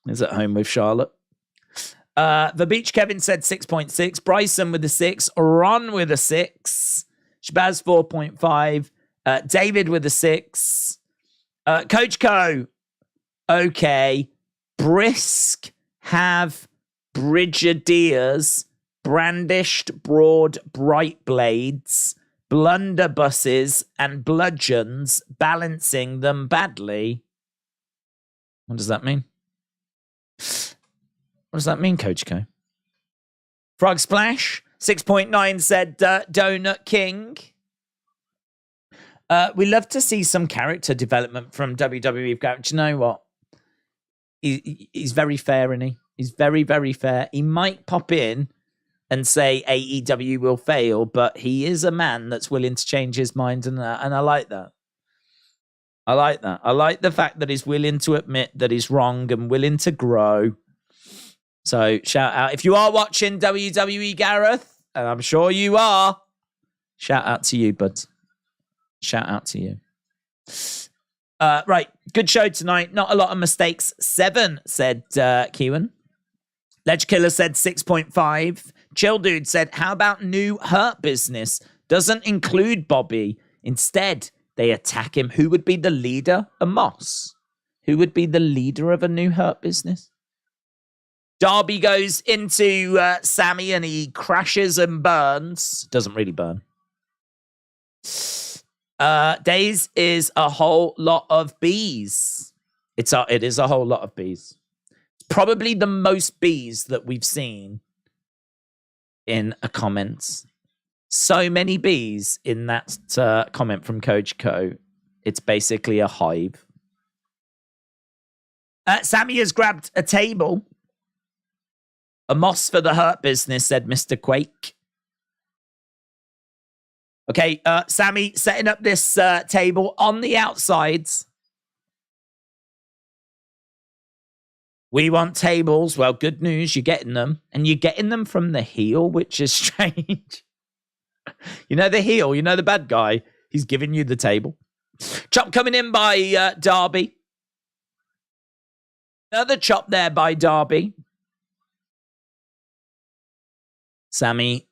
he's at home with Charlotte. The Beach Kevin said 6.6. Bryson with the 6. Ron with a 6. Shabazz 4.5. David with a 6. Coach Co. Okay. Brisk have brigadiers, brandished broad bright blades, blunderbusses, and bludgeons, balancing them badly. What does that mean? What does that mean, Coach Co? Frog Splash 6.9 said Donut King. We love to see some character development from WWE. Do you know what? He's very fair, isn't he? He's very, very fair. He might pop in and say AEW will fail, but he is a man that's willing to change his mind, and I like that. I like that. I like the fact that he's willing to admit that he's wrong and willing to grow. So shout out. If you are watching WWE, Gareth, and I'm sure you are, shout out to you, bud. Shout out to you. Right. Good show tonight. Not a lot of mistakes. 7, said Keewan. Ledge Killer said 6.5. Chill Dude said, how about new Hurt Business? Doesn't include Bobby. Instead, they attack him. Who would be the leader? A Moss. Who would be the leader of a new Hurt Business? Darby goes into Sammy and he crashes and burns. Doesn't really burn. Days is a whole lot of bees. It is a whole lot of bees. It's probably the most bees that we've seen in a comment. So many bees in that comment from Coach Co. It's basically a hive. Sammy has grabbed a table. A moss for the Hurt Business, said Mr. Quake. Okay, Sammy setting up this table on the outsides. We want tables. Well, good news, you're getting them. And you're getting them from the heel, which is strange. You know the heel, you know the bad guy. He's giving you the table. Chop coming in by Darby. Another chop there by Darby. Sammy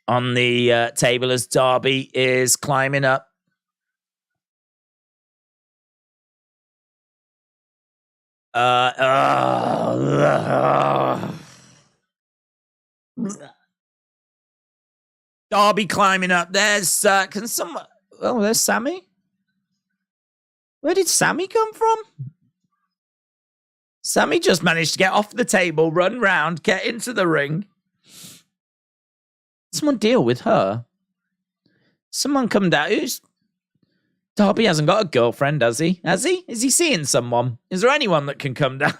on the table as Darby is climbing up. Darby climbing up. There's there's Sammy. Where did Sammy come from? Sammy just managed to get off the table, run round, get into the ring. Someone deal with her. Someone come down. Darby hasn't got a girlfriend, has he? Has he? Is he seeing someone? Is there anyone that can come down?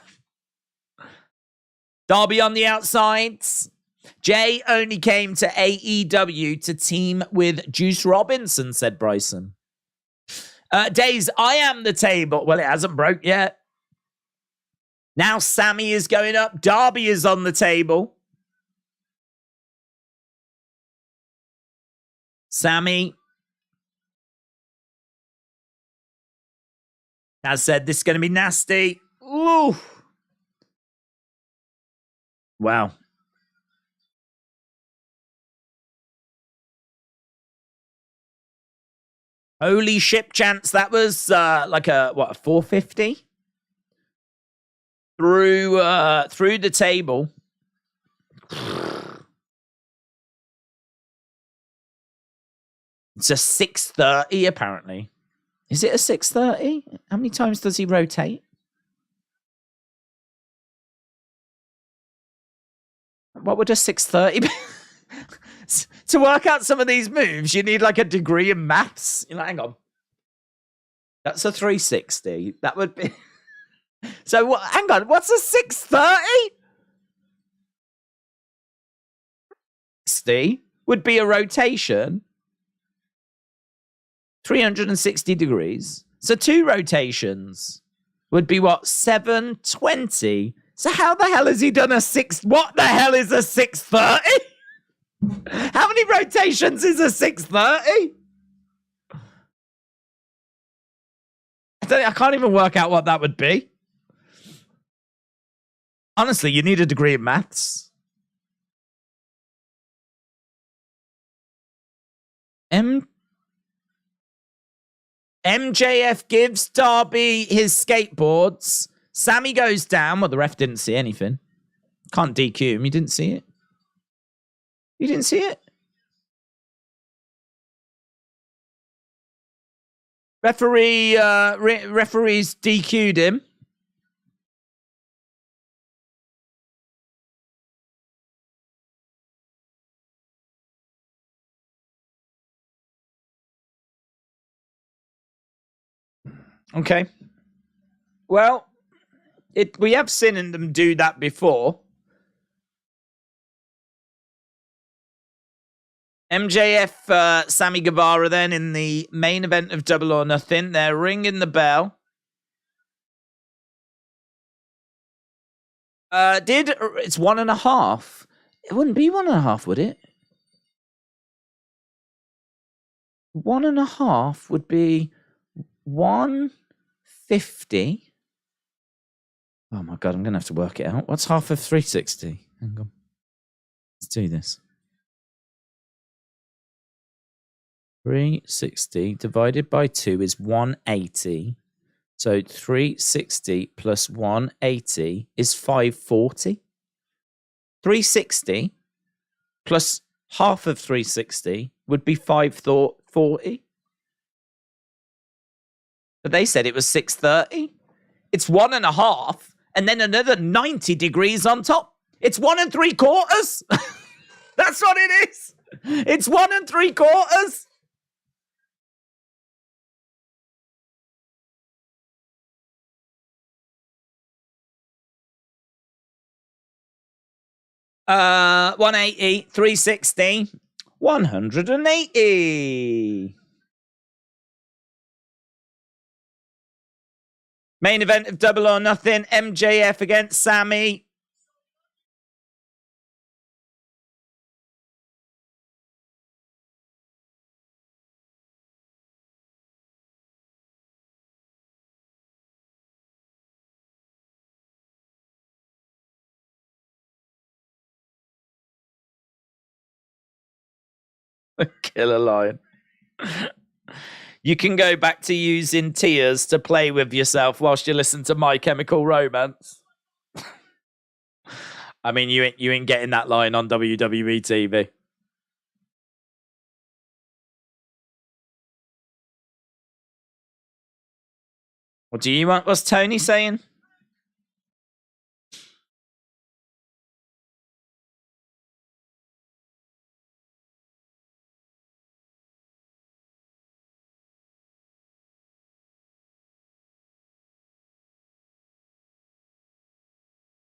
Darby on the outsides. Jay only came to AEW to team with Juice Robinson, said Bryson. Days, I am the table. Well, it hasn't broke yet. Now Sammy is going up. Darby is on the table. Sammy has said this is going to be nasty. Ooh. Wow. Holy ship chance. That was like a 450? Through the table. It's a 630 apparently. Is it a 630? How many times does he rotate? What would a 630 be? To work out some of these moves, you need like a degree in maths. You're like, hang on. That's a 360. That would be... So, hang on. What's a 630? 60 would be a rotation. 360 degrees. So 2 rotations would be what? 720. So how the hell has he done a 6? What the hell is a 630? How many rotations is a 630? I can't even work out what that would be. Honestly, you need a degree in maths. MJF gives Darby his skateboards. Sammy goes down. Well, the ref didn't see anything. Can't DQ him. You didn't see it. You didn't see it? Referees DQ'd him. Okay. Well, we have seen them do that before. MJF, Sammy Guevara then in the main event of Double or Nothing. They're ringing the bell. It's 1.5. It wouldn't be 1.5, would it? 1.5 would be 150. Oh my God, I'm going to have to work it out. What's half of 360? Hang on. Let's do this. 360 divided by 2 is 180. So 360 plus 180 is 540. 360 plus half of 360 would be 540. But they said it was 6:30. It's 1.5, and then another 90 degrees on top. It's 1 3/4. That's what it is. It's 1 3/4. Uh, 180, 360, 180. Main event of Double or Nothing, MJF against Sammy. Killer line. You can go back to using tears to play with yourself whilst you listen to My Chemical Romance. I mean, you ain't getting that line on WWE TV. What do you want? What's Tony saying?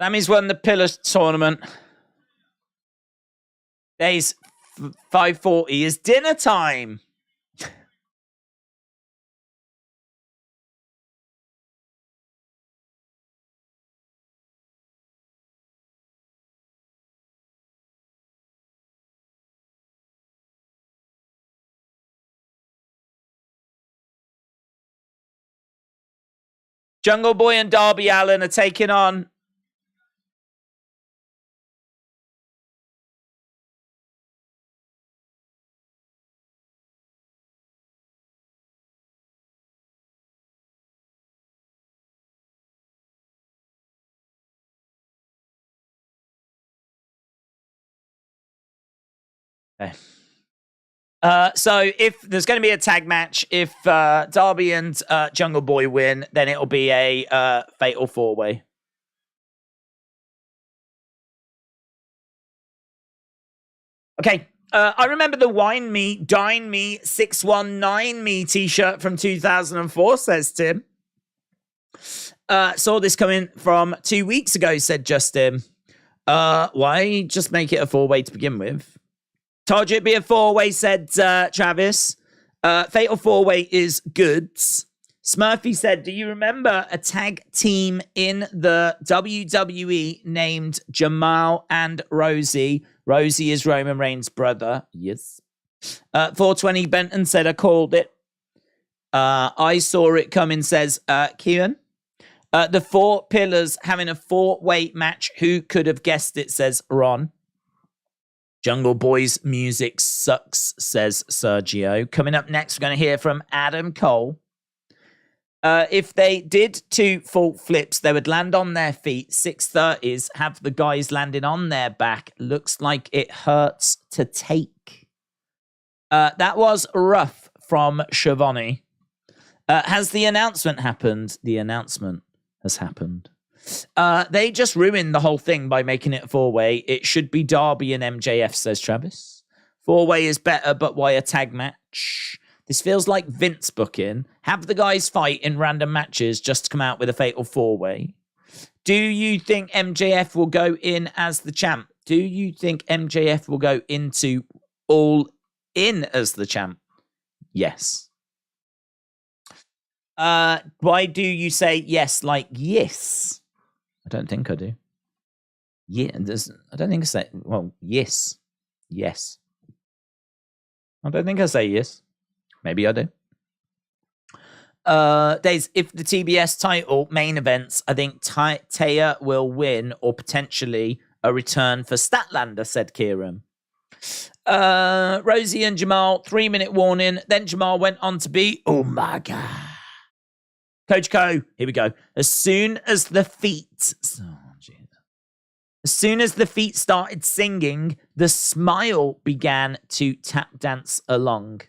Sammy's won the Pillars tournament. Days 5:40 is dinner time. Jungle Boy and Darby Allin are taking on so if there's going to be a tag match, if Darby and Jungle Boy win, then it'll be a fatal 4-way. Okay. I remember the Wine Me, Dine Me, 619 Me t-shirt from 2004, says Tim. Saw this coming from 2 weeks ago, said Justin. Why just make it a 4-way to begin with? Told you it'd be a 4-way, said Travis. Fatal 4-way is goods. Smurfy said, do you remember a tag team in the WWE named Jamal and Rosie? Rosie is Roman Reigns' brother. Yes. 420 Benton said, I called it. I saw it coming, says Kieran. The 4 Pillars having a 4-way match. Who could have guessed it, says Ron. Jungle Boy's music sucks, says Sergio. Coming up next, we're going to hear from Adam Cole. If they did 2 full flips, they would land on their feet. 630s, have the guys landing on their back. Looks like it hurts to take. That was rough from Schiavone. Has the announcement happened? The announcement has happened. They just ruined the whole thing by making it a 4-way. It should be Darby and MJF, says Travis. 4-way is better, but why a tag match? This feels like Vince booking. Have the guys fight in random matches just to come out with a fatal 4-way. Do you think MJF will go in as the champ? Do you think MJF will go into All In as the champ? Yes. Why do you say yes like yes? I don't think I do. Yeah, I don't think I say, well, yes. Yes. I don't think I say yes. Maybe I do. Days, if the TBS title main events, I think Taya will win or potentially a return for Statlander, said Kieran. Rosie and Jamal, 3-minute warning. Then Jamal went on to be, oh my God. Coach Co, here we go. As soon as the feet started singing, the smile began to tap dance along.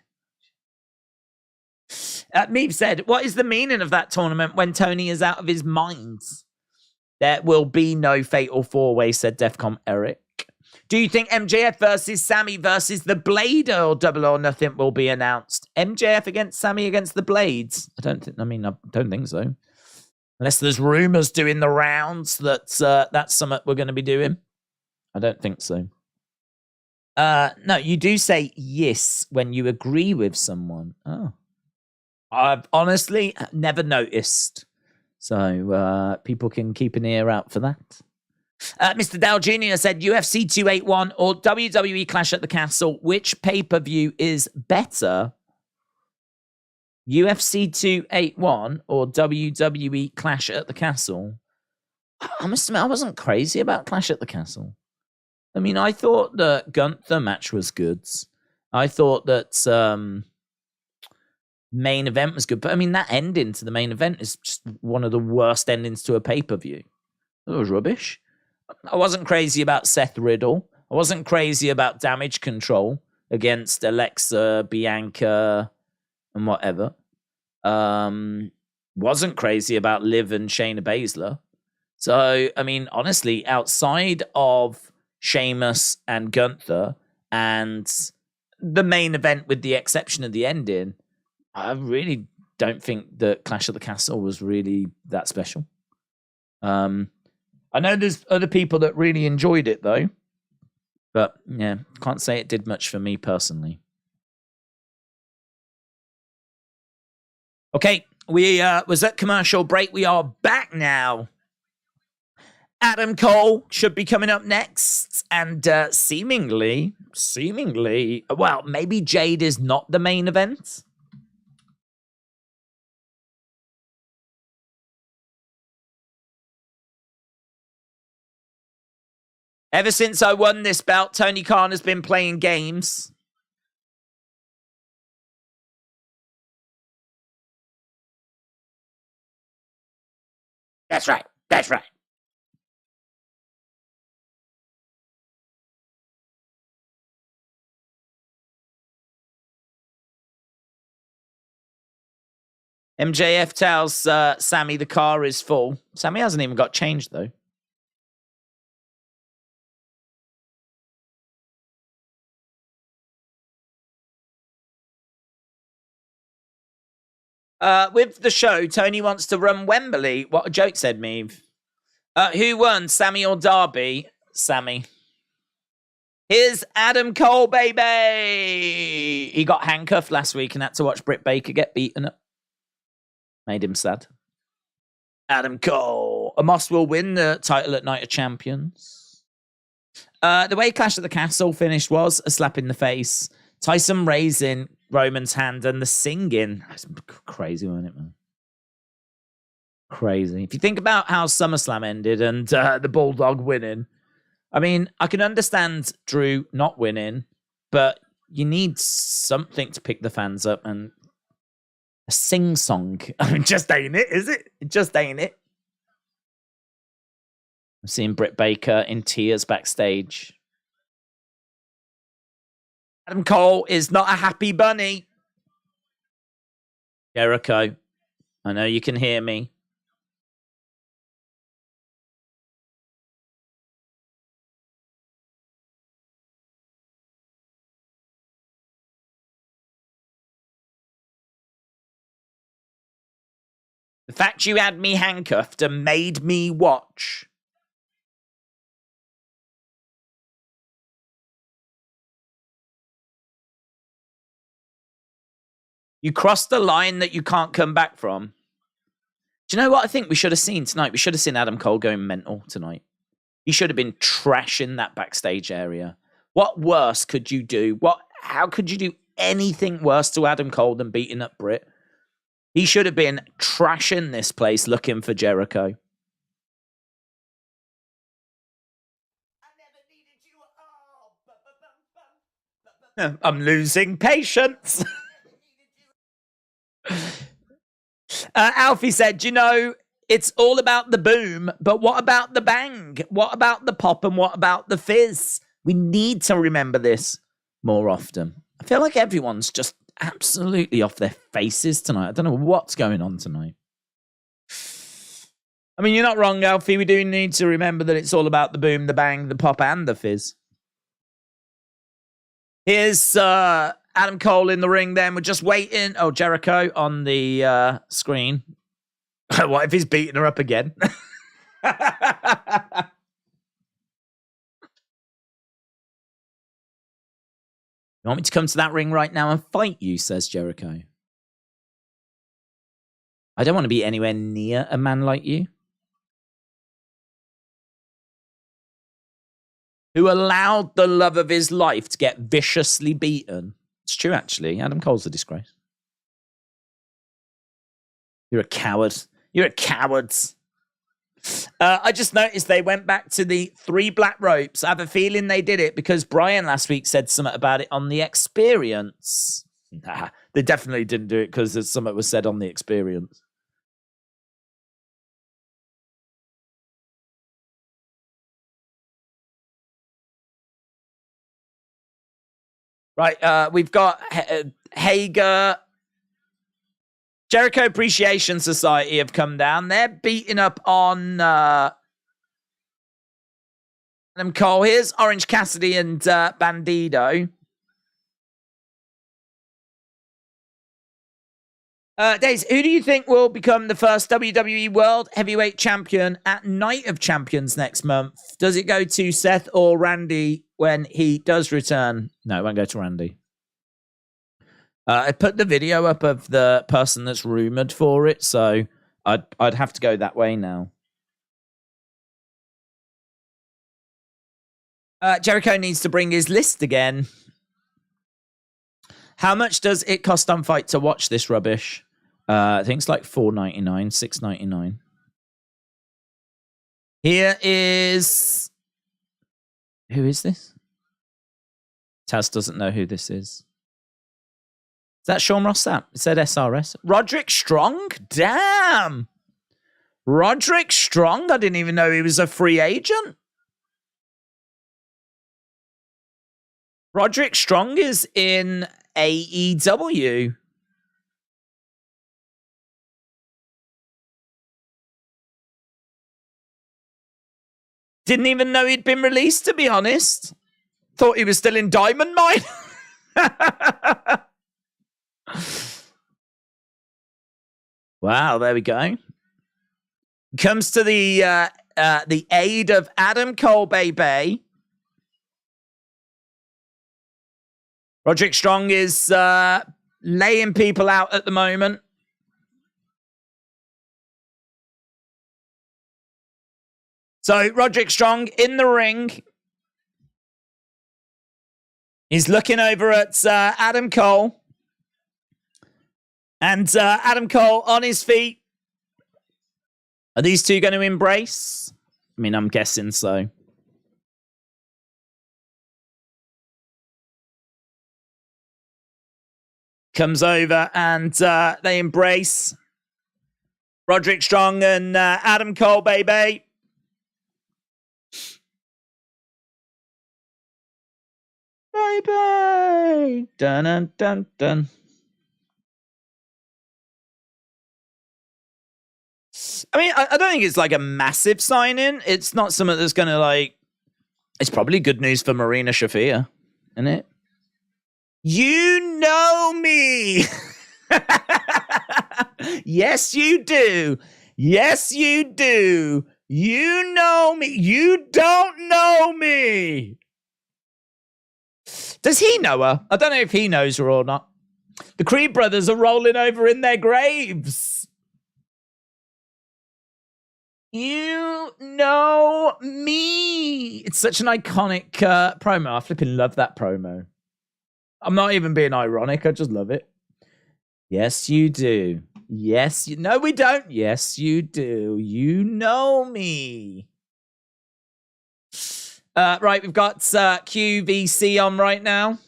Meep said, what is the meaning of that tournament when Tony is out of his mind? There will be no fatal four-way, said Defcom Eric. Do you think MJF versus Sammy versus the Blade or Double or Nothing will be announced? MJF against Sammy against the Blades? I don't think so. Unless there's rumors doing the rounds that that's something we're going to be doing. I don't think so. No, you do say yes when you agree with someone. Oh. I've honestly never noticed. So people can keep an ear out for that. Mr. Dow Jr. said UFC 281 or WWE Clash at the Castle. Which pay-per-view is better? UFC 281 or WWE Clash at the Castle? I must admit, I wasn't crazy about Clash at the Castle. I mean, I thought the Gunther match was good. I thought that main event was good. But I mean, that ending to the main event is just one of the worst endings to a pay-per-view. It was rubbish. I wasn't crazy about Seth Riddle. I wasn't crazy about Damage Control against Alexa, Bianca, and whatever. Wasn't crazy about Liv and Shayna Baszler. So, I mean, honestly, outside of Sheamus and Gunther and the main event with the exception of the ending, I really don't think that Clash of the Castle was really that special. I know there's other people that really enjoyed it, though. But, yeah, can't say it did much for me personally. Okay, we was at commercial break. We are back now. Adam Cole should be coming up next. And seemingly, well, maybe Jade is not the main event. Ever since I won this belt, Tony Khan has been playing games. That's right. That's right. MJF tells Sammy the car is full. Sammy hasn't even got changed, though. With the show, Tony wants to run Wembley. What a joke, said Meave. Who won, Sammy or Darby? Sammy. Here's Adam Cole, baby! He got handcuffed last week and had to watch Britt Baker get beaten up. Made him sad. Adam Cole. Amos will win the title at Night of Champions. The way Clash at the Castle finished was a slap in the face. Tyson raising Roman's hand and the singing. That's crazy, wasn't it, man? Crazy. If you think about how SummerSlam ended and the Bulldog winning, I mean, I can understand Drew not winning, but you need something to pick the fans up, and a sing-song. I mean, just ain't it, is it? It just ain't it. I'm seeing Britt Baker in tears backstage. Adam Cole is not a happy bunny. Jericho, I know you can hear me. The fact you had me handcuffed and made me watch. You crossed the line that you can't come back from. Do you know what I think we should have seen tonight? We should have seen Adam Cole going mental tonight. He should have been trashing that backstage area. What worse could you do? How could you do anything worse to Adam Cole than beating up Britt? He should have been trashing this place looking for Jericho. I'm losing patience. Alfie said, you know, it's all about the boom, but what about the bang? What about the pop and what about the fizz? We need to remember this more often. I feel like everyone's just absolutely off their faces tonight. I don't know what's going on tonight. I mean, you're not wrong, Alfie. We do need to remember that it's all about the boom, the bang, the pop, and the fizz. Here's Adam Cole in the ring then. We're just waiting. Oh, Jericho on the screen. What if he's beating her up again? You want me to come to that ring right now and fight you, says Jericho. I don't want to be anywhere near a man like you. Who allowed the love of his life to get viciously beaten. It's true, actually. Adam Cole's a disgrace. You're a coward. You're a coward. I just noticed they went back to the 3 black ropes. I have a feeling they did it because Brian last week said something about it on the experience. Nah, they definitely didn't do it because something was said on the experience. Right, we've got Hager. Jericho Appreciation Society have come down. They're beating up on Adam Cole. Here's Orange Cassidy and Bandido. Days, who do you think will become the first WWE World Heavyweight Champion at Night of Champions next month? Does it go to Seth or Randy when he does return? No, it won't go to Randy. I put the video up of the person that's rumored for it, so I'd have to go that way now. Jericho needs to bring his list again. How much does it cost on Fight to watch this rubbish? I think it's like $4.99, $6.99. Here is... Who is this? Taz doesn't know who this is. Is that Sean Ross Sapp? It said SRS. Roderick Strong? Damn! Roderick Strong? I didn't even know he was a free agent. Roderick Strong is in AEW. Didn't even know he'd been released, to be honest. Thought he was still in Diamond Mine. Wow, there we go. Comes to the aid of Adam Cole, baby. Roderick Strong is laying people out at the moment. So Roderick Strong in the ring. He's looking over at Adam Cole. And Adam Cole on his feet. Are these two going to embrace? I mean, I'm guessing so. Comes over and they embrace. Roderick Strong and Adam Cole, baby. Baby. Dun dun dun dun. I mean, I don't think it's like a massive sign-in. It's not something that's going to like... It's probably good news for Marina Shafir, isn't it? You know me! Yes, you do. Yes, you do. You know me. You don't know me. Does he know her? I don't know if he knows her or not. The Creed brothers are rolling over in their graves. You know me. It's such an iconic promo. I flipping love that promo. I'm not even being ironic. I just love it. Yes, you do. Yes, you... No, we don't. Yes, you do. You know me. Right, we've got QVC on right now.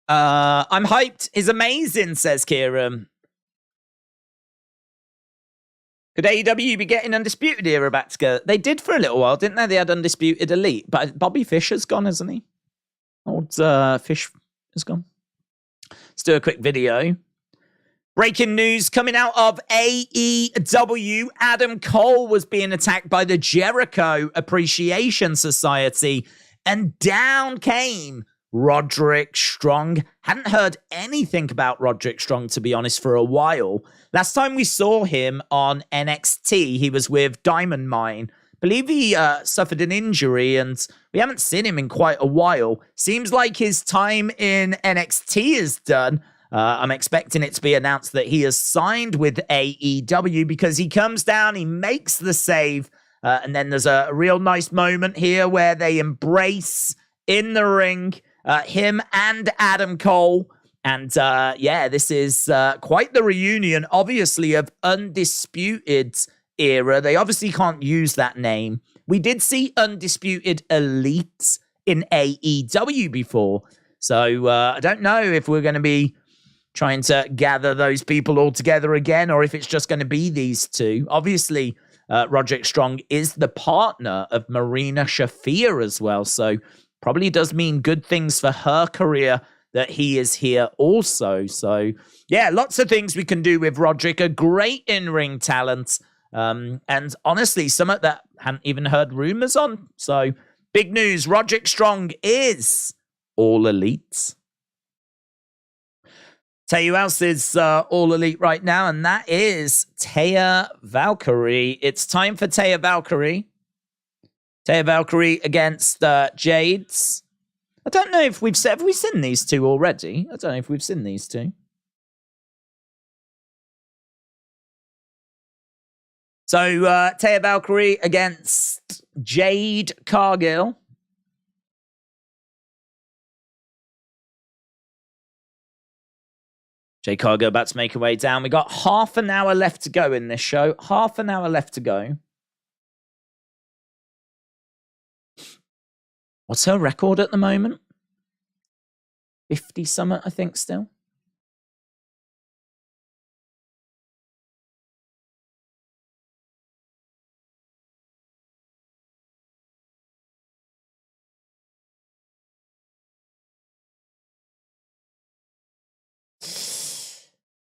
I'm hyped. Is amazing, says Kieran. Could AEW be getting Undisputed Era back together? They did for a little while, didn't they? They had Undisputed Elite. But Bobby Fischer's gone, isn't he? Old fish is gone. Let's do a quick video. Breaking news coming out of AEW. Adam Cole was being attacked by the Jericho Appreciation Society, and down came Roderick Strong. Hadn't heard anything about Roderick Strong, to be honest, for a while. Last time we saw him on NXT, he was with Diamond Mine. Believe he suffered an injury, and we haven't seen him in quite a while. Seems like his time in NXT is done. I'm expecting it to be announced that he has signed with AEW, because he comes down, he makes the save, and then there's a real nice moment here where they embrace in the ring, him and Adam Cole. And this is quite the reunion, obviously, of Undisputed era. They obviously can't use that name. We did see Undisputed Elite in AEW before. So I don't know if we're going to be trying to gather those people all together again, or if it's just going to be these two. Obviously, Roderick Strong is the partner of Marina Shafir as well, so probably does mean good things for her career that he is here also. So, yeah, lots of things we can do with Roderick. A great in-ring talent, and honestly, something that I hadn't even heard rumors on. So, big news, Roderick Strong is All Elite. Tell you who else is All Elite right now, and that is Taya Valkyrie. It's time for Taya Valkyrie. Taya Valkyrie against Jade. I don't know if have we seen these two already? I don't know if we've seen these two. So Taya Valkyrie against Jade Cargill. Jade Cargill about to make her way down. We got half an hour left to go in this show. Half an hour left to go. What's her record at the moment? 50 something, I think, still.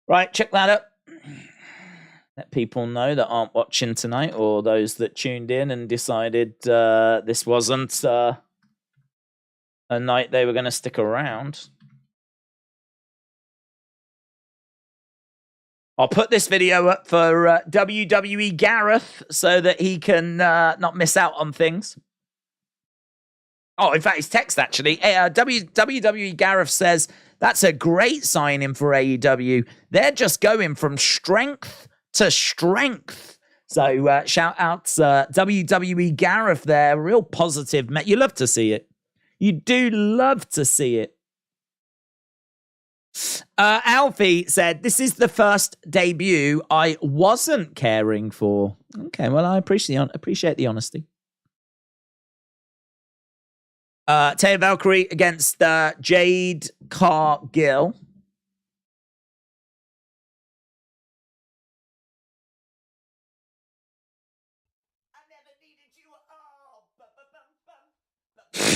Right, check that up. Let people know that aren't watching tonight, or those that tuned in and decided this wasn't a night they were going to stick around. I'll put this video up for WWE Gareth so that he can not miss out on things. Oh, in fact, his text, actually. WWE Gareth says, that's a great signing for AEW. They're just going from strength to strength. So shout out WWE Gareth there. Real positive. You love to see it. You do love to see it. Alfie said, this is the first debut I wasn't caring for. Okay, well, I appreciate the honesty. Taya Valkyrie against Jade Cargill.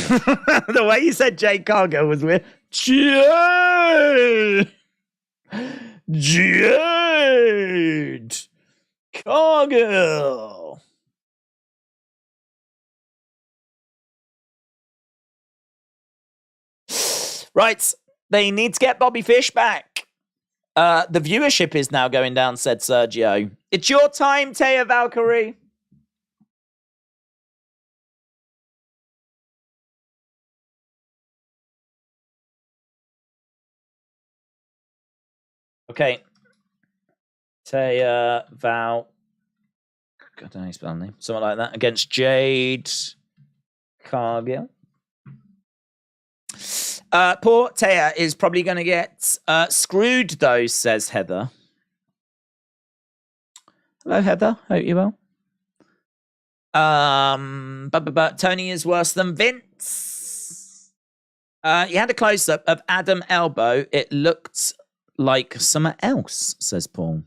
The way you said Jade Cargill was weird. Jade Cargill. Right, they need to get Bobby Fish back. The viewership is now going down, said Sergio. It's your time, Taya Valkyrie. Okay. Taya Val. I don't know how you spell her name. Something like that. Against Jade Cargill. Poor Taya is probably going to get screwed, though, says Heather. Hello, Heather. Hope you're well. But Tony is worse than Vince. He had a close-up of Adam Elbow. It looked like something else, says Paul.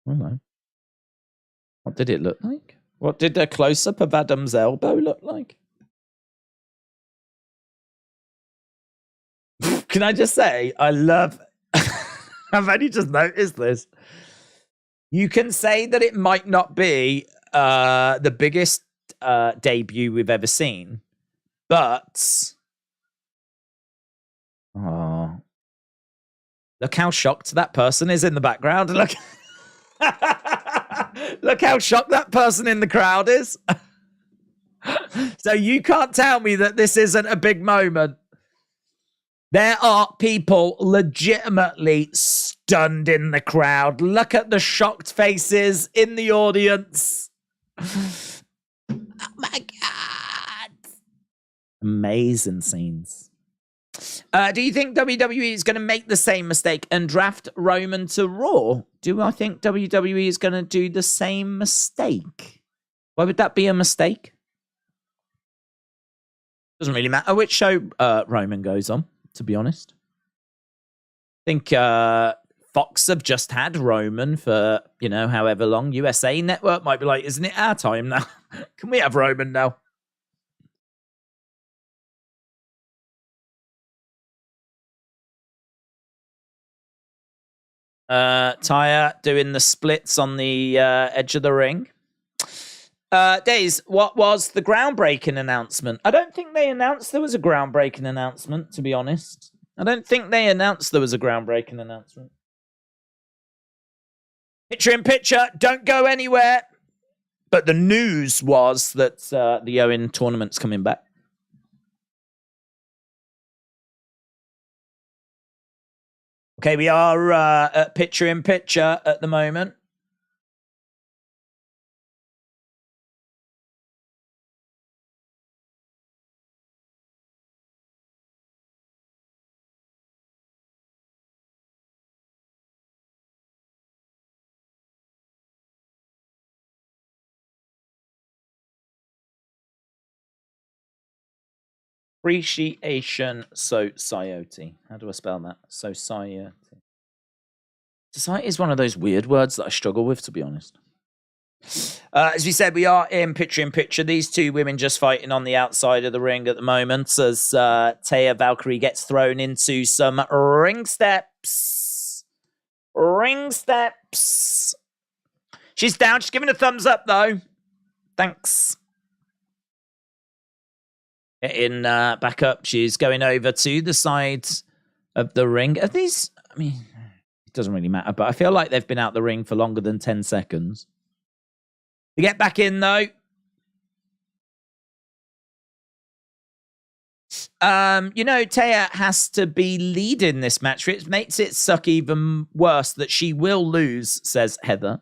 Hello. What did it look like? What did a close-up of Adam's elbow look like? Can I just say, I love... I've only just noticed this. You can say that it might not be the biggest debut we've ever seen, but... Oh, look how shocked that person is in the background. Look, look how shocked that person in the crowd is. So you can't tell me that this isn't a big moment. There are people legitimately stunned in the crowd. Look at the shocked faces in the audience. Oh my God. Amazing scenes. Do you think WWE is going to make the same mistake and draft Roman to Raw? Do I think WWE is going to do the same mistake? Why would that be a mistake? Doesn't really matter which show Roman goes on, to be honest. I think Fox have just had Roman for, you know, however long. USA Network might be like, isn't it our time now? Can we have Roman now? Taya doing the splits on the edge of the ring. Days, what was the groundbreaking announcement? I don't think they announced there was a groundbreaking announcement, to be honest. I don't think they announced there was a groundbreaking announcement. Picture in picture, don't go anywhere. But the news was that the Owen tournament's coming back. Okay, we are at picture in picture at the moment. Appreciation Society. How do I spell that? Society. Society is one of those weird words that I struggle with, to be honest. As we said, we are in picture. These two women just fighting on the outside of the ring at the moment as Taya Valkyrie gets thrown into some ring steps. Ring steps. She's down. She's giving a thumbs up, though. Thanks. Getting back up. She's going over to the side of the ring. Are these... I mean, it doesn't really matter, but I feel like they've been out the ring for longer than 10 seconds. We get back in, though. You know, Taya has to be leading this match. It makes it suck even worse that she will lose, says Heather.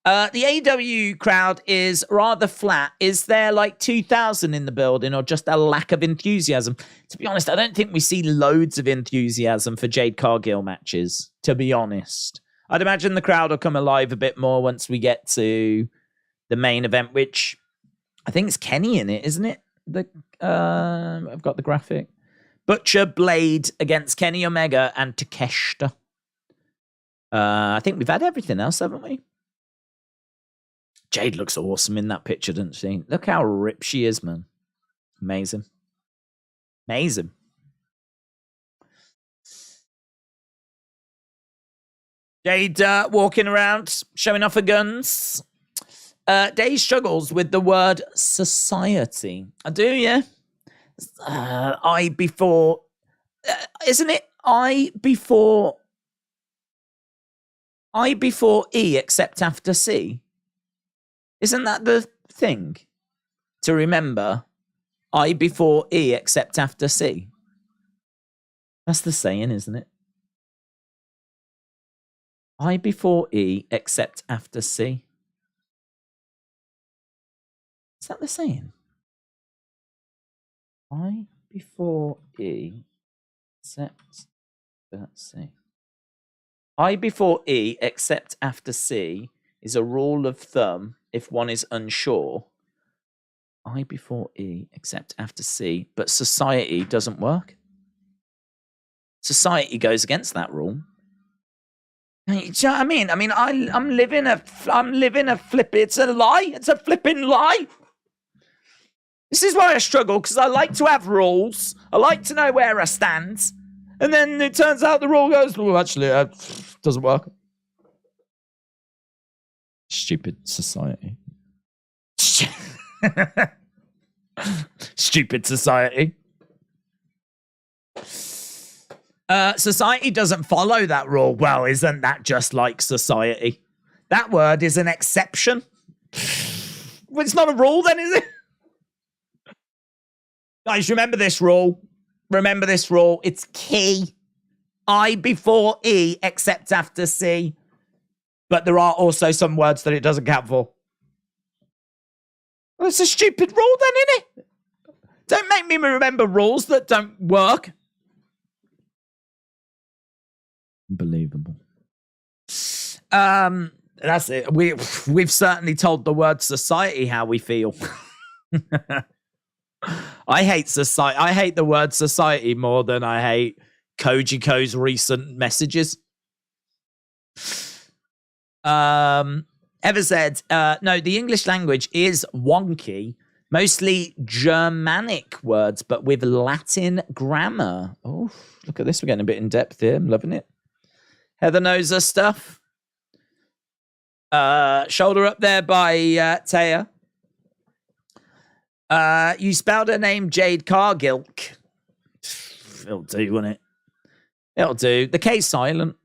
The AEW crowd is rather flat. Is there like 2,000 in the building or just a lack of enthusiasm? To be honest, I don't think we see loads of enthusiasm for Jade Cargill matches, to be honest. I'd imagine the crowd will come alive a bit more once we get to the main event, which I think it's Kenny in it, isn't it? I've got the graphic. Butcher Blade against Kenny Omega and Takeshita. I think we've had everything else, haven't we? Jade looks awesome in that picture, doesn't she? Look how ripped she is, man. Amazing. Amazing. Jade walking around, showing off her guns. Dave struggles with the word society. I do, yeah. I before... isn't it I before E except after C? Isn't that the thing to remember? I before E except after C. That's the saying, isn't it? I before E except after C. Is that the saying? I before E except after C. I before E except after C is a rule of thumb if one is unsure. I before E except after C, but society doesn't work. Society goes against that rule. Do you know what I mean? I'm living a flip. It's a lie. It's a flipping lie. This is why I struggle, because I like to have rules. I like to know where I stand. And then it turns out the rule goes, well, actually, doesn't work. Stupid society. Stupid society. Society doesn't follow that rule. Well, isn't that just like society? That word is an exception. Well, it's not a rule then, is it? Guys, remember this rule. Remember this rule. It's key. I before E, except after C. But there are also some words that it doesn't count for. Well, it's a stupid rule then, isn't it? Don't make me remember rules that don't work. Unbelievable. That's it. We've certainly told the word society how we feel. I hate society. I hate the word society more than I hate Kojiko's recent messages. Ever said, no, the English language is wonky, mostly Germanic words, but with Latin grammar. Oh, look at this. We're getting a bit in depth here. I'm loving it. Heather knows her stuff. Shoulder up there by Taya. You spelled her name Jade Cargill. It'll do, won't it? It'll do. The K's silent.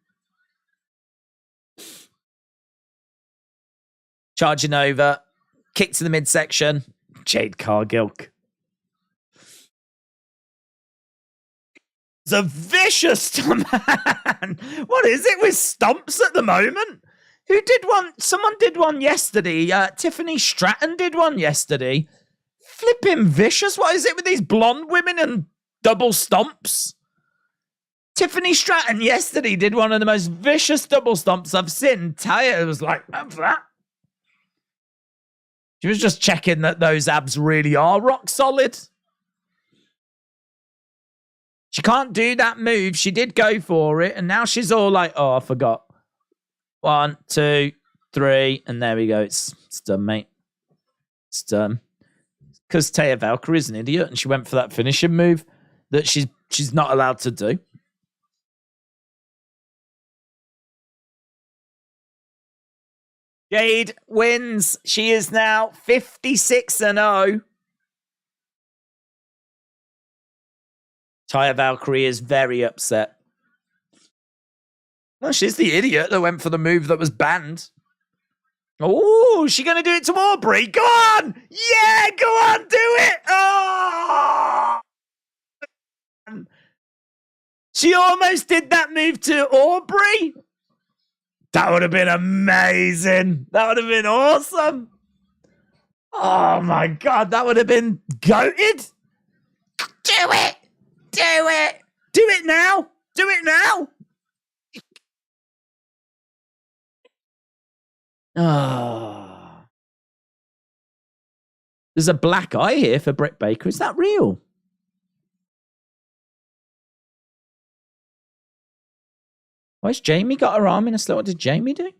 Charging over. Kick to the midsection. Jade Cargill. It's a vicious man. What is it with stomps at the moment? Who did one? Someone did one yesterday. Tiffany Stratton did one yesterday. Flipping vicious. What is it with these blonde women and double stomps? Tiffany Stratton yesterday did one of the most vicious double stomps I've seen. Taya was like, "What's that?" She was just checking that those abs really are rock solid. She can't do that move. She did go for it, and now she's all like, "Oh, I forgot." 1, 2, 3, and there we go. It's done, mate. It's done. Because Taya Valkyrie is an idiot, and she went for that finishing move that she's not allowed to do. Jade wins. She is now 56-0. Taya Valkyrie is very upset. Well, she's the idiot that went for the move that was banned. Oh, is she going to do it to Aubrey? Go on! Yeah, go on, do it! Oh! She almost did that move to Aubrey. That would have been amazing. That would have been awesome. Oh, my God. That would have been goated. Do it. Do it. Do it now. Do it now. Oh. There's a black eye here for Britt Baker. Is that real? Why has Jamie got her arm in a slit? What did Jamie do?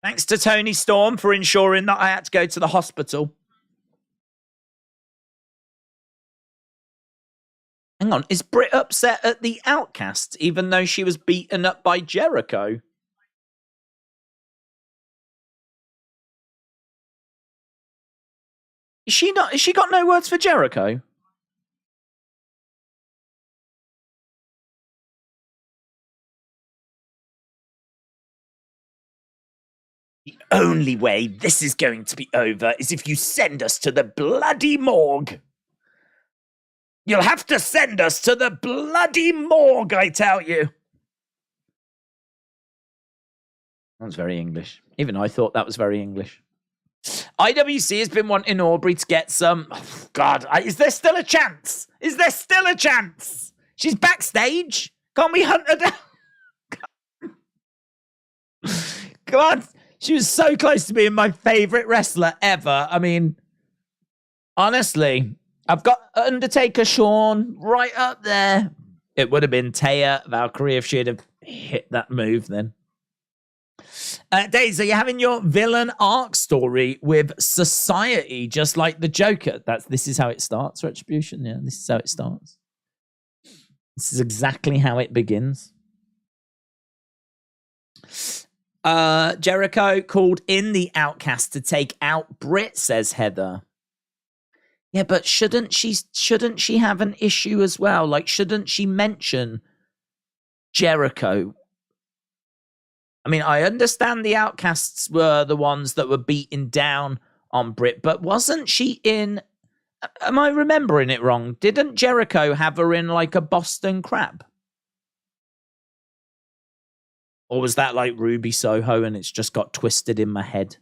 Thanks to Tony Storm for ensuring that I had to go to the hospital. Hang on, is Britt upset at the Outcast, even though she was beaten up by Jericho? Is she not? Has she got no words for Jericho? The only way this is going to be over is if you send us to the bloody morgue. You'll have to send us to the bloody morgue, I tell you. That was very English. Even I thought that was very English. IWC has been wanting Aubrey to get some... Oh, God, is there still a chance? Is there still a chance? She's backstage. Can't we hunt her down? Come on. She was so close to being my favourite wrestler ever. I mean, honestly... I've got Undertaker Shawn right up there. It would have been Taya, Valkyrie if she'd have hit that move then. Daisy, you're having your villain arc story with society, just like the Joker. This is how it starts, Retribution. Yeah, this is how it starts. This is exactly how it begins. Jericho called in the Outcast to take out Britt, says Heather. Yeah, but shouldn't she have an issue as well? Like, shouldn't she mention Jericho? I mean, I understand the Outcasts were the ones that were beating down on Britt, but wasn't she in... Am I remembering it wrong? Didn't Jericho have her in like a Boston Crab? Or was that like Ruby Soho and it's just got twisted in my head?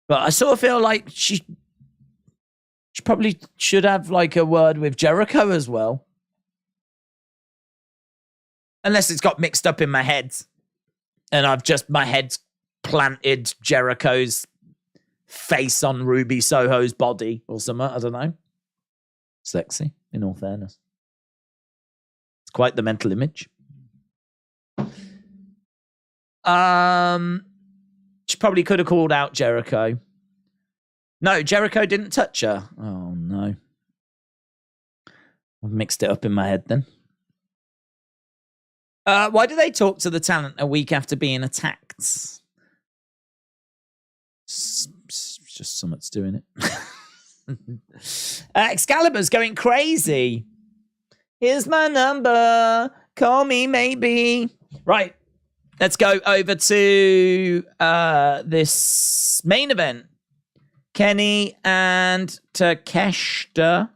But I sort of feel like she probably should have like a word with Jericho as well. Unless it's got mixed up in my head. And my head's planted Jericho's face on Ruby Soho's body or something. I don't know. Sexy, in all fairness. It's quite the mental image. She probably could have called out Jericho. No, Jericho didn't touch her. Oh, no. I've mixed it up in my head then. Why do they talk to the talent a week after being attacked? It's just something's doing it. Excalibur's going crazy. Here's my number. Call me maybe. Right. Let's go over to this main event. Kenny and Takeshita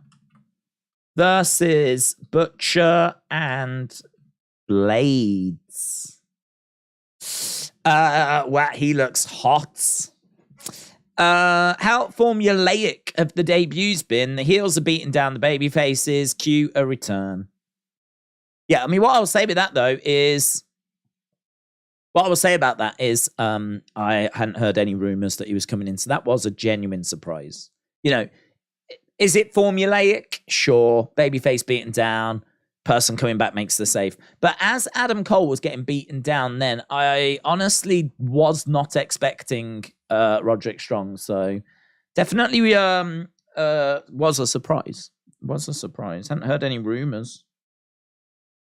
versus Butcher and Blades. Wow, he looks hot. How formulaic have the debuts been? The heels are beating down the baby faces. Cue a return. Yeah, I mean, what I'll say with that, though, is... What I will say about that is I hadn't heard any rumors that he was coming in, so that was a genuine surprise. You know, is it formulaic? Sure. Babyface beaten down. Person coming back makes the save. But as Adam Cole was getting beaten down then, I honestly was not expecting Roderick Strong. So definitely was a surprise. Was a surprise. Hadn't heard any rumors.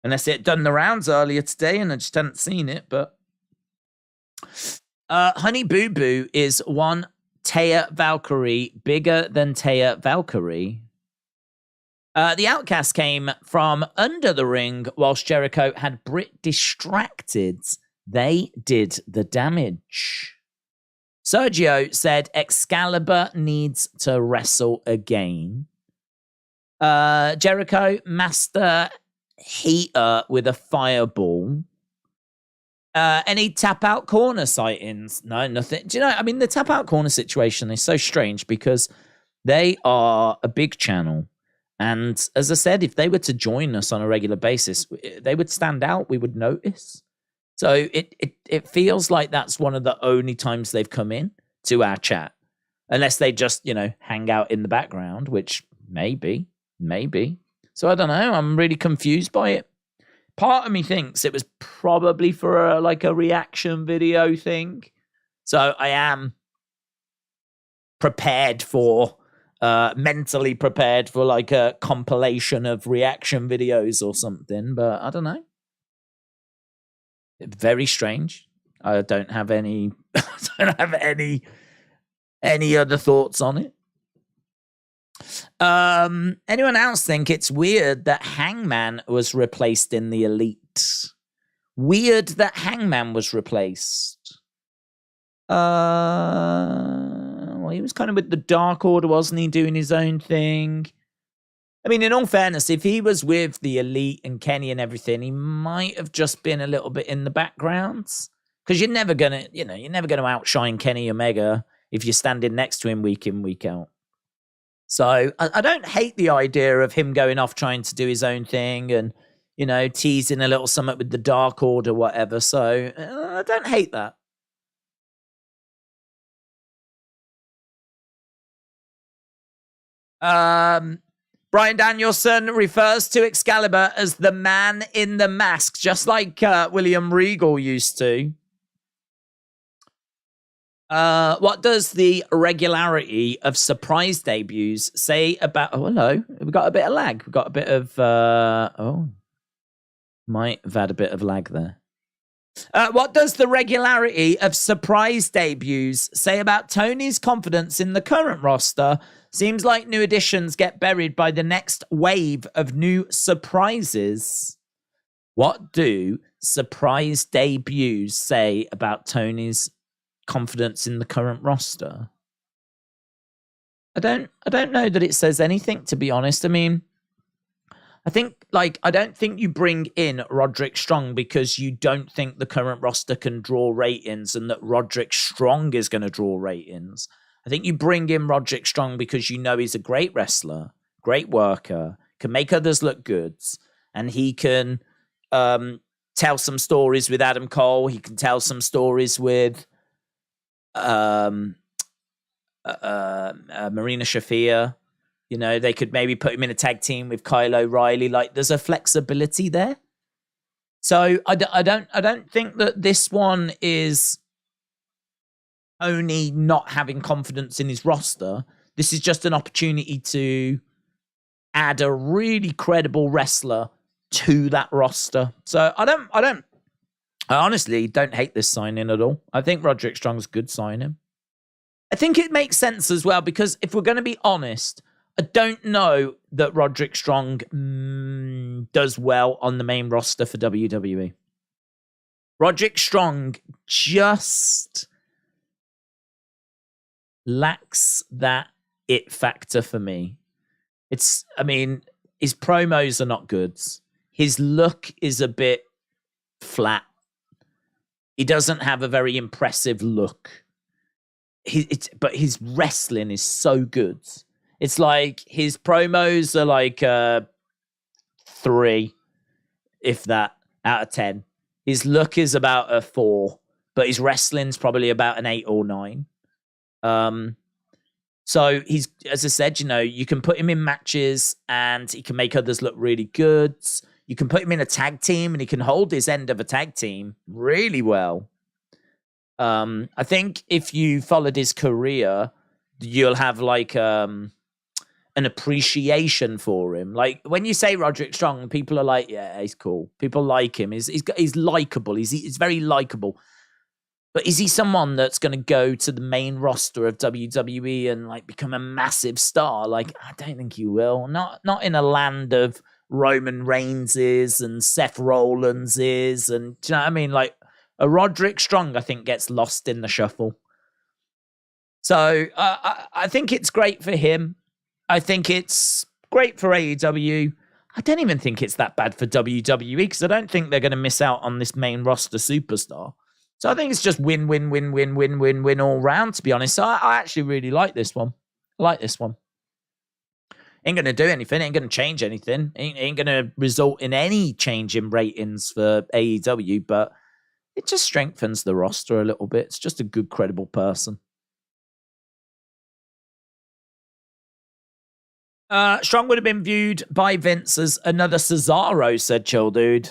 Unless it had done the rounds earlier today and I just hadn't seen it, but... Honey Boo Boo is one Taya Valkyrie bigger than Taya Valkyrie. The Outcast came from under the ring whilst Jericho had Britt distracted. They did the damage. Sergio said Excalibur needs to wrestle again. Jericho master heater with a fireball. Any tap out corner sightings? No, nothing. Do you know, I mean, the tap out corner situation is so strange because they are a big channel. And as I said, if they were to join us on a regular basis, they would stand out. We would notice. So it feels like that's one of the only times they've come in to our chat. Unless they just, you know, hang out in the background, which maybe. So I don't know. I'm really confused by it. Part of me thinks it was probably for a reaction video thing. So I am prepared for, mentally prepared for like a compilation of reaction videos or something. But I don't know. Very strange. I don't have any, any other thoughts on it. Anyone else think it's weird that Hangman was replaced in the Elite? Weird that Hangman was replaced. Well, he was kind of with the Dark Order, wasn't he, doing his own thing? I mean, in all fairness, if he was with the Elite and Kenny and everything, he might have just been a little bit in the background. Because you're never gonna outshine Kenny Omega if you're standing next to him week in, week out. So I don't hate the idea of him going off trying to do his own thing and, you know, teasing a little something with the Dark Order, whatever. So I don't hate that. Bryan Danielson refers to Excalibur as the man in the mask, just like William Regal used to. What does the regularity of surprise debuts say about... Oh, hello. We've got a bit of lag. We've got a bit of... might have had a bit of lag there. What does the regularity of surprise debuts say about Tony's confidence in the current roster? Seems like new additions get buried by the next wave of new surprises. What do surprise debuts say about Tony's confidence in the current roster? I don't know that it says anything, to be honest. I mean, I don't think you bring in Roderick Strong because you don't think the current roster can draw ratings and that Roderick Strong is going to draw ratings. I think you bring in Roderick Strong because you know he's a great wrestler, great worker, can make others look good, and he can tell some stories with Adam Cole. He can tell some stories with Marina Shafir. You know, they could maybe put him in a tag team with Kyle O'Reilly. Like, there's a flexibility there. So I don't think that this one is only not having confidence in his roster. This is just an opportunity to add a really credible wrestler to that roster. So I honestly don't hate this signing at all. I think Roderick Strong's a good signing. I think it makes sense as well because if we're going to be honest, I don't know that Roderick Strong does well on the main roster for WWE. Roderick Strong just lacks that it factor for me. His promos are not good. His look is a bit flat. He doesn't have a very impressive look. But his wrestling is so good. It's like his promos are like 3, if that, out of 10. His look is about a 4, but his wrestling's probably about an 8 or 9. So he's, as I said, you know, you can put him in matches and he can make others look really good. You can put him in a tag team and he can hold his end of a tag team really well. I think if you followed his career, you'll have like an appreciation for him. Like when you say Roderick Strong, people are like, yeah, he's cool. People like him. He's likable. He's very likable. But is he someone that's going to go to the main roster of WWE and like become a massive star? Like, I don't think he will. Not in a land of Roman Reigns and Seth Rollins and do you know what I mean? Like a Roderick Strong, I think, gets lost in the shuffle. So I think it's great for him. I think it's great for AEW. I don't even think it's that bad for WWE because I don't think they're going to miss out on this main roster superstar. So I think it's just win, win, win, win, win, win, win all round, to be honest. So I actually really like this one. I like this one. Ain't going to do anything. Ain't going to change anything. Ain't going to result in any change in ratings for AEW, but it just strengthens the roster a little bit. It's just a good, credible person. Strong would have been viewed by Vince as another Cesaro, said Chill Dude.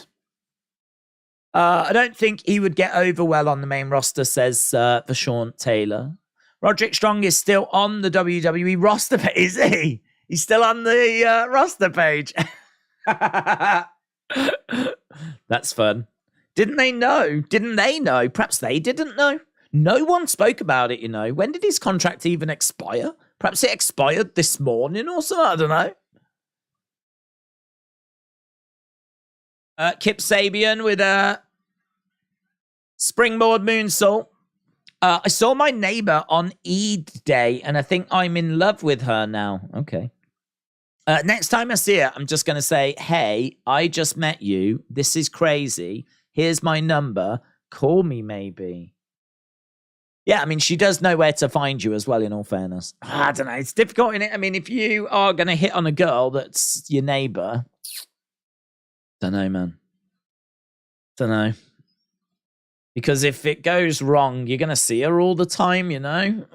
I don't think he would get over well on the main roster, says Vashon Taylor. Roderick Strong is still on the WWE roster page, is he? He's still on the roster page. That's fun. Didn't they know? Didn't they know? Perhaps they didn't know. No one spoke about it, you know. When did his contract even expire? Perhaps it expired this morning or something. I don't know. Kip Sabian with a springboard moonsault. I saw my neighbor on Eid Day, and I think I'm in love with her now. Okay. Next time I see her, I'm just going to say, hey, I just met you. This is crazy. Here's my number. Call me maybe. Yeah, I mean, she does know where to find you as well, in all fairness. I don't know. It's difficult, innit? I mean, if you are going to hit on a girl that's your neighbor, don't know, man. Don't know. Because if it goes wrong, you're going to see her all the time, you know?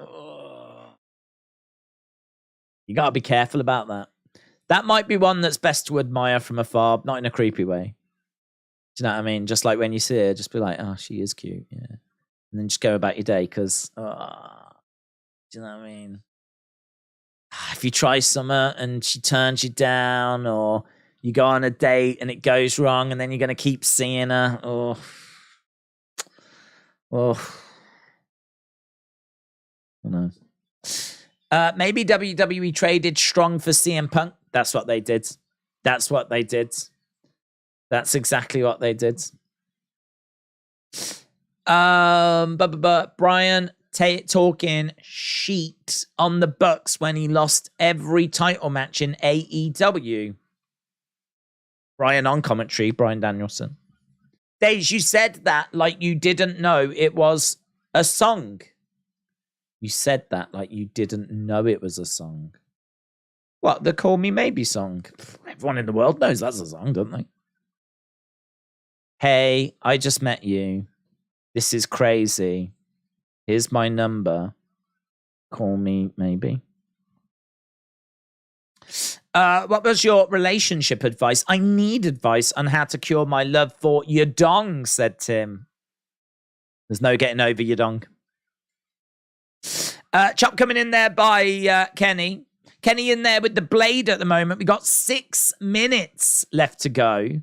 You got to be careful about that. That might be one that's best to admire from afar, not in a creepy way. Do you know what I mean? Just like when you see her, just be like, oh, she is cute. Yeah. And then just go about your day because, do you know what I mean? If you try something and she turns you down, or you go on a date and it goes wrong and then you're going to keep seeing her. Oh. No. Maybe WWE traded Strong for CM Punk. That's what they did. That's exactly what they did. Brian talking shit on the Bucks when he lost every title match in AEW. Brian on commentary, Brian Danielson. Days, you said that like you didn't know it was a song. You said that like you didn't know it was a song. What, the Call Me Maybe song? Everyone in the world knows that's a song, don't they? Hey, I just met you. This is crazy. Here's my number. Call me maybe. What was your relationship advice? I need advice on how to cure my love for your dong, said Tim. There's no getting over your dong. Chop coming in there by Kenny. Kenny in there with the blade at the moment. We got 6 minutes left to go.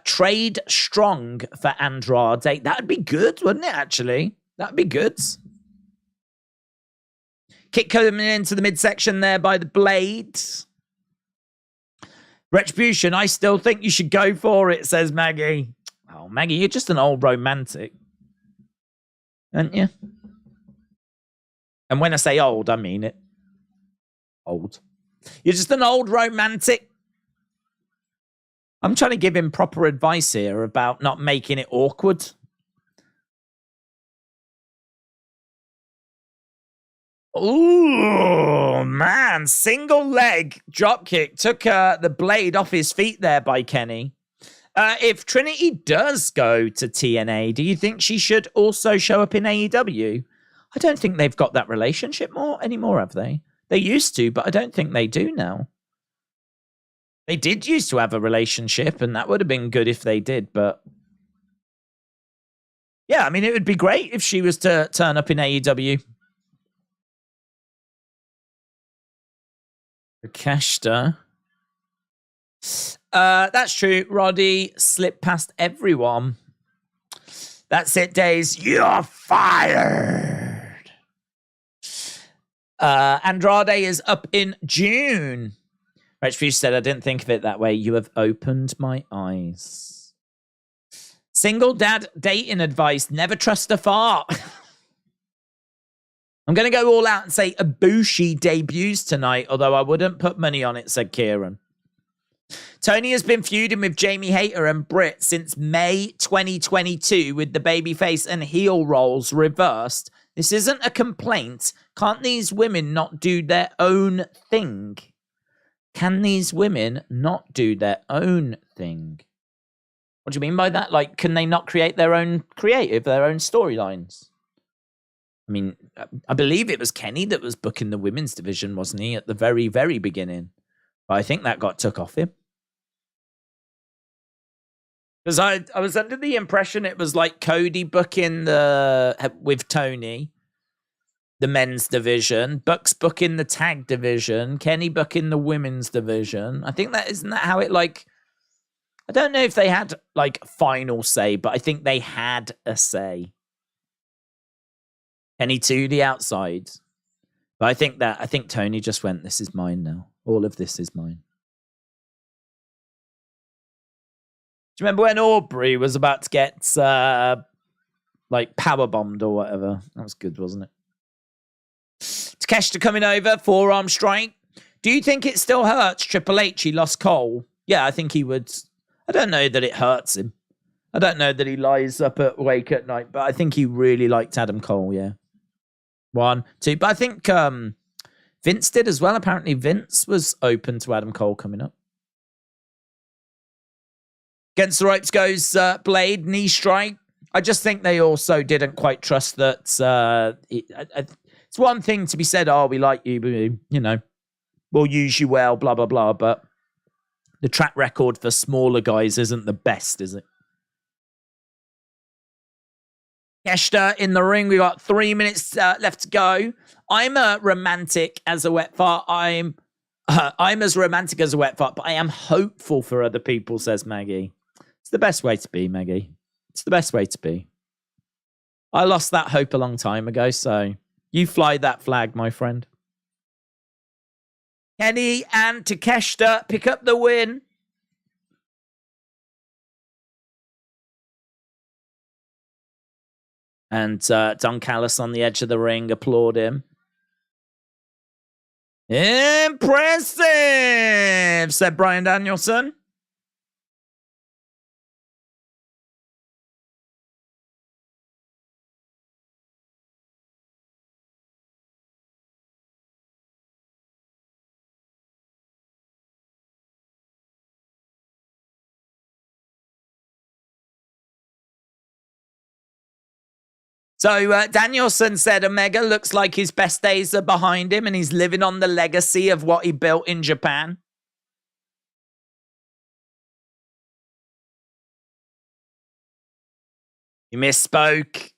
Trade Strong for Andrade. That'd be good, wouldn't it, actually? That'd be good. Kick coming into the midsection there by the blade. Retribution, I still think you should go for it, says Maggie. Oh, Maggie, you're just an old romantic. Aren't you? And when I say old, I mean it. Old. You're just an old romantic. I'm trying to give him proper advice here about not making it awkward. Ooh, man. Single leg drop kick. Took the blade off his feet there by Kenny. If Trinity does go to TNA, do you think she should also show up in AEW? I don't think they've got that relationship anymore, have they? They used to, but I don't think they do now. They did used to have a relationship, and that would have been good if they did, but... Yeah, I mean, it would be great if she was to turn up in AEW. Takeshita. That's true. Roddy slipped past everyone. That's it, Days. You're fired. Andrade is up in June. Retribution said, I didn't think of it that way. You have opened my eyes. Single dad dating advice. Never trust a fart. I'm going to go all out and say Ibushi debuts tonight, although I wouldn't put money on it, said Kieran. Tony has been feuding with Jamie Hayter and Britt since May 2022 with the babyface and heel roles reversed. This isn't a complaint. Can't these women not do their own thing? Can these women not do their own thing? What do you mean by that? Like, can they not create their own storylines? I mean, I believe it was Kenny that was booking the women's division, wasn't he, at the very, very beginning? But I think that got took off him. Because I was under the impression it was like Cody booking with Tony, the men's division, Bucks booking the tag division, Kenny booking the women's division. I think isn't that how it like... I don't know if they had like final say, but I think they had a say. Kenny to the outside. But I think Tony just went, this is mine now. All of this is mine. Do you remember when Aubrey was about to get like powerbombed or whatever? That was good, wasn't it? Takeshita coming over, forearm strike. Do you think it still hurts Triple H he lost Cole? Yeah, I think he would. I don't know that it hurts him. I don't know that he lies up awake at night, but I think he really liked Adam Cole, yeah. 1, 2. But I think Vince did as well. Apparently Vince was open to Adam Cole coming up. Against the ropes goes Blade, knee strike. I just think they also didn't quite trust that. It's one thing to be said, oh, we like you, but, you know, we'll use you well, blah, blah, blah. But the track record for smaller guys isn't the best, is it? Takeshita in the ring. We got 3 minutes left to go. I'm a romantic as a wet fart. I'm as romantic as a wet fart, but I am hopeful for other people, says Maggie. It's the best way to be, Maggie. It's the best way to be. I lost that hope a long time ago, so you fly that flag, my friend. Kenny and Takeshita pick up the win. And Don Callis on the edge of the ring applaud him. Impressive, said Bryan Danielson. So Danielson said Omega looks like his best days are behind him and he's living on the legacy of what he built in Japan. You misspoke.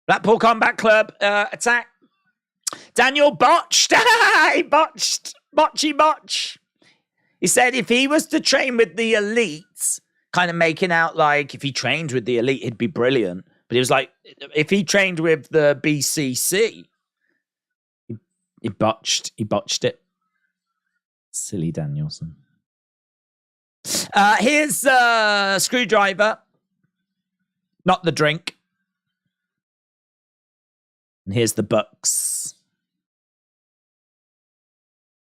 Blackpool Combat Club attack. Daniel botched. He botched. Botch. He said if he was to train with the elites, kind of making out like if he trained with the elite, he'd be brilliant. But he was like, if he trained with the BCC, he botched it. Silly Danielson. Here's Screwdriver. Not the drink. And here's the Bucks.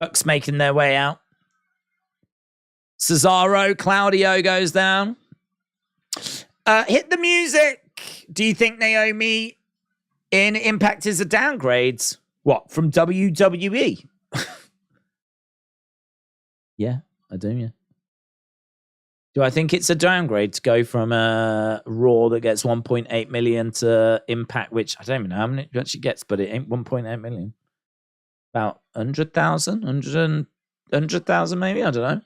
Bucks making their way out. Cesaro, Claudio goes down. Hit the music. Do you think Naomi in Impact is a downgrade? What, from WWE? Yeah, I do, yeah. Do I think it's a downgrade to go from a Raw that gets 1.8 million to Impact, which I don't even know how many she gets, but it ain't 1.8 million. About 100,000? 100,000 maybe? I don't know.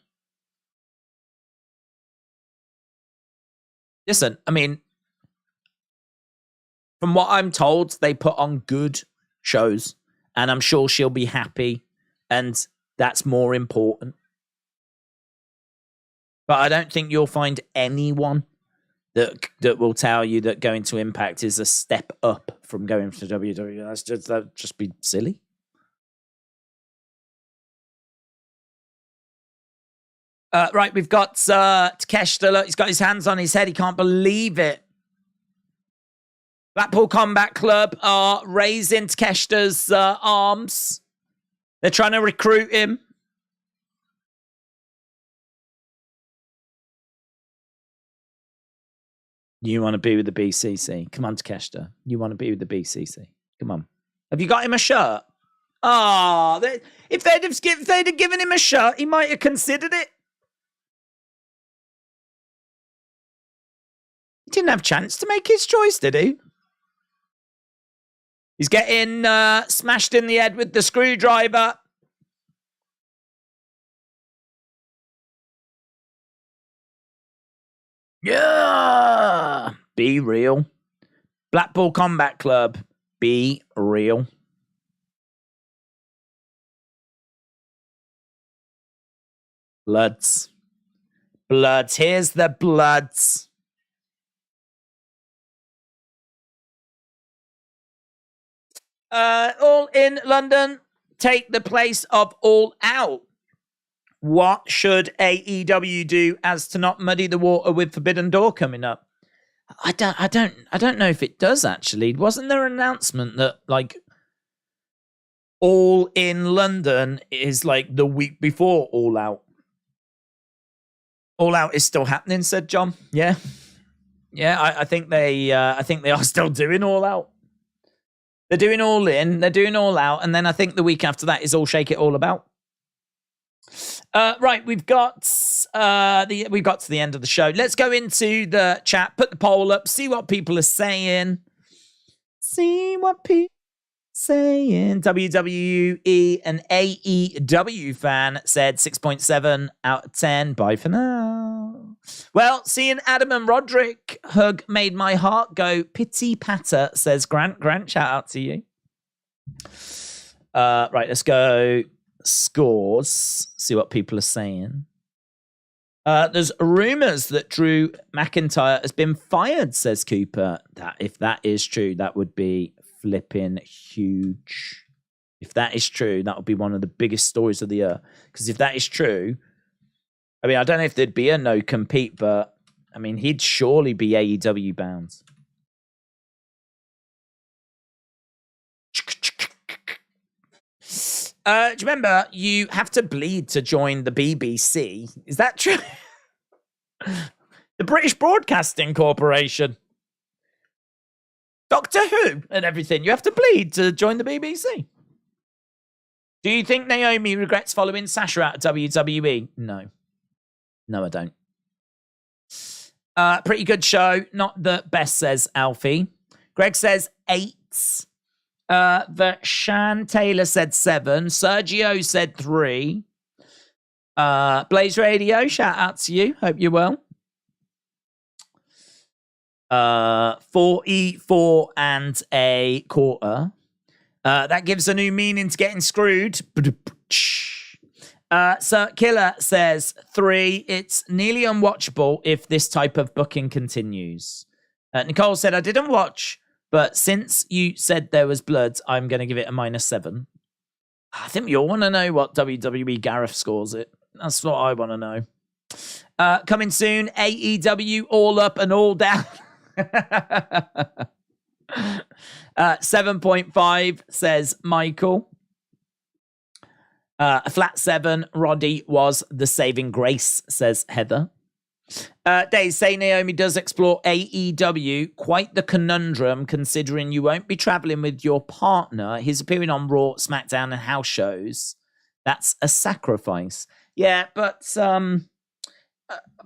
Listen, I mean, from what I'm told, they put on good shows, and I'm sure she'll be happy, and that's more important. But I don't think you'll find anyone that will tell you that going to Impact is a step up from going to WWE. That'd just be silly. Right, we've got Takeshita. Look, he's got his hands on his head. He can't believe it. Blackpool Combat Club are raising Takeshita's arms. They're trying to recruit him. You want to be with the BCC. Come on, Takeshita. You want to be with the BCC. Come on. Have you got him a shirt? Oh, if they'd have given him a shirt, he might have considered it. He didn't have a chance to make his choice, did he? He's getting smashed in the head with the screwdriver. Yeah! Be real. Blackpool Combat Club. Be real. Bloods. Here's the bloods. All in London take the place of All Out. What should AEW do as to not muddy the water with Forbidden Door coming up? I don't know if it does actually. Wasn't there an announcement that like All in London is like the week before All Out? All Out is still happening, said John. Yeah. I think they are still doing All Out. They're doing All In, they're doing All Out, and then I think the week after that is All Shake It All About. Right, we've got to the end of the show. Let's go into the chat, put the poll up, see what people are saying. See what people saying. WWE and AEW fan said 6.7 out of 10. Bye for now. Well, seeing Adam and Roderick hug made my heart go pity patter, says Grant. Grant, shout out to you. Right, let's go scores. See what people are saying. There's rumors that Drew McIntyre has been fired, says Cooper. If that is true, that would be flipping huge. If that is true, that would be one of the biggest stories of the year. Because if that is true, I mean, I don't know if there'd be a no compete, but I mean, he'd surely be AEW bound. Do you remember you have to bleed to join the BBC? Is that true? The British Broadcasting Corporation. Doctor Who and everything. You have to bleed to join the BBC. Do you think Naomi regrets following Sasha out of WWE? No. No, I don't. Pretty good show. Not the best, says Alfie. Greg says 8. The Shan Taylor said 7. Sergio said 3. Blaze Radio, shout out to you. Hope you're well. 44 and a quarter. That gives a new meaning to getting screwed. So Killer says 3. It's nearly unwatchable if this type of booking continues. Nicole said, I didn't watch, but since you said there was blood, I'm going to give it a -7. I think we all want to know what WWE Gareth scores it. That's what I want to know. Coming soon, AEW All Up and All Down. 7.5, says Michael. A flat 7, Roddy was the saving grace, says Heather. Dave, say Naomi does explore AEW. Quite the conundrum, considering you won't be traveling with your partner. He's appearing on Raw, SmackDown, and house shows. That's a sacrifice. Yeah, but from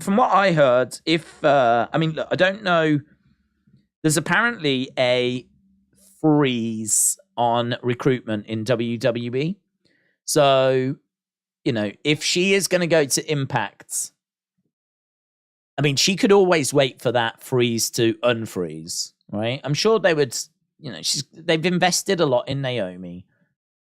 what I heard, I mean, look, I don't know. There's apparently a freeze on recruitment in WWE. So, you know, if she is going to go to Impact, I mean, she could always wait for that freeze to unfreeze, right? I'm sure they would, you know, they've invested a lot in Naomi.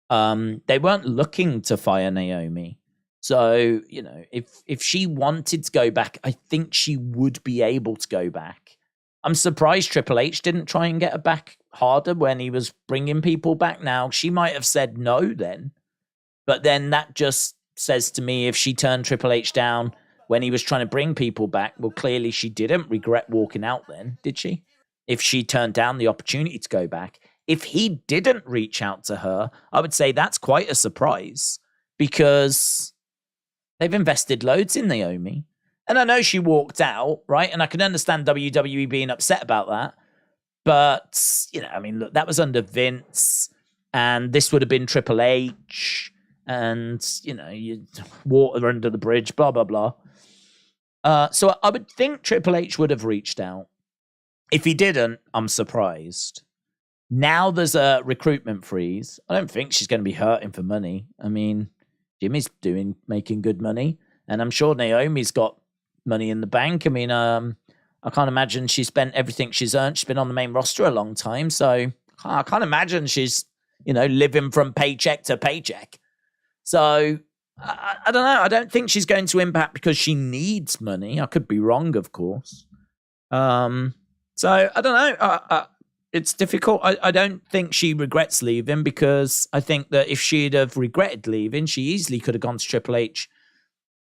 They weren't looking to fire Naomi. So, you know, if she wanted to go back, I think she would be able to go back. I'm surprised Triple H didn't try and get her back harder when he was bringing people back. Now, she might have said no then. But then that just says to me, if she turned Triple H down when he was trying to bring people back, well, clearly she didn't regret walking out then, did she? If she turned down the opportunity to go back. If he didn't reach out to her, I would say that's quite a surprise because they've invested loads in Naomi. And I know she walked out, right? And I can understand WWE being upset about that. But, you know, I mean, look, that was under Vince and this would have been Triple H. And, you know, you water under the bridge, blah, blah, blah. So I would think Triple H would have reached out. If he didn't, I'm surprised. Now there's a recruitment freeze. I don't think she's going to be hurting for money. I mean, Jimmy's making good money. And I'm sure Naomi's got money in the bank. I mean, I can't imagine she spent everything she's earned. She's been on the main roster a long time. So I can't imagine she's, you know, living from paycheck to paycheck. So, I don't know. I don't think she's going to Impact because she needs money. I could be wrong, of course. So, I don't know. It's difficult. I don't think she regrets leaving because I think that if she'd have regretted leaving, she easily could have gone to Triple H,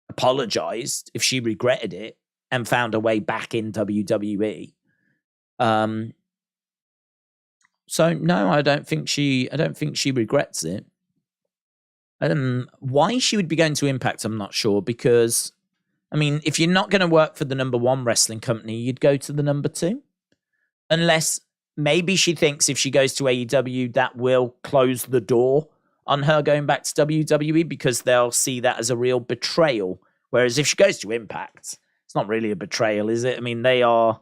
apologized if she regretted it, and found a way back in WWE. So, no, I don't think she regrets it. Why she would be going to Impact, I'm not sure, because, I mean, if you're not going to work for the number 1 wrestling company, you'd go to the number 2. Unless maybe she thinks if she goes to AEW, that will close the door on her going back to WWE because they'll see that as a real betrayal. Whereas if she goes to Impact, it's not really a betrayal, is it? I mean, they are,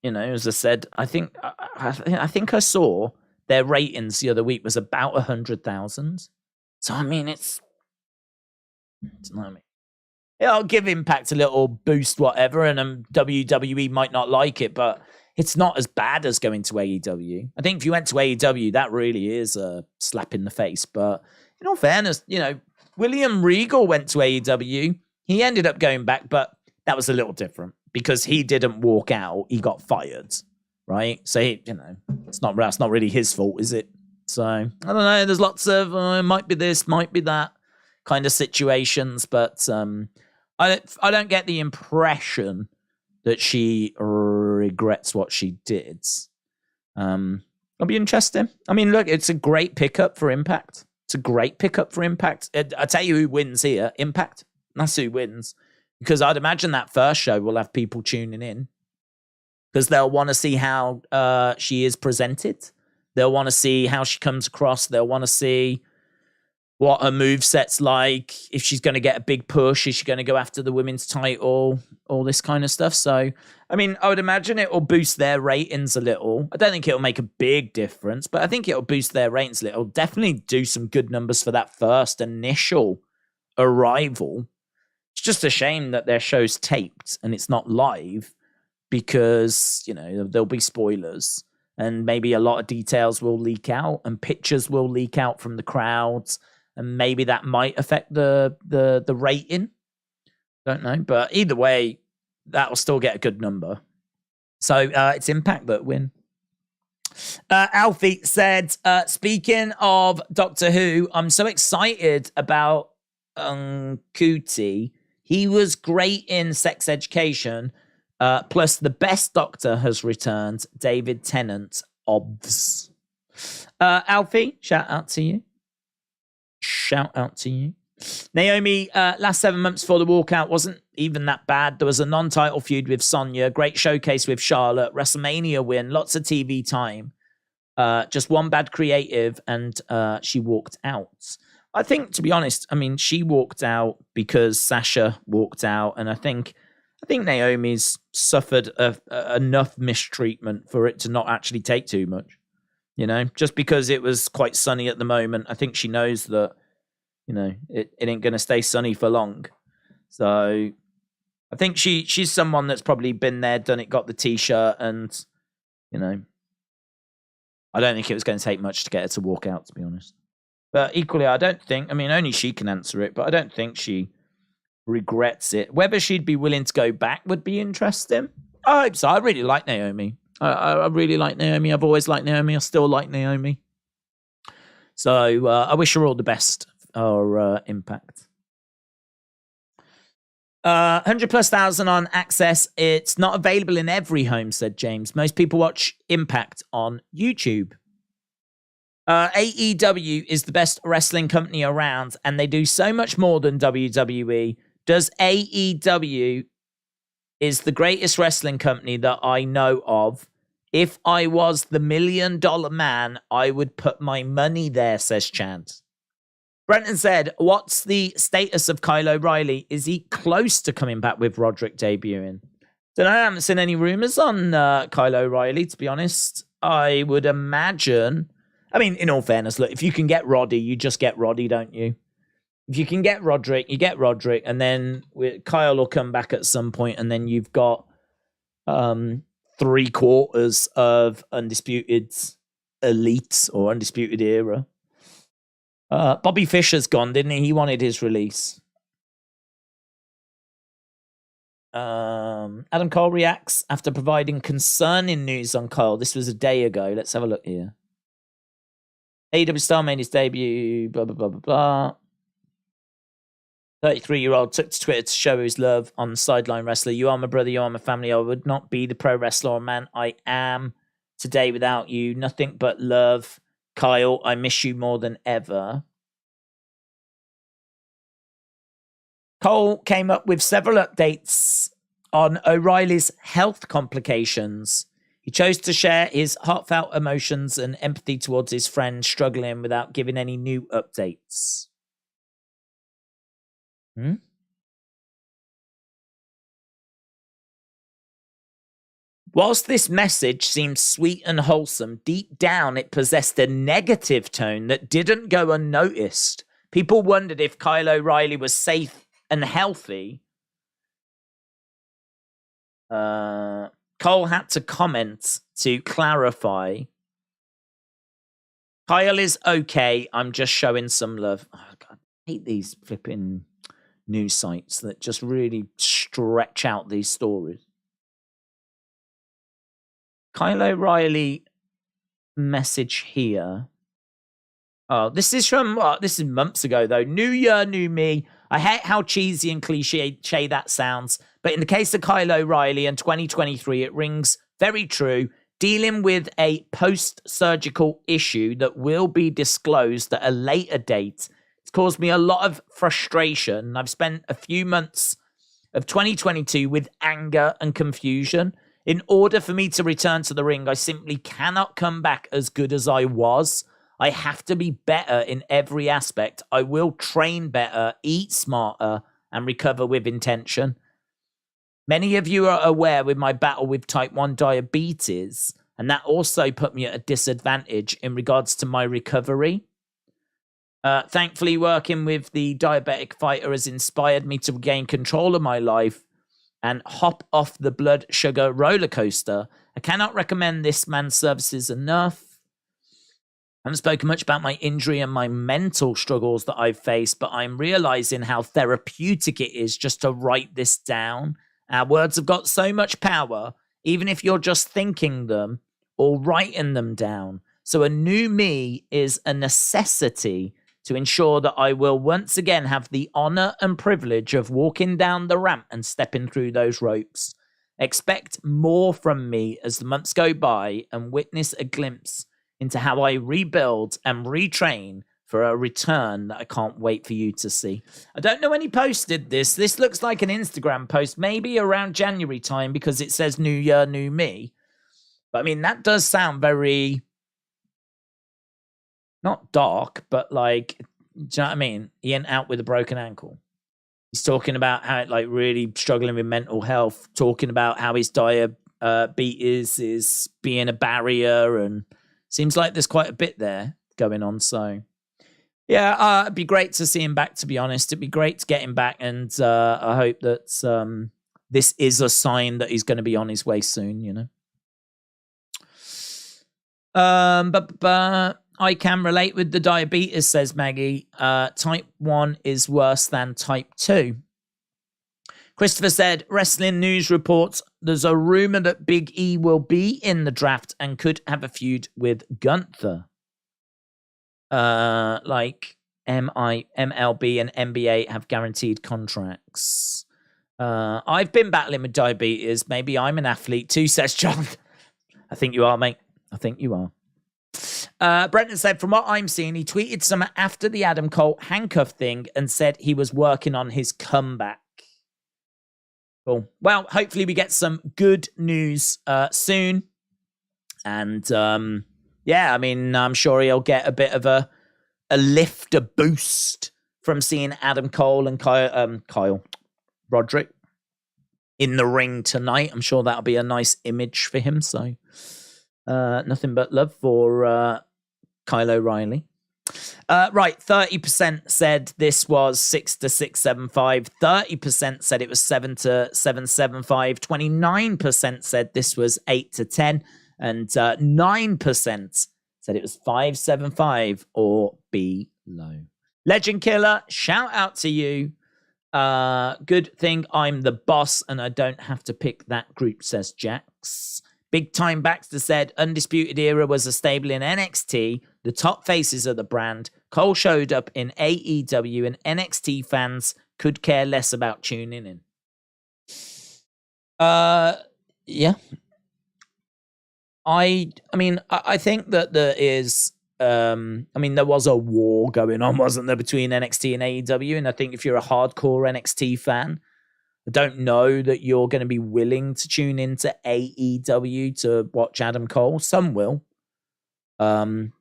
you know, as I said, I think I saw their ratings the other week was about 100,000. So I mean, it's not me. It'll give Impact a little boost, whatever, and WWE might not like it, but it's not as bad as going to AEW. I think if you went to AEW, that really is a slap in the face. But in all fairness, you know, William Regal went to AEW. He ended up going back, but that was a little different because he didn't walk out. He got fired, right? So, that's not really his fault, is it? So, I don't know. There's lots of, might be this, might be that kind of situations, but I don't get the impression that she regrets what she did. It'll be interesting. I mean, look, it's a great pickup for Impact. I tell you who wins here, Impact. That's who wins. Because I'd imagine that first show will have people tuning in. Because they'll want to see how she is presented. They'll want to see how she comes across. They'll want to see what her moveset's like. If she's going to get a big push. Is she going to go after the women's title? All this kind of stuff. So, I mean, I would imagine it will boost their ratings a little. I don't think it'll make a big difference. But I think it'll boost their ratings a little. Definitely do some good numbers for that first initial arrival. It's just a shame that their show's taped and it's not live because, there'll be spoilers and maybe a lot of details will leak out and pictures will leak out from the crowds and maybe that might affect the rating. Don't know. But either way, that'll still get a good number. So it's Impact that win. Alfie said, speaking of Doctor Who, I'm so excited about Kuti. He was great in Sex Education. Plus, the best Doctor has returned, David Tennant. Obvs. Alfie, shout out to you. Naomi, last 7 months before the walkout wasn't even that bad. There was a non-title feud with Sonya, great showcase with Charlotte, WrestleMania win, lots of TV time. Just one bad creative, and she walked out. I think, to be honest, she walked out because Sasha walked out, and I think Naomi's suffered enough mistreatment for it to not actually take too much. Just because it was quite sunny at the moment, I think she knows that, it ain't going to stay sunny for long. So I think she's someone that's probably been there, done it, got the T-shirt, and, I don't think it was going to take much to get her to walk out, to be honest. But equally, I don't think, only she can answer it, but I don't think she regrets it. Whether she'd be willing to go back would be interesting. I hope so. I really like Naomi. I really like Naomi. I've always liked Naomi. I still like Naomi. So I wish her all the best for Impact. 100,000+ on Access. It's not available in every home, said James. Most people watch Impact on YouTube. AEW is the best wrestling company around, and they do so much more than WWE. Does AEW is the greatest wrestling company that I know of. If I was the $1 million man, I would put my money there, says Chant. Brenton said, what's the status of Kyle O'Reilly? Is he close to coming back with Roderick debuting? I haven't seen any rumors on Kyle O'Reilly, to be honest. I would imagine... in all fairness, look, if you can get Roddy, you just get Roddy, don't you? If you can get Roderick, you get Roderick, and then Kyle will come back at some point, and then you've got 3/4 of Undisputed Elite or Undisputed Era. Bobby Fischer's gone, didn't he? He wanted his release. Adam Cole reacts after providing concerning news on Kyle. This was a day ago. Let's have a look here. AEW Star made his debut, blah, blah, blah, blah, blah. 33-year-old took to Twitter to show his love on the sideline wrestler. You are my brother, you are my family. I would not be the pro wrestler or man I am today without you. Nothing but love. Kyle, I miss you more than ever. Cole came up with several updates on O'Reilly's health complications. He chose to share his heartfelt emotions and empathy towards his friend struggling without giving any new updates. Whilst this message seemed sweet and wholesome, deep down it possessed a negative tone that didn't go unnoticed. People wondered if Kyle O'Reilly was safe and healthy. Cole had to comment to clarify. Kyle is okay. I'm just showing some love. Oh, God, I hate these flipping news sites that just really stretch out these stories. Kyle O'Reilly message here. Oh, this is from, this is months ago, though. New year, new me. I hate how cheesy and cliche that sounds. But in the case of Kyle O'Reilly in 2023, it rings very true. Dealing with a post-surgical issue that will be disclosed at a later date. It's caused me a lot of frustration. I've spent a few months of 2022 with anger and confusion. In order for me to return to the ring, I simply cannot come back as good as I was. I have to be better in every aspect. I will train better, eat smarter, and recover with intention. Many of you are aware with my battle with type 1 diabetes, and that also put me at a disadvantage in regards to my recovery. Thankfully, working with the diabetic fighter has inspired me to regain control of my life and hop off the blood sugar roller coaster. I cannot recommend this man's services enough. I haven't spoken much about my injury and my mental struggles that I've faced, but I'm realizing how therapeutic it is just to write this down. Our words have got so much power, even if you're just thinking them or writing them down. So a new me is a necessity to ensure that I will once again have the honor and privilege of walking down the ramp and stepping through those ropes. Expect more from me as the months go by and witness a glimpse into how I rebuild and retrain for a return that I can't wait for you to see. I don't know when he posted this. This looks like an Instagram post, maybe around January time because it says New Year, New Me. But I mean, that does sound very, not dark, but like, do you know what I mean? He ain't out with a broken ankle. He's talking about how like really struggling with mental health, talking about how his diabetes is being a barrier, and seems like there's quite a bit there going on. So yeah, it'd be great to see him back, to be honest. It'd be great to get him back, and I hope that this is a sign that he's going to be on his way soon, you know. But I can relate with the diabetes, says Maggie. Type 1 is worse than type 2. Christopher said, wrestling news reports there's a rumor that Big E will be in the draft and could have a feud with Gunther. Like MLB and NBA have guaranteed contracts. I've been battling with diabetes. Maybe I'm an athlete too, says John. I think you are, mate. I think you are. Brenton said, from what I'm seeing, he tweeted some after the Adam Cole handcuff thing and said he was working on his comeback. Cool. Well, hopefully we get some good news soon. And yeah, I mean, I'm sure he'll get a bit of a lift, a boost from seeing Adam Cole and Kyle Roderick in the ring tonight. I'm sure that'll be a nice image for him. So nothing but love for Kyle O'Reilly. Right, 30% said this was 6 to 675. 30% said it was 7 to 775. 29% said this was 8 to 10. And 9% said it was 575 or below. Legend Killer, shout out to you. Good thing I'm the boss and I don't have to pick that group, says Jax. Big Time Baxter said, Undisputed Era was a stable in NXT, the top faces of the brand. Cole showed up in AEW and NXT fans could care less about tuning in. Yeah. I mean, I think that there is, I mean, there was a war going on, wasn't there, between NXT and AEW? And I think if you're a hardcore NXT fan, I don't know that you're going to be willing to tune into AEW to watch Adam Cole. Some will. But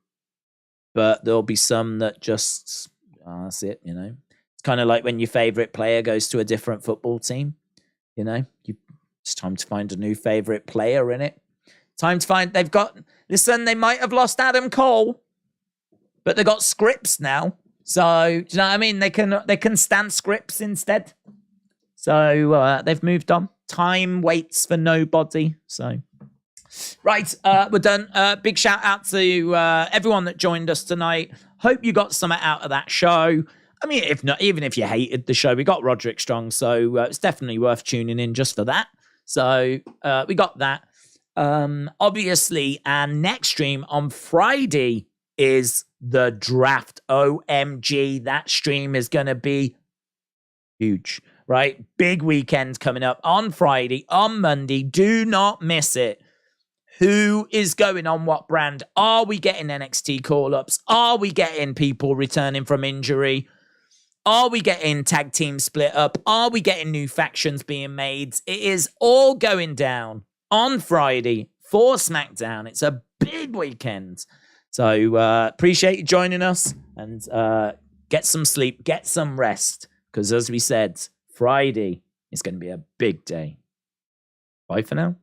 there'll be some that just, that's it, you know. It's kind of like when your favorite player goes to a different football team, you know. It's time to find a new favorite player in it. Time to find, listen, they might have lost Adam Cole, but they got scripts now. So, do you know what I mean? They can stand scripts instead. So they've moved on. Time waits for nobody. So, right, we're done. Big shout out to everyone that joined us tonight. Hope you got something out of that show. I mean, if not, even if you hated the show, we got Roderick Strong, so it's definitely worth tuning in just for that. So we got that. Obviously, our next stream on Friday is the draft. OMG, that stream is going to be huge, right? Big weekend coming up on Friday, on Monday. Do not miss it. Who is going on what brand? Are we getting NXT call-ups? Are we getting people returning from injury? Are we getting tag team split up? Are we getting new factions being made? It is all going down on Friday for SmackDown. It's a big weekend. So appreciate you joining us, and get some sleep, get some rest, because as we said, Friday is going to be a big day. Bye for now.